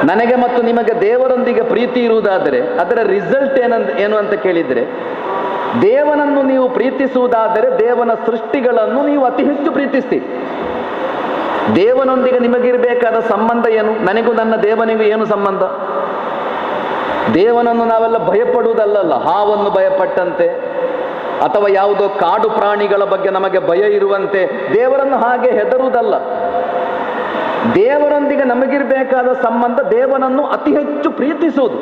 ನನಗೆ ಮತ್ತು ನಿಮಗೆ ದೇವರೊಂದಿಗೆ ಪ್ರೀತಿ ಇರುವುದಾದರೆ ಅದರ ರಿಸಲ್ಟ್ ಏನು ಅಂತ ಕೇಳಿದರೆ, ದೇವನನ್ನು ನೀವು ಪ್ರೀತಿಸುವುದಾದರೆ ದೇವನ ಸೃಷ್ಟಿಗಳನ್ನು ನೀವು ಅತಿ ಹೆಚ್ಚು ಪ್ರೀತಿಸ್ತೀರಿ. ದೇವನೊಂದಿಗೆ ನಿಮಗಿರಬೇಕಾದ ಸಂಬಂಧ ಏನು? ನನಗೂ ನನ್ನ ದೇವನಿಗೂ ಏನು ಸಂಬಂಧ? ದೇವನನ್ನು ನಾವೆಲ್ಲ ಭಯಪಡುವುದಲ್ಲ, ಹಾವನ್ನು ಭಯಪಟ್ಟಂತೆ ಅಥವಾ ಯಾವುದೋ ಕಾಡು ಪ್ರಾಣಿಗಳ ಬಗ್ಗೆ ನಮಗೆ ಭಯ ಇರುವಂತೆ ದೇವರನ್ನು ಹಾಗೆ ಹೆದರುವುದಲ್ಲ. ದೇವರೊಂದಿಗೆ ನಮಗಿರಬೇಕಾದ ಸಂಬಂಧ ದೇವನನ್ನು ಅತಿ ಹೆಚ್ಚು ಪ್ರೀತಿಸುವುದು.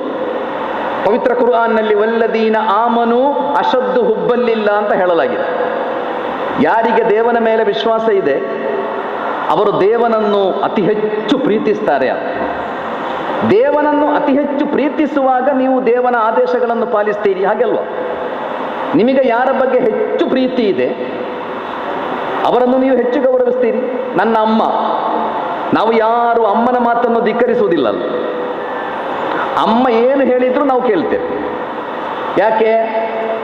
ಪವಿತ್ರ ಕುರ್ಆನ್ನಲ್ಲಿ ವಲ್ಲದೀನ ಆಮನು ಅಶದ್ದು ಹುಬ್ಬಲ್ಲಿಲ್ಲ ಅಂತ ಹೇಳಲಾಗಿದೆ. ಯಾರಿಗೆ ದೇವನ ಮೇಲೆ ವಿಶ್ವಾಸ ಇದೆ ಅವರು ದೇವನನ್ನು ಅತಿ ಹೆಚ್ಚು ಪ್ರೀತಿಸ್ತಾರೆ. ದೇವನನ್ನು ಅತಿ ಹೆಚ್ಚು ಪ್ರೀತಿಸುವಾಗ ನೀವು ದೇವನ ಆದೇಶಗಳನ್ನು ಪಾಲಿಸ್ತೀರಿ, ಹಾಗೆಲ್ವ? ನಿಮಗೆ ಯಾರ ಬಗ್ಗೆ ಹೆಚ್ಚು ಪ್ರೀತಿ ಇದೆ ಅವರನ್ನು ನೀವು ಹೆಚ್ಚು ಗೌರವಿಸ್ತೀರಿ. ನನ್ನ ಅಮ್ಮ, ನಾವು ಯಾರು ಅಮ್ಮನ ಮಾತನ್ನು ಧಿಕ್ಕರಿಸುವುದಿಲ್ಲ. ಅಮ್ಮ ಏನು ಹೇಳಿದ್ರು ನಾವು ಕೇಳ್ತೇವೆ. ಯಾಕೆ?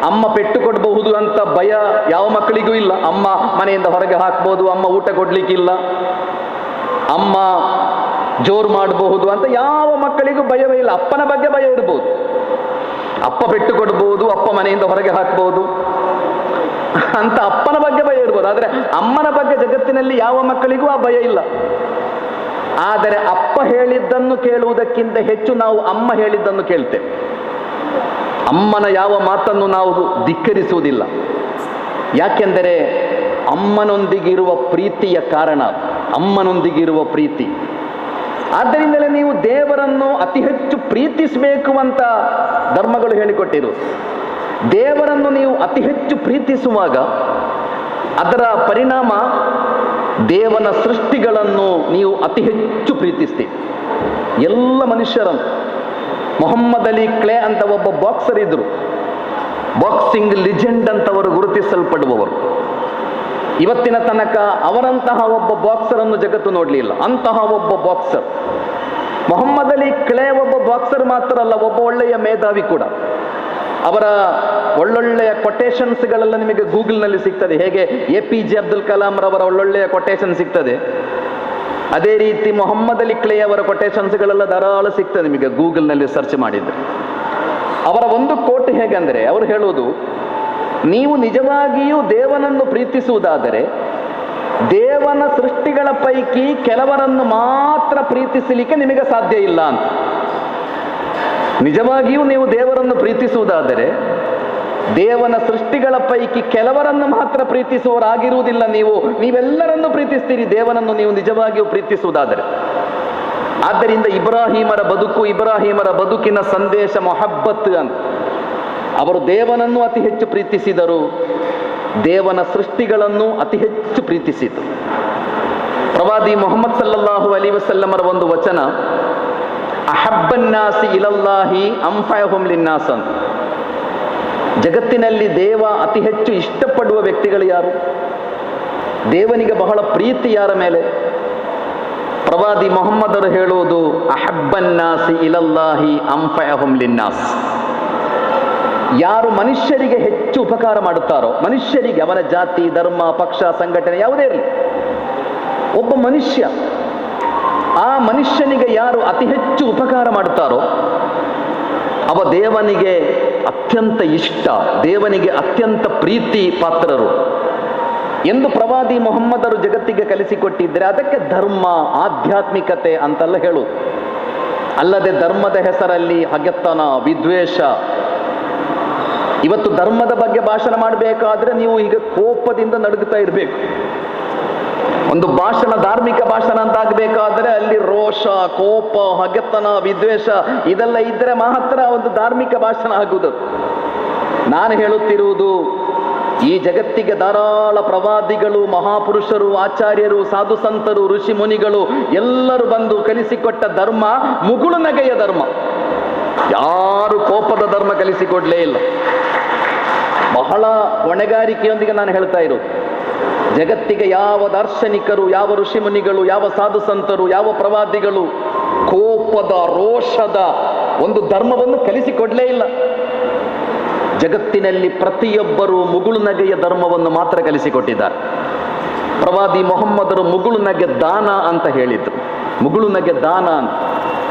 ಅಮ್ಮ ಪೆಟ್ಟು ಕೊಡಬಹುದು ಅಂತ ಭಯ ಯಾವ ಮಕ್ಕಳಿಗೂ ಇಲ್ಲ. ಅಮ್ಮ ಮನೆಯಿಂದ ಹೊರಗೆ ಹಾಕ್ಬೋದು, ಅಮ್ಮ ಊಟ ಕೊಡ್ಲಿಕ್ಕಿಲ್ಲ, ಅಮ್ಮ ಜೋರು ಮಾಡಬಹುದು ಅಂತ ಯಾವ ಮಕ್ಕಳಿಗೂ ಭಯವೇ ಇಲ್ಲ. ಅಪ್ಪನ ಬಗ್ಗೆ ಭಯ ಇರ್ಬೋದು, ಅಪ್ಪ ಪೆಟ್ಟು ಕೊಡ್ಬೋದು, ಅಪ್ಪ ಮನೆಯಿಂದ ಹೊರಗೆ ಹಾಕ್ಬೋದು ಅಂತ ಅಪ್ಪನ ಬಗ್ಗೆ ಭಯ ಇರ್ಬೋದು. ಆದರೆ ಅಮ್ಮನ ಬಗ್ಗೆ ಜಗತ್ತಿನಲ್ಲಿ ಯಾವ ಮಕ್ಕಳಿಗೂ ಆ ಭಯ ಇಲ್ಲ. ಆದರೆ ಅಪ್ಪ ಹೇಳಿದ್ದನ್ನು ಕೇಳುವುದಕ್ಕಿಂತ ಹೆಚ್ಚು ನಾವು ಅಮ್ಮ ಹೇಳಿದ್ದನ್ನು ಕೇಳ್ತೇವೆ. ಅಮ್ಮನ ಯಾವ ಮಾತನ್ನು ನಾವು ಧಿಕ್ಕರಿಸುವುದಿಲ್ಲ. ಯಾಕೆಂದರೆ ಅಮ್ಮನೊಂದಿಗಿರುವ ಪ್ರೀತಿಯ ಕಾರಣ, ಅಮ್ಮನೊಂದಿಗಿರುವ ಪ್ರೀತಿ. ಆದ್ದರಿಂದಲೇ ನೀವು ದೇವರನ್ನು ಅತಿ ಹೆಚ್ಚು ಪ್ರೀತಿಸಬೇಕು ಅಂತ ಧರ್ಮಗಳು ಹೇಳಿಕೊಟ್ಟಿರು. ದೇವರನ್ನು ನೀವು ಅತಿ ಹೆಚ್ಚು ಪ್ರೀತಿಸುವಾಗ ಅದರ ಪರಿಣಾಮ ದೇವನ ಸೃಷ್ಟಿಗಳನ್ನು ನೀವು ಅತಿ ಹೆಚ್ಚು ಪ್ರೀತಿಸ್ತೀವಿ. ಎಲ್ಲ ಮನುಷ್ಯರನ್ನು. ಮೊಹಮ್ಮದ್ ಅಲಿ ಕ್ಲೇ ಅಂತ ಒಬ್ಬ ಬಾಕ್ಸರ್ ಇದ್ರು, ಬಾಕ್ಸಿಂಗ್ ಲಿಜೆಂಡ್ ಅಂತವರು ಗುರುತಿಸಲ್ಪಡುವವರು. ಇವತ್ತಿನ ತನಕ ಅವರಂತಹ ಒಬ್ಬ ಬಾಕ್ಸರನ್ನು ಜಗತ್ತು ನೋಡಲಿಲ್ಲ. ಅಂತಹ ಒಬ್ಬ ಬಾಕ್ಸರ್ ಮೊಹಮ್ಮದ್ ಅಲಿ ಕ್ಲೇ ಒಬ್ಬ ಬಾಕ್ಸರ್ ಮಾತ್ರ ಅಲ್ಲ, ಒಬ್ಬ ಒಳ್ಳೆಯ ಮೇಧಾವಿ ಕೂಡ. ಅವರ ಒಳ್ಳೊಳ್ಳೆಯ ಕೊಟೇಶನ್ಸ್ಗಳೆಲ್ಲ ನಿಮಗೆ ಗೂಗಲ್ನಲ್ಲಿ ಸಿಗ್ತದೆ. ಹೇಗೆ APJ ಅಬ್ದುಲ್ ಕಲಾಂ ರವರ ಒಳ್ಳೊಳ್ಳೆಯ ಕೊಟೇಶನ್ ಸಿಗ್ತದೆ, ಅದೇ ರೀತಿ ಮೊಹಮ್ಮದ್ ಅಲಿ ಕ್ಲೇ ಅವರ ಕೊಟೇಶನ್ಸ್ಗಳೆಲ್ಲ ಧಾರಾಳ ಸಿಗ್ತದೆ ನಿಮಗೆ ಗೂಗಲ್ನಲ್ಲಿ ಸರ್ಚ್ ಮಾಡಿದರೆ. ಅವರ ಒಂದು ಕೋಟ್ ಹೇಗೆಂದರೆ, ಅವರು ಹೇಳುವುದು, ನೀವು ನಿಜವಾಗಿಯೂ ದೇವನನ್ನು ಪ್ರೀತಿಸುವುದಾದರೆ ದೇವನ ಸೃಷ್ಟಿಗಳ ಪೈಕಿ ಕೆಲವರನ್ನು ಮಾತ್ರ ಪ್ರೀತಿಸಲಿಕ್ಕೆ ನಿಮಗೆ ಸಾಧ್ಯ ಇಲ್ಲ ಅಂತ. ನಿಜವಾಗಿಯೂ ನೀವು ದೇವರನ್ನು ಪ್ರೀತಿಸುವುದಾದರೆ ದೇವನ ಸೃಷ್ಟಿಗಳ ಪೈಕಿ ಕೆಲವರನ್ನು ಮಾತ್ರ ಪ್ರೀತಿಸುವವರಾಗಿರುವುದಿಲ್ಲ. ನೀವೆಲ್ಲರನ್ನು ಪ್ರೀತಿಸ್ತೀರಿ ದೇವನನ್ನು ನೀವು ನಿಜವಾಗಿಯೂ ಪ್ರೀತಿಸುವುದಾದರೆ. ಆದ್ದರಿಂದ ಇಬ್ರಾಹಿಮರ ಬದುಕು, ಇಬ್ರಾಹಿಮರ ಬದುಕಿನ ಸಂದೇಶ ಮೊಹಬ್ಬತ್ ಅಂತ. ಅವರು ದೇವನನ್ನು ಅತಿ ಹೆಚ್ಚು ಪ್ರೀತಿಸಿದರು, ದೇವನ ಸೃಷ್ಟಿಗಳನ್ನು ಅತಿ ಹೆಚ್ಚು ಪ್ರೀತಿಸಿದರು. ಪ್ರವಾದಿ ಮುಹಮ್ಮದ್ ಸಲ್ಲಲ್ಲಾಹು ಅಲೈಹಿ ವಸಲ್ಲಮರ ಒಂದು ವಚನ, ಅಹಬ್ಬನ್ನಾಸಿ ಇಲಲ್ಲಾಹಿ ಅಂಫಅಹುಂ ಲಿನ್ನಾಸ್ ಅಂತ. ಜಗತ್ತಿನಲ್ಲಿ ದೇವ ಅತಿ ಹೆಚ್ಚು ಇಷ್ಟಪಡುವ ವ್ಯಕ್ತಿಗಳು ಯಾರು? ದೇವನಿಗೆ ಬಹಳ ಪ್ರೀತಿ ಯಾರ ಮೇಲೆ? ಪ್ರವಾದಿ ಮೊಹಮ್ಮದರು ಹೇಳುವುದು, ಅಹಬ್ಬನ್ನಾಸಿ ಇಲಲ್ಲಾಹಿ ಅಂಫಅಹುಂ ಲಿನ್ನಾಸ್. ಯಾರು ಮನುಷ್ಯರಿಗೆ ಹೆಚ್ಚು ಉಪಕಾರ ಮಾಡುತ್ತಾರೋ, ಮನುಷ್ಯರಿಗೆ, ಅವನ ಜಾತಿ, ಧರ್ಮ, ಪಕ್ಷ, ಸಂಘಟನೆ ಯಾವುದೇ ಇರಲಿ, ಒಬ್ಬ ಮನುಷ್ಯ, ಆ ಮನುಷ್ಯನಿಗೆ ಯಾರು ಅತಿ ಹೆಚ್ಚು ಉಪಕಾರ ಮಾಡುತ್ತಾರೋ ಅವ ದೇವನಿಗೆ ಅತ್ಯಂತ ಇಷ್ಟ, ದೇವನಿಗೆ ಅತ್ಯಂತ ಪ್ರೀತಿ ಪಾತ್ರರು ಎಂದು ಪ್ರವಾದಿ ಮೊಹಮ್ಮದರು ಜಗತ್ತಿಗೆ ಕಲಿಸಿಕೊಟ್ಟಿದ್ದರೆ ಅದಕ್ಕೆ ಧರ್ಮ, ಆಧ್ಯಾತ್ಮಿಕತೆ ಅಂತೆಲ್ಲ ಹೇಳುವುದು. ಅಲ್ಲದೆ ಧರ್ಮದ ಹೆಸರಲ್ಲಿ ಹಗೆತನ, ವಿದ್ವೇಷ. ಇವತ್ತು ಧರ್ಮದ ಬಗ್ಗೆ ಭಾಷಣ ಮಾಡಬೇಕಾದ್ರೆ ನೀವು ಈಗ ಕೋಪದಿಂದ ನಡುಗುತ್ತಾ ಇರಬೇಕು. ಒಂದು ಭಾಷಣ ಧಾರ್ಮಿಕ ಭಾಷಣ ಅಂತ ಆಗಬೇಕಾದ್ರೆ ಅಲ್ಲಿ ರೋಷ, ಕೋಪ, ಹಗೆತನ, ವಿದ್ವೇಷ ಇದೆಲ್ಲ ಇದ್ದರೆ ಮಾತ್ರ ಒಂದು ಧಾರ್ಮಿಕ ಭಾಷಣ ಆಗುವುದು. ನಾನು ಹೇಳುತ್ತಿರುವುದು, ಈ ಜಗತ್ತಿಗೆ ಧಾರಾಳ ಪ್ರವಾದಿಗಳು, ಮಹಾಪುರುಷರು, ಆಚಾರ್ಯರು, ಸಾಧು ಸಂತರು, ಋಷಿ ಮುನಿಗಳು ಎಲ್ಲರೂ ಬಂದು ಕಲಿಸಿಕೊಟ್ಟ ಧರ್ಮ ಮುಗುಳು ನಗೆಯ ಧರ್ಮ. ಯಾರು ಕೋಪದ ಧರ್ಮ ಕಲಿಸಿಕೊಡ್ಲೇ ಇಲ್ಲ. ಬಹಳ ಹೊಣೆಗಾರಿಕೆಯೊಂದಿಗೆ ನಾನು ಹೇಳ್ತಾ ಇರೋದು, ಜಗತ್ತಿಗೆ ಯಾವ ದಾರ್ಶನಿಕರು, ಯಾವ ಋಷಿ ಮುನಿಗಳು, ಯಾವ ಸಾಧು ಸಂತರು, ಯಾವ ಪ್ರವಾದಿಗಳು ಕೋಪದ, ರೋಷದ ಒಂದು ಧರ್ಮವನ್ನು ಕಲಿಸಿಕೊಡ್ಲೇ ಇಲ್ಲ. ಜಗತ್ತಿನಲ್ಲಿ ಪ್ರತಿಯೊಬ್ಬರು ಮುಗುಳು ನಗೆಯ ಧರ್ಮವನ್ನು ಮಾತ್ರ ಕಲಿಸಿಕೊಟ್ಟಿದ್ದಾರೆ. ಪ್ರವಾದಿ ಮೊಹಮ್ಮದರು ಮುಗುಳು ನಗೆ ದಾನ ಅಂತ ಹೇಳಿದ್ರು. ಮುಗುಳು ನಗೆ ದಾನ ಅಂತ.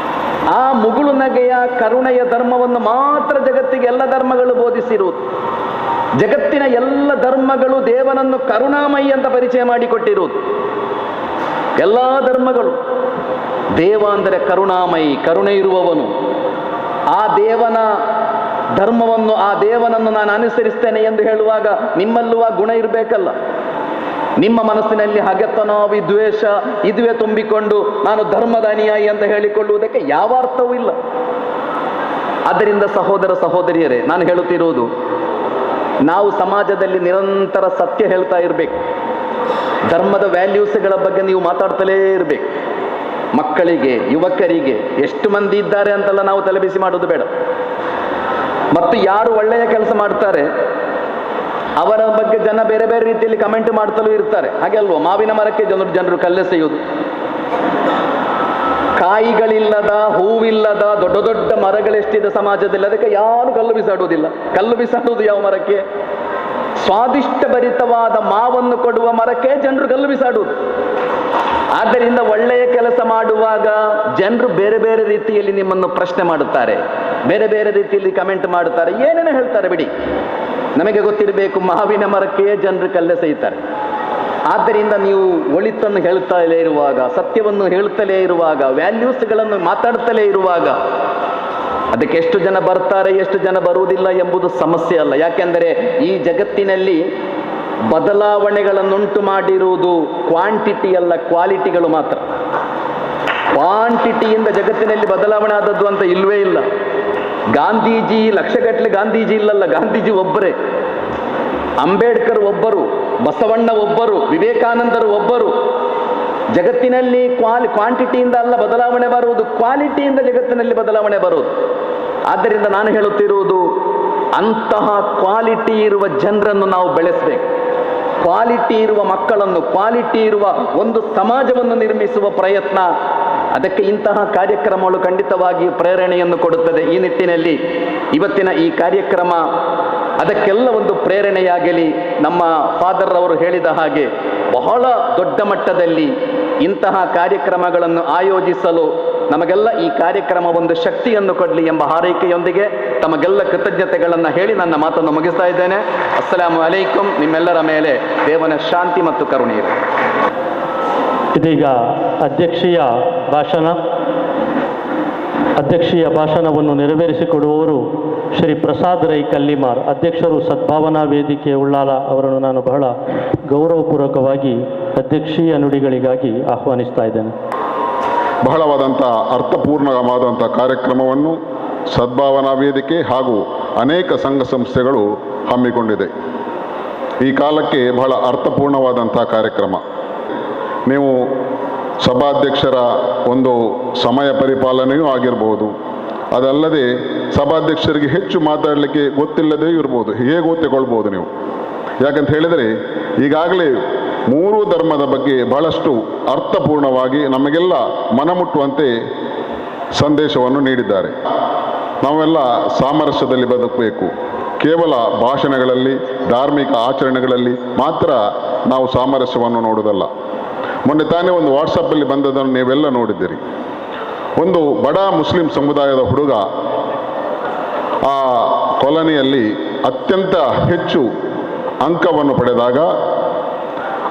ಆ ಮುಗುಳು ನಗೆಯ ಕರುಣೆಯ ಧರ್ಮವನ್ನು ಮಾತ್ರ ಜಗತ್ತಿಗೆ ಎಲ್ಲ ಧರ್ಮಗಳು ಬೋಧಿಸಿರುವುದು. ಜಗತ್ತಿನ ಎಲ್ಲ ಧರ್ಮಗಳು ದೇವನನ್ನು ಕರುಣಾಮಯಿ ಅಂತ ಪರಿಚಯ ಮಾಡಿಕೊಟ್ಟಿರುವುದು. ಎಲ್ಲ ಧರ್ಮಗಳು ದೇವ ಅಂದರೆ ಕರುಣಾಮಯಿ, ಕರುಣೆ ಇರುವವನು. ಆ ದೇವನ ಧರ್ಮವನ್ನು, ಆ ದೇವನನ್ನು ನಾನು ಅನುಸರಿಸ್ತೇನೆ ಎಂದು ಹೇಳುವಾಗ ನಿಮ್ಮಲ್ಲೂ ಆ ಗುಣ ಇರಬೇಕಲ್ಲ. ನಿಮ್ಮ ಮನಸ್ಸಿನಲ್ಲಿ ಹಗೆತನ, ವಿದ್ವೇಷ ಇದುವೇ ತುಂಬಿಕೊಂಡು ನಾನು ಧರ್ಮದ ಅನುಯಾಯಿ ಅಂತ ಹೇಳಿಕೊಳ್ಳುವುದಕ್ಕೆ ಯಾವ ಅರ್ಥವೂ ಇಲ್ಲ. ಆದ್ದರಿಂದ ಸಹೋದರ ಸಹೋದರಿಯರೇ, ನಾನು ಹೇಳುತ್ತಿರುವುದು, ನಾವು ಸಮಾಜದಲ್ಲಿ ನಿರಂತರ ಸತ್ಯ ಹೇಳ್ತಾ ಇರಬೇಕು. ಧರ್ಮದ ವ್ಯಾಲ್ಯೂಸ್ಗಳ ಬಗ್ಗೆ ನೀವು ಮಾತಾಡ್ತಲೇ ಇರಬೇಕು. ಮಕ್ಕಳಿಗೆ, ಯುವಕರಿಗೆ ಎಷ್ಟು ಮಂದಿ ಇದ್ದಾರೆ ಅಂತೆಲ್ಲ ನಾವು ತಲೆಬಿಸಿ ಮಾಡೋದು ಬೇಡ. ಮತ್ತು ಯಾರು ಒಳ್ಳೆಯ ಕೆಲಸ ಮಾಡ್ತಾರೆ ಅವರ ಬಗ್ಗೆ ಜನ ಬೇರೆ ಬೇರೆ ರೀತಿಯಲ್ಲಿ ಕಮೆಂಟ್ ಮಾಡ್ತಲೂ ಇರ್ತಾರೆ. ಹಾಗೆ ಅಲ್ವಾ? ಮಾವಿನ ಮರಕ್ಕೆ ಜನರು ಕಲ್ಲೆಸೆಯುವುದು, ಕಾಯಿಗಳಿಲ್ಲದ, ಹೂವಿಲ್ಲದ ದೊಡ್ಡ ದೊಡ್ಡ ಮರಗಳೆಷ್ಟಿದೆ ಸಮಾಜದಲ್ಲಿ, ಅದಕ್ಕೆ ಯಾರು ಕಲ್ಲು ಬಿಸಾಡುವುದಿಲ್ಲ. ಕಲ್ಲು ಬಿಸಾಡುವುದು ಯಾವ ಮರಕ್ಕೆ? ಸ್ವಾದಿಷ್ಟ ಭರಿತವಾದ ಮಾವನ್ನು ಕೊಡುವ ಮರಕ್ಕೆ ಜನರು ಕಲ್ಲು ಬಿಸಾಡುವುದು. ಆದ್ದರಿಂದ ಒಳ್ಳೆಯ ಕೆಲಸ ಮಾಡುವಾಗ ಜನರು ಬೇರೆ ಬೇರೆ ರೀತಿಯಲ್ಲಿ ನಿಮ್ಮನ್ನು ಪ್ರಶ್ನೆ ಮಾಡುತ್ತಾರೆ, ಬೇರೆ ಬೇರೆ ರೀತಿಯಲ್ಲಿ ಕಮೆಂಟ್ ಮಾಡುತ್ತಾರೆ, ಏನೇನೋ ಹೇಳ್ತಾರೆ. ಬಿಡಿ, ನಮಗೆ ಗೊತ್ತಿರಬೇಕು, ಮಾವಿನ ಮರಕ್ಕೆ ಜನರು ಕಲ್ಲೆಸೆಯುತ್ತಾರೆ. ಆದ್ದರಿಂದ ನೀವು ಒಳಿತನ್ನು ಹೇಳ್ತಲೇ ಇರುವಾಗ, ಸತ್ಯವನ್ನು ಹೇಳ್ತಲೇ ಇರುವಾಗ, ವ್ಯಾಲ್ಯೂಸ್ಗಳನ್ನು ಮಾತಾಡ್ತಲೇ ಇರುವಾಗ ಅದಕ್ಕೆ ಎಷ್ಟು ಜನ ಬರ್ತಾರೆ, ಎಷ್ಟು ಜನ ಬರುವುದಿಲ್ಲ ಎಂಬುದು ಸಮಸ್ಯೆ ಅಲ್ಲ. ಯಾಕೆಂದರೆ ಈ ಜಗತ್ತಿನಲ್ಲಿ ಬದಲಾವಣೆಗಳನ್ನುಂಟು ಮಾಡಿರುವುದು ಕ್ವಾಂಟಿಟಿ ಅಲ್ಲ, ಕ್ವಾಲಿಟಿಗಳು ಮಾತ್ರ. ಕ್ವಾಂಟಿಟಿಯಿಂದ ಜಗತ್ತಿನಲ್ಲಿ ಬದಲಾವಣೆ ಆದದ್ದು ಅಂತ ಇಲ್ವೇ ಇಲ್ಲ. ಗಾಂಧೀಜಿ ಲಕ್ಷಗಟ್ಟಲೆ ಗಾಂಧೀಜಿ ಇಲ್ಲಲ್ಲ, ಗಾಂಧೀಜಿ ಒಬ್ಬರೇ. ಅಂಬೇಡ್ಕರ್ ಒಬ್ಬರು, ಬಸವಣ್ಣ ಒಬ್ಬರು, ವಿವೇಕಾನಂದರು ಒಬ್ಬರು. ಜಗತ್ತಿನಲ್ಲಿ ಕ್ವಾಂಟಿಟಿಯಿಂದ ಅಲ್ಲ ಬದಲಾವಣೆ ಬರುವುದು, ಕ್ವಾಲಿಟಿಯಿಂದ ಜಗತ್ತಿನಲ್ಲಿ ಬದಲಾವಣೆ ಬರುವುದು. ಆದ್ದರಿಂದ ನಾನು ಹೇಳುತ್ತಿರುವುದು, ಅಂತಹ ಕ್ವಾಲಿಟಿ ಇರುವ ಜನರನ್ನು ನಾವು ಬೆಳೆಸಬೇಕು. ಕ್ವಾಲಿಟಿ ಇರುವ ಮಕ್ಕಳನ್ನು, ಕ್ವಾಲಿಟಿ ಇರುವ ಒಂದು ಸಮಾಜವನ್ನು ನಿರ್ಮಿಸುವ ಪ್ರಯತ್ನ, ಅದಕ್ಕೆ ಇಂತಹ ಕಾರ್ಯಕ್ರಮಗಳು ಖಂಡಿತವಾಗಿ ಪ್ರೇರಣೆಯನ್ನು ಕೊಡುತ್ತದೆ. ಈ ನಿಟ್ಟಿನಲ್ಲಿ ಇವತ್ತಿನ ಈ ಕಾರ್ಯಕ್ರಮ ಅದಕ್ಕೆಲ್ಲ ಒಂದು ಪ್ರೇರಣೆಯಾಗಲಿ. ನಮ್ಮ ಫಾದರ್ ಅವರು ಹೇಳಿದ ಹಾಗೆ ಬಹಳ ದೊಡ್ಡ ಮಟ್ಟದಲ್ಲಿ ಇಂತಹ ಕಾರ್ಯಕ್ರಮಗಳನ್ನು ಆಯೋಜಿಸಲು ನಮಗೆಲ್ಲ ಈ ಕಾರ್ಯಕ್ರಮ ಒಂದು ಶಕ್ತಿಯನ್ನು ಕೊಡಲಿ ಎಂಬ ಹಾರೈಕೆಯೊಂದಿಗೆ ತಮಗೆಲ್ಲ ಕೃತಜ್ಞತೆಗಳನ್ನು ಹೇಳಿ ನನ್ನ ಮಾತನ್ನು ಮುಗಿಸ್ತಾ ಇದ್ದೇನೆ. ಅಸ್ಸಲಾಮು ಅಲೈಕುಂ. ನಿಮ್ಮೆಲ್ಲರ ಮೇಲೆ ದೇವನ ಶಾಂತಿ ಮತ್ತು ಕರುಣೆ ಇರಲಿ. ಇದೀಗ ಅಧ್ಯಕ್ಷೀಯ ಭಾಷಣವನ್ನು ನೆರವೇರಿಸಿಕೊಡುವವರು ಶ್ರೀ ಪ್ರಸಾದ್ ರೈ ಕಲ್ಲಿಮಾರ್, ಅಧ್ಯಕ್ಷರು ಸದ್ಭಾವನಾ ವೇದಿಕೆ ಉಳ್ಳಾಲ ಅವರನ್ನು ನಾನು ಬಹಳ ಗೌರವಪೂರ್ವಕವಾಗಿ ಅಧ್ಯಕ್ಷೀಯ ನುಡಿಗಳಿಗಾಗಿ ಆಹ್ವಾನಿಸ್ತಾ ಇದ್ದೇನೆ. ಬಹಳವಾದಂಥ ಅರ್ಥಪೂರ್ಣವಾದಂಥ ಕಾರ್ಯಕ್ರಮವನ್ನು ಸದ್ಭಾವನಾ ವೇದಿಕೆ ಹಾಗೂ ಅನೇಕ ಸಂಘ ಸಂಸ್ಥೆಗಳು ಹಮ್ಮಿಕೊಂಡಿದೆ. ಈ ಕಾಲಕ್ಕೆ ಬಹಳ ಅರ್ಥಪೂರ್ಣವಾದಂಥ ಕಾರ್ಯಕ್ರಮ. ನೀವು ಸಭಾಧ್ಯಕ್ಷರ ಒಂದು ಸಮಯ ಪರಿಪಾಲನೆಯೂ ಆಗಿರ್ಬೋದು, ಅದಲ್ಲದೆ ಸಭಾಧ್ಯಕ್ಷರಿಗೆ ಹೆಚ್ಚು ಮಾತಾಡಲಿಕ್ಕೆ ಗೊತ್ತಿಲ್ಲದೇ ಇರ್ಬೋದು, ಹೇಗೆ ಗೊತ್ತಿಕೊಳ್ಬೋದು ನೀವು. ಯಾಕಂತ ಹೇಳಿದರೆ ಈಗಾಗಲೇ 3 ಧರ್ಮದ ಬಗ್ಗೆ ಬಹಳಷ್ಟು ಅರ್ಥಪೂರ್ಣವಾಗಿ ನಮಗೆಲ್ಲ ಮನಮುಟ್ಟುವಂತೆ ಸಂದೇಶವನ್ನು ನೀಡಿದ್ದಾರೆ. ನಾವೆಲ್ಲ ಸಾಮರಸ್ಯದಲ್ಲಿ ಬದುಕಬೇಕು. ಕೇವಲ ಭಾಷಣಗಳಲ್ಲಿ, ಧಾರ್ಮಿಕ ಆಚರಣೆಗಳಲ್ಲಿ ಮಾತ್ರ ನಾವು ಸಾಮರಸ್ಯವನ್ನು ನೋಡುವುದಲ್ಲ. ಮೊನ್ನೆ ತಾನೇ ಒಂದು ವಾಟ್ಸಪ್ಪಲ್ಲಿ ಬಂದದನ್ನು ನೀವೆಲ್ಲ ನೋಡಿದ್ದೀರಿ. ಒಂದು ಬಡ ಮುಸ್ಲಿಂ ಸಮುದಾಯದ ಹುಡುಗ ಆ ಕಾಲೋನಿಯಲ್ಲಿ ಅತ್ಯಂತ ಹೆಚ್ಚು ಅಂಕವನ್ನು ಪಡೆದಾಗ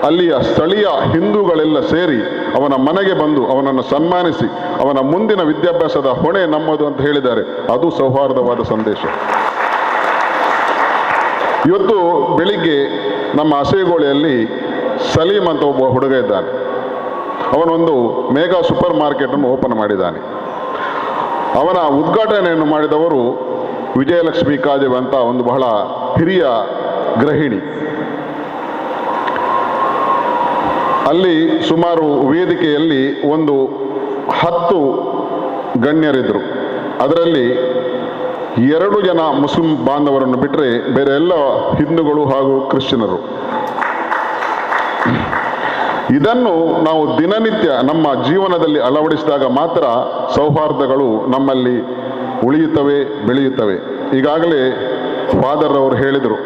ಅಲ್ಲಿಯ ಸ್ಥಳೀಯ ಹಿಂದೂಗಳೆಲ್ಲ ಸೇರಿ ಅವನ ಮನೆಗೆ ಬಂದು ಅವನನ್ನು ಸನ್ಮಾನಿಸಿ ಅವನ ಮುಂದಿನ ವಿದ್ಯಾಭ್ಯಾಸದ ಹೊಣೆ ನಮ್ಮದು ಅಂತ ಹೇಳಿದ್ದಾರೆ. ಅದು ಸೌಹಾರ್ದವಾದ ಸಂದೇಶ. ಇವತ್ತು ಬೆಳಿಗ್ಗೆ ನಮ್ಮ ಹಸೆಗೋಳಿಯಲ್ಲಿ ಸಲೀಂ ಅಂತ ಒಬ್ಬ ಹುಡುಗ ಇದ್ದಾನೆ. ಅವನೊಂದು ಮೇಗಾ ಸೂಪರ್ ಮಾರ್ಕೆಟನ್ನು ಓಪನ್ ಮಾಡಿದ್ದಾನೆ. ಅವನ ಉದ್ಘಾಟನೆಯನ್ನು ಮಾಡಿದವರು ವಿಜಯಲಕ್ಷ್ಮಿ ಕಾಜೇವ್ ಅಂತ ಒಂದು ಬಹಳ ಹಿರಿಯ ಗೃಹಿಣಿ. ಅಲ್ಲಿ ಸುಮಾರು ವೇದಿಕೆಯಲ್ಲಿ ಒಂದು 10 ಗಣ್ಯರಿದ್ದರು. ಅದರಲ್ಲಿ 2 ಜನ ಮುಸ್ಲಿಂ ಬಾಂಧವರನ್ನು ಬಿಟ್ಟರೆ ಬೇರೆ ಎಲ್ಲ ಹಿಂದೂಗಳು ಹಾಗೂ ಕ್ರಿಶ್ಚಿಯನರು. ಇದನ್ನು ನಾವು ದಿನನಿತ್ಯ ನಮ್ಮ ಜೀವನದಲ್ಲಿ ಅಳವಡಿಸಿದಾಗ ಮಾತ್ರ ಸೌಹಾರ್ದಗಳು ನಮ್ಮಲ್ಲಿ ಉಳಿಯುತ್ತವೆ, ಬೆಳೆಯುತ್ತವೆ. ಈಗಾಗಲೇ ಫಾದರ್ ಅವರು ಹೇಳಿದರು,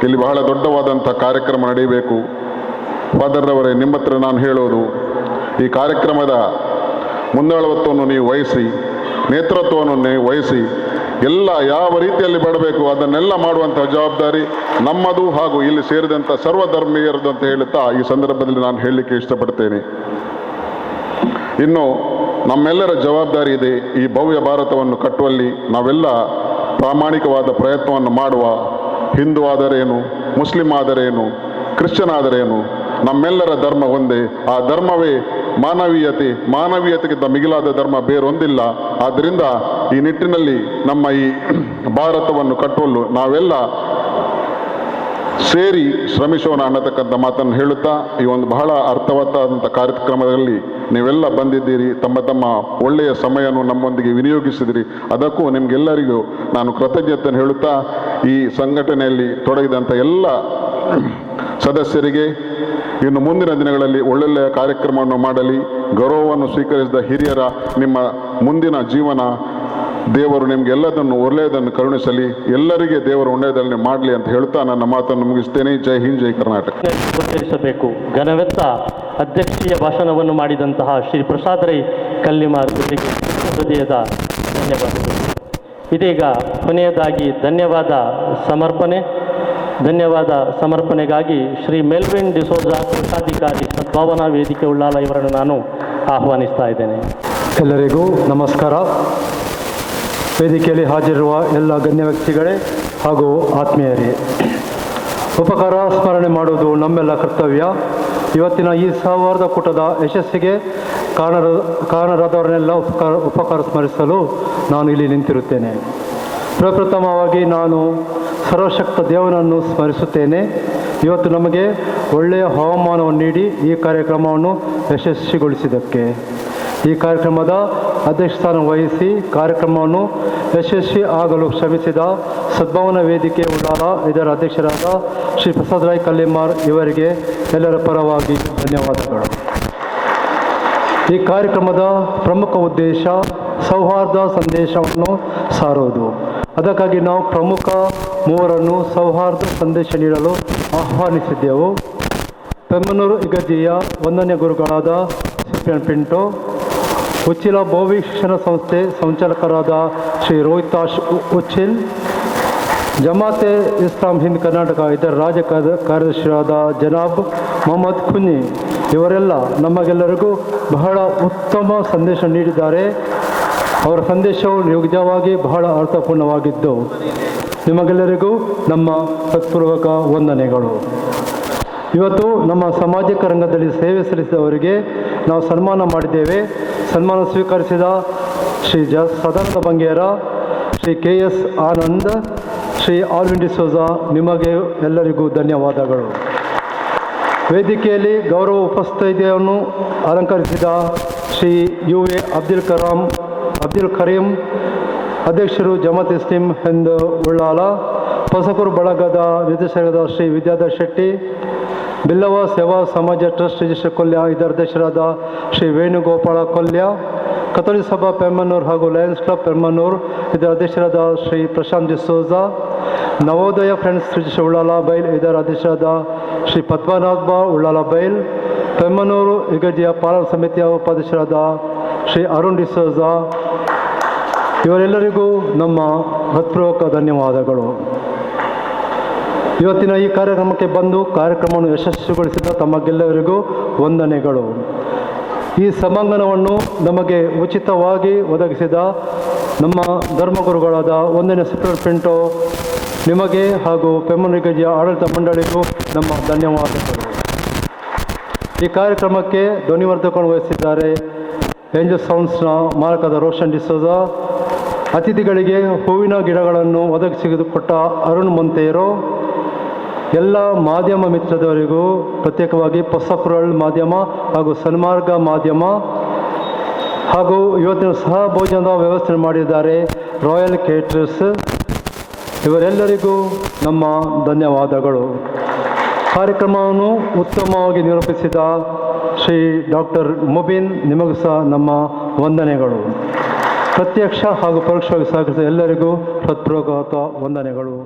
ಇಲ್ಲಿ ಬಹಳ ದೊಡ್ಡವಾದಂಥ ಕಾರ್ಯಕ್ರಮ ನಡೆಯಬೇಕು. ಫಾದರ್ ಅವರೇ, ನಿಮ್ಮ ಹತ್ರ ನಾನು ಹೇಳೋದು, ಈ ಕಾರ್ಯಕ್ರಮದ ಮುಂದಾಳತ್ವವನ್ನು ನೀವು ವಹಿಸಿ, ನೇತೃತ್ವವನ್ನು ನೀವು ವಹಿಸಿ, ಎಲ್ಲ ಯಾವ ರೀತಿಯಲ್ಲಿ ಮಾಡಬೇಕು ಅದನ್ನೆಲ್ಲ ಮಾಡುವಂಥ ಜವಾಬ್ದಾರಿ ನಮ್ಮದು ಹಾಗೂ ಇಲ್ಲಿ ಸೇರಿದಂಥ ಸರ್ವಧರ್ಮೀಯರದು ಅಂತ ಹೇಳುತ್ತಾ ಈ ಸಂದರ್ಭದಲ್ಲಿ ನಾನು ಹೇಳಲಿಕ್ಕೆ ಇಷ್ಟಪಡ್ತೇನೆ. ಇನ್ನು ನಮ್ಮೆಲ್ಲರ ಜವಾಬ್ದಾರಿ ಇದೆ. ಈ ಭವ್ಯ ಭಾರತವನ್ನು ಕಟ್ಟುವಲ್ಲಿ ನಾವೆಲ್ಲ ಪ್ರಾಮಾಣಿಕವಾದ ಪ್ರಯತ್ನವನ್ನು ಮಾಡುವ. ಹಿಂದೂ ಆದರೇನು, ಮುಸ್ಲಿಂ ಆದರೇನು, ಕ್ರಿಶ್ಚಿಯನ್ ಆದರೇನು, ನಮ್ಮೆಲ್ಲರ ಧರ್ಮ ಒಂದೇ. ಆ ಧರ್ಮವೇ ಮಾನವೀಯತೆ. ಮಾನವೀಯತೆಗಿಂತ ಮಿಗಿಲಾದ ಧರ್ಮ ಬೇರೊಂದಿಲ್ಲ. ಆದ್ದರಿಂದ ಈ ನಿಟ್ಟಿನಲ್ಲಿ ನಮ್ಮ ಈ ಭಾರತವನ್ನು ಕಟ್ಟುವಲು ನಾವೆಲ್ಲ ಸೇರಿ ಶ್ರಮಿಸೋಣ ಅನ್ನತಕ್ಕಂಥ ಮಾತನ್ನು ಹೇಳುತ್ತಾ, ಈ ಒಂದು ಬಹಳ ಅರ್ಥವತ್ತಾದಂಥ ಕಾರ್ಯಕ್ರಮದಲ್ಲಿ ನೀವೆಲ್ಲ ಬಂದಿದ್ದೀರಿ. ತಮ್ಮ ತಮ್ಮ ಒಳ್ಳೆಯ ಸಮಯವನ್ನು ನಮ್ಮೊಂದಿಗೆ ವಿನಿಯೋಗಿಸಿದಿರಿ. ಅದಕ್ಕೂ ನಿಮಗೆಲ್ಲರಿಗೂ ನಾನು ಕೃತಜ್ಞತೆಯನ್ನು ಹೇಳುತ್ತಾ, ಈ ಸಂಘಟನೆಯಲ್ಲಿ ತೊಡಗಿದಂಥ ಎಲ್ಲ ಸದಸ್ಯರಿಗೆ ಇನ್ನು ಮುಂದಿನ ದಿನಗಳಲ್ಲಿ ಒಳ್ಳೊಳ್ಳೆಯ ಕಾರ್ಯಕ್ರಮವನ್ನು ಮಾಡಲಿ. ಗೌರವವನ್ನು ಸ್ವೀಕರಿಸಿದ ಹಿರಿಯರ ನಿಮ್ಮ ಮುಂದಿನ ಜೀವನ ದೇವರು ನಿಮಗೆಲ್ಲದನ್ನು ಒಳ್ಳೆಯದನ್ನು ಕರುಣಿಸಲಿ. ಎಲ್ಲರಿಗೆ ದೇವರು ಒಳ್ಳೆಯದನ್ನು ಮಾಡಲಿ ಅಂತ ಹೇಳ್ತಾ ನನ್ನ ಮಾತನ್ನು ಮುಗಿಸ್ತೇನೆ. ಜೈ ಹಿಂದ್, ಜೈ ಕರ್ನಾಟಕ. ಗೋಚರಿಸಬೇಕು. ಘನವೆತ್ತ ಅಧ್ಯಕ್ಷೀಯ ಭಾಷಣವನ್ನು ಮಾಡಿದಂತಹ ಶ್ರೀ ಪ್ರಸಾದ್ ರೈ ಕಲ್ಲಿಮಾರ್ ಅವರಿಗೆ ಹೃದಯದ ಧನ್ಯವಾದಗಳು. ಇದೀಗ ಕೊನೆಯದಾಗಿ ಧನ್ಯವಾದ ಸಮರ್ಪಣೆಗಾಗಿ ಶ್ರೀ ಮೆಲ್ವಿನ್ ಡಿಸೋಜಾ ಕೋಶಾಧಿಕಾರಿ ಸದ್ಭಾವನಾ ವೇದಿಕೆ ಉಳ್ಳಾಲ ಇವರನ್ನು ನಾನು ಆಹ್ವಾನಿಸ್ತಾ ಇದ್ದೇನೆ. ಎಲ್ಲರಿಗೂ ನಮಸ್ಕಾರ. ವೇದಿಕೆಯಲ್ಲಿ ಹಾಜರಿರುವ ಎಲ್ಲ ಗಣ್ಯ ವ್ಯಕ್ತಿಗಳೇ ಹಾಗೂ ಆತ್ಮೀಯರೇ, ಉಪಕಾರ ಸ್ಮರಣೆ ಮಾಡುವುದು ನಮ್ಮೆಲ್ಲ ಕರ್ತವ್ಯ. ಇವತ್ತಿನ ಈ ಸೌಹಾರ್ದ ಕೂಟದ ಯಶಸ್ಸಿಗೆ ಕಾರಣರಾದವರನ್ನೆಲ್ಲ ಉಪಕಾರ ಸ್ಮರಿಸಲು ನಾನು ಇಲ್ಲಿ ನಿಂತಿರುತ್ತೇನೆ. ಪ್ರಪ್ರಥಮವಾಗಿ ನಾನು ಸರ್ವಶಕ್ತ ದೇವನನ್ನು ಸ್ಮರಿಸುತ್ತೇನೆ. ಇವತ್ತು ನಮಗೆ ಒಳ್ಳೆಯ ಹವಾಮಾನವನ್ನು ನೀಡಿ ಈ ಕಾರ್ಯಕ್ರಮವನ್ನು ಯಶಸ್ವಿಗೊಳಿಸಿದ್ದಕ್ಕೆ, ಈ ಕಾರ್ಯಕ್ರಮದ ಅಧ್ಯಕ್ಷಸ್ಥಾನ ವಹಿಸಿ ಕಾರ್ಯಕ್ರಮವನ್ನು ಯಶಸ್ವಿ ಆಗಲು ಶ್ರಮಿಸಿದ ಸದ್ಭಾವನಾ ವೇದಿಕೆ ಉಳ್ಳಾಲ ಇದರ ಅಧ್ಯಕ್ಷರಾದ ಶ್ರೀ ಪ್ರಸಾದ್ ರೈ ಕಲ್ಲಿಮಾರ್ ಇವರಿಗೆ ಎಲ್ಲರ ಪರವಾಗಿ ಧನ್ಯವಾದಗಳು. ಈ ಕಾರ್ಯಕ್ರಮದ ಪ್ರಮುಖ ಉದ್ದೇಶ ಸೌಹಾರ್ದ ಸಂದೇಶವನ್ನು ಸಾರುವುದು. ಅದಕ್ಕಾಗಿ ನಾವು ಪ್ರಮುಖ ಮೂವರನ್ನು ಸೌಹಾರ್ದ ಸಂದೇಶ ನೀಡಲು ಆಹ್ವಾನಿಸಿದ್ದೆವು. ಪೆಮ್ಮನೂರು ಇಗಜಿಯ 1ನೇ ಗುರುಗಳಾದ ಸಿಪಿಎನ್ ಪಿಂಟೋ, ಉಚ್ಚಿಲ ಬೋವಿ ಶಿಕ್ಷಣ ಸಂಸ್ಥೆ ಸಂಚಾಲಕರಾದ ಶ್ರೀ ರೋಹಿತಾಶ್ ಉಚ್ಚಿಲ್, ಜಮಾತೆ ಇಸ್ಲಾಂ ಹಿಂದ್ ಕರ್ನಾಟಕ ಇದರ ರಾಜ್ಯ ಕಾರ್ಯದರ್ಶಿಯಾದ ಜನಾಬ್ ಮೊಹಮ್ಮದ್ ಖುನಿ ಇವರೆಲ್ಲ ನಮಗೆಲ್ಲರಿಗೂ ಬಹಳ ಉತ್ತಮ ಸಂದೇಶ ನೀಡಿದ್ದಾರೆ. ಅವರ ಸಂದೇಶವು ನಿಜವಾಗಿ ಬಹಳ ಅರ್ಥಪೂರ್ಣವಾಗಿದ್ದು ನಿಮಗೆಲ್ಲರಿಗೂ ನಮ್ಮ ಹೃತ್ಪೂರ್ವಕ ವಂದನೆಗಳು. ಇವತ್ತು ನಮ್ಮ ಸಾಮಾಜಿಕ ರಂಗದಲ್ಲಿ ಸೇವೆ ಸಲ್ಲಿಸಿದವರಿಗೆ ನಾವು ಸನ್ಮಾನ ಮಾಡಿದ್ದೇವೆ. ಸನ್ಮಾನ ಸ್ವೀಕರಿಸಿದ ಶ್ರೀ ಸದಾನಂದ ಬಂಗೇರ, ಶ್ರೀ KS ಆನಂದ್, ಶ್ರೀ ಆಲ್ವಿನ್ ಡಿಸೋಜಾ, ನಿಮಗೆ ಎಲ್ಲರಿಗೂ ಧನ್ಯವಾದಗಳು. ವೇದಿಕೆಯಲ್ಲಿ ಗೌರವ ಉಪಸ್ಥಿತಿಯನ್ನು ಅಲಂಕರಿಸಿದ ಶ್ರೀ UA ಅಬ್ದುಲ್ ಕರೀಂ, ಅಧ್ಯಕ್ಷರು ಜಮಾತ್ ಇಸ್ಲಾಂ ಹಿಂದ್ ಉಳ್ಳಾಲ, ಪಸಕೂರು ಬಳಗದ ನಿರ್ದೇಶಕರಾದ ಶ್ರೀ ವಿದ್ಯಾಧರ್ ಶೆಟ್ಟಿ, ಬಿಲ್ಲವ ಸೇವಾ ಸಮಾಜ ಟ್ರಸ್ಟ್ ರಿಜಿಸ್ಟರ್ ಕೊಲ್ಯ ಇದರ ಅಧ್ಯಕ್ಷರಾದ ಶ್ರೀ ವೇಣುಗೋಪಾಲ ಕೊಲ್ಯ, ಕಥೋಲಿಕ ಸಭಾ ಪೆಮ್ಮನೂರು ಹಾಗೂ ಲಯನ್ಸ್ ಕ್ಲಬ್ ಪೆಮ್ಮನೂರು ಇದರ ಅಧ್ಯಕ್ಷರಾದ ಶ್ರೀ ಪ್ರಶಾಂತ್ ಡಿಸೋಜಾ, ನವೋದಯ ಫ್ರೆಂಡ್ಸ್ ರಿಜಿಸ್ಟರ್ ಉಳ್ಳಾಲ ಬೈಲ್ ಇದರ ಅಧ್ಯಕ್ಷರಾದ ಶ್ರೀ ಪದ್ಮನಾಭ ಉಳ್ಳಾಲ ಬೈಲ್, ಪೆಮ್ಮನೂರು ಇಗಜಿಯ ಪಾಲನಾ ಸಮಿತಿಯ ಉಪಾಧ್ಯಕ್ಷರಾದ ಶ್ರೀ ಅರುಣ್ ಡಿಸೋಜಾ, ಇವರೆಲ್ಲರಿಗೂ ನಮ್ಮ ಹೃತ್ಪೂರ್ವಕ ಧನ್ಯವಾದಗಳು. ಇವತ್ತಿನ ಈ ಕಾರ್ಯಕ್ರಮಕ್ಕೆ ಬಂದು ಕಾರ್ಯಕ್ರಮವನ್ನು ಯಶಸ್ವಿಗೊಳಿಸಿದ ತಮಗೆಲ್ಲರಿಗೂ ವಂದನೆಗಳು. ಈ ಸಭಾಂಗಣವನ್ನು ನಮಗೆ ಉಚಿತವಾಗಿ ಒದಗಿಸಿದ ನಮ್ಮ ಧರ್ಮಗುರುಗಳಾದ 1ನೇ ಸಿಪಿಎನ್ ಪಿಂಟೋ ನಿಮಗೆ ಹಾಗೂ ಪೆಮ್ಮನೂರು ಇಗಜಿಯ ಆಡಳಿತ ಮಂಡಳಿಗೂ ನಮ್ಮ ಧನ್ಯವಾದಗಳು. ಈ ಕಾರ್ಯಕ್ರಮಕ್ಕೆ ಧ್ವನಿವರ್ಧಕವನ್ನು ವಹಿಸಿದ್ದಾರೆ ಏಂಜಲ್ ಸೌಂಡ್ಸ್ನ ಮಾಲಕದ ರೋಷನ್ ಡಿಸೋಜ. ಅತಿಥಿಗಳಿಗೆ ಹೂವಿನ ಗಿಡಗಳನ್ನು ಒದಗಿಸಿಕೊಟ್ಟ ಅರುಣ್ ಮೊಂತೇರೋ. ಎಲ್ಲ ಮಾಧ್ಯಮ ಮಿತ್ರದವರಿಗೂ ಪ್ರತ್ಯೇಕವಾಗಿ ಪೊಸಕುರಳ್ ಮಾಧ್ಯಮ ಹಾಗೂ ಸನ್ಮಾರ್ಗ ಮಾಧ್ಯಮ ಹಾಗೂ ಇವತ್ತಿನ ಸಹ ಭೋಜನದ ವ್ಯವಸ್ಥೆ ಮಾಡಿದ್ದಾರೆ ರಾಯಲ್ ಕೇಟರ್ಸ್. ಇವರೆಲ್ಲರಿಗೂ ನಮ್ಮ ಧನ್ಯವಾದಗಳು. ಕಾರ್ಯಕ್ರಮವನ್ನು ಉತ್ತಮವಾಗಿ ನಿರೂಪಿಸಿದ ಶ್ರೀ ಡಾಕ್ಟರ್ ಮುಬಿನ್, ನಿಮಗೂ ಸಹ ನಮ್ಮ ವಂದನೆಗಳು. ಪ್ರತ್ಯಕ್ಷ ಹಾಗೂ ಪರೋಕ್ಷವಾಗಿ ಸಹಕರಿಸಿದ ಎಲ್ಲರಿಗೂ ಹೃತ್ಪೂರ್ವಕ ವಂದನೆಗಳು.